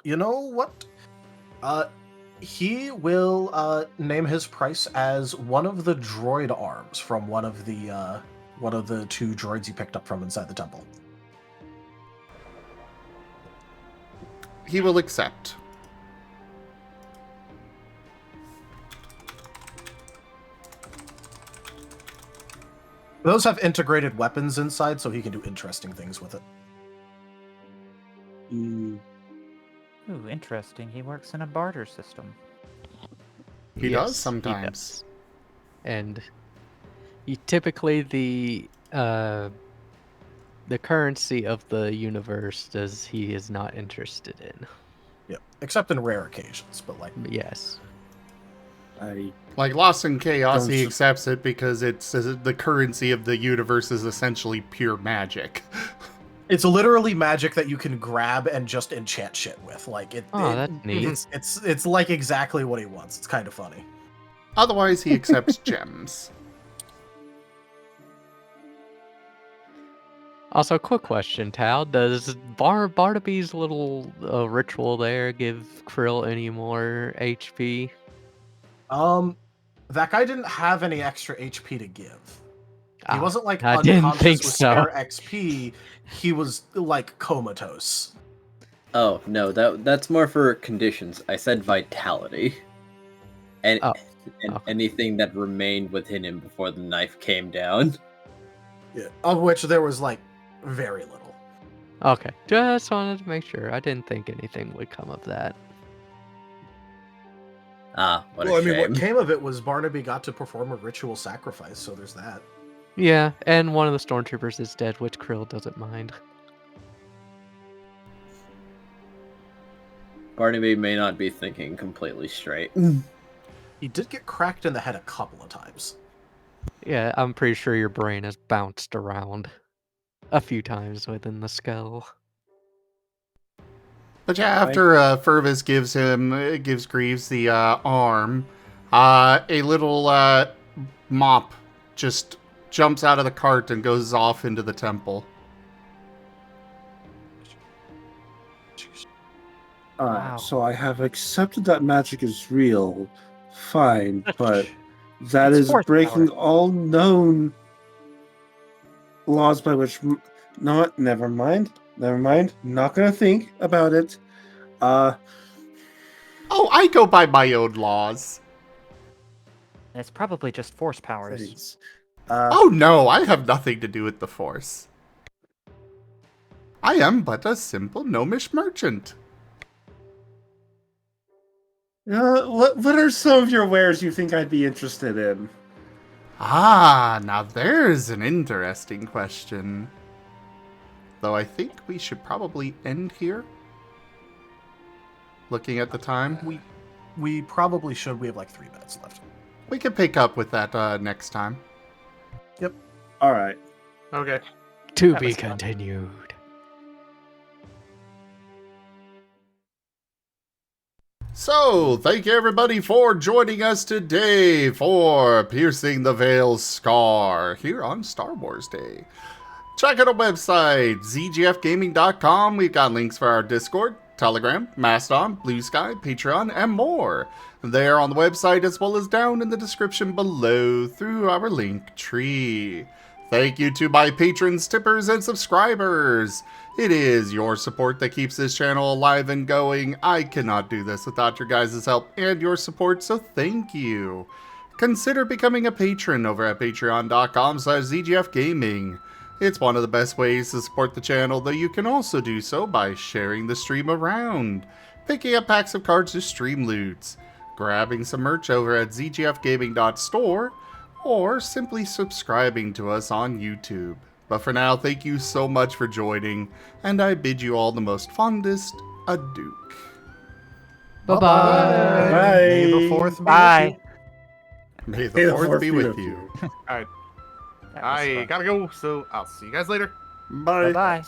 Speaker 3: You know what? He will name his price as one of the droid arms from one of the 2 droids he picked up from inside the temple.
Speaker 1: He will accept.
Speaker 3: Those have integrated weapons inside, so he can do interesting things with it.
Speaker 7: Ooh, interesting. He works in a barter system.
Speaker 1: He
Speaker 6: Yes,
Speaker 1: does sometimes.
Speaker 6: does. And typically the currency of the universe he is not interested in.
Speaker 3: Yeah, except in rare occasions, but like
Speaker 6: Yes.
Speaker 1: Like Lost in Chaos,
Speaker 4: Don't
Speaker 1: he
Speaker 4: su-
Speaker 1: accepts it because it's the currency of the universe is essentially pure magic.
Speaker 3: it's literally magic that you can grab and just enchant shit with. Like
Speaker 6: That's neat.
Speaker 3: It's like exactly what he wants. It's kind of funny.
Speaker 1: Otherwise, he accepts gems.
Speaker 6: Also, quick question, Tal. Does Barnaby's little ritual there give Krill any more HP?
Speaker 3: That guy didn't have any extra HP to give. He wasn't like
Speaker 6: I didn't
Speaker 3: unconscious
Speaker 6: think
Speaker 3: with
Speaker 6: so.
Speaker 3: spare XP. He was like comatose.
Speaker 5: Oh, no, that's more for conditions. I said vitality. And,
Speaker 6: Oh,
Speaker 5: and
Speaker 6: okay.
Speaker 5: anything that remained within him before the knife came down.
Speaker 3: Yeah, of which there was like very little.
Speaker 6: Okay, just wanted to make sure. I didn't think anything would come of that.
Speaker 5: Ah, what
Speaker 3: Well,
Speaker 5: a
Speaker 3: I mean,
Speaker 5: shame.
Speaker 3: what came of it was Barnaby got to perform a ritual sacrifice, so there's that.
Speaker 6: Yeah, and one of the stormtroopers is dead, which Krill doesn't mind.
Speaker 5: Barnaby may not be thinking completely straight.
Speaker 3: He did get cracked in the head a couple of times.
Speaker 6: Yeah, I'm pretty sure your brain has bounced around a few times within the skull.
Speaker 1: But yeah, after Fervis gives Greaves the arm, a little mop just jumps out of the cart and goes off into the temple.
Speaker 7: Wow.
Speaker 4: So I have accepted that magic is real. Fine, but that
Speaker 7: It's
Speaker 4: is
Speaker 7: force
Speaker 4: breaking
Speaker 7: power.
Speaker 4: all known laws by which... No, never mind. Not gonna think about it.
Speaker 1: Oh, I go by my own laws.
Speaker 7: It's probably just force powers.
Speaker 4: Thanks.
Speaker 1: Oh no, I have nothing to do with the Force. I am but a simple gnomish merchant.
Speaker 4: What are some of your wares you think I'd be interested in?
Speaker 1: Ah, now there's an interesting question. Though I think we should probably end here. Looking at the time.
Speaker 3: We probably should. We have like 3 minutes left.
Speaker 1: We can pick up with that next time.
Speaker 3: Yep.
Speaker 4: All right.
Speaker 8: Okay.
Speaker 6: To
Speaker 8: That
Speaker 6: be
Speaker 8: was fun.
Speaker 6: continued.
Speaker 1: So, thank you everybody for joining us today for Piercing the Veil's Scar here on Star Wars Day. Check out our website, zgfgaming.com. We've got links for our Discord, Telegram, Mastodon, Blue Sky, Patreon, and more. There on the website as well as down in the description below through our link tree. Thank you to my patrons, tippers, and subscribers. It is your support that keeps this channel alive and going. I cannot do this without your guys' help and your support, so thank you. Consider becoming a patron over at patreon.com/zgfgaming. It's one of the best ways to support the channel, though you can also do so by sharing the stream around, picking up packs of cards to stream loots, grabbing some merch over at zgfgaming.store, or simply subscribing to us on YouTube. But for now, thank you so much for joining, and I bid you all the most fondest adieu.
Speaker 6: Bye-bye.
Speaker 4: Bye.
Speaker 3: May the 4th be
Speaker 7: Bye.
Speaker 1: May the 4th be with you.
Speaker 8: All right. I gotta go, so I'll see you guys later.
Speaker 1: Bye.
Speaker 7: Bye-bye.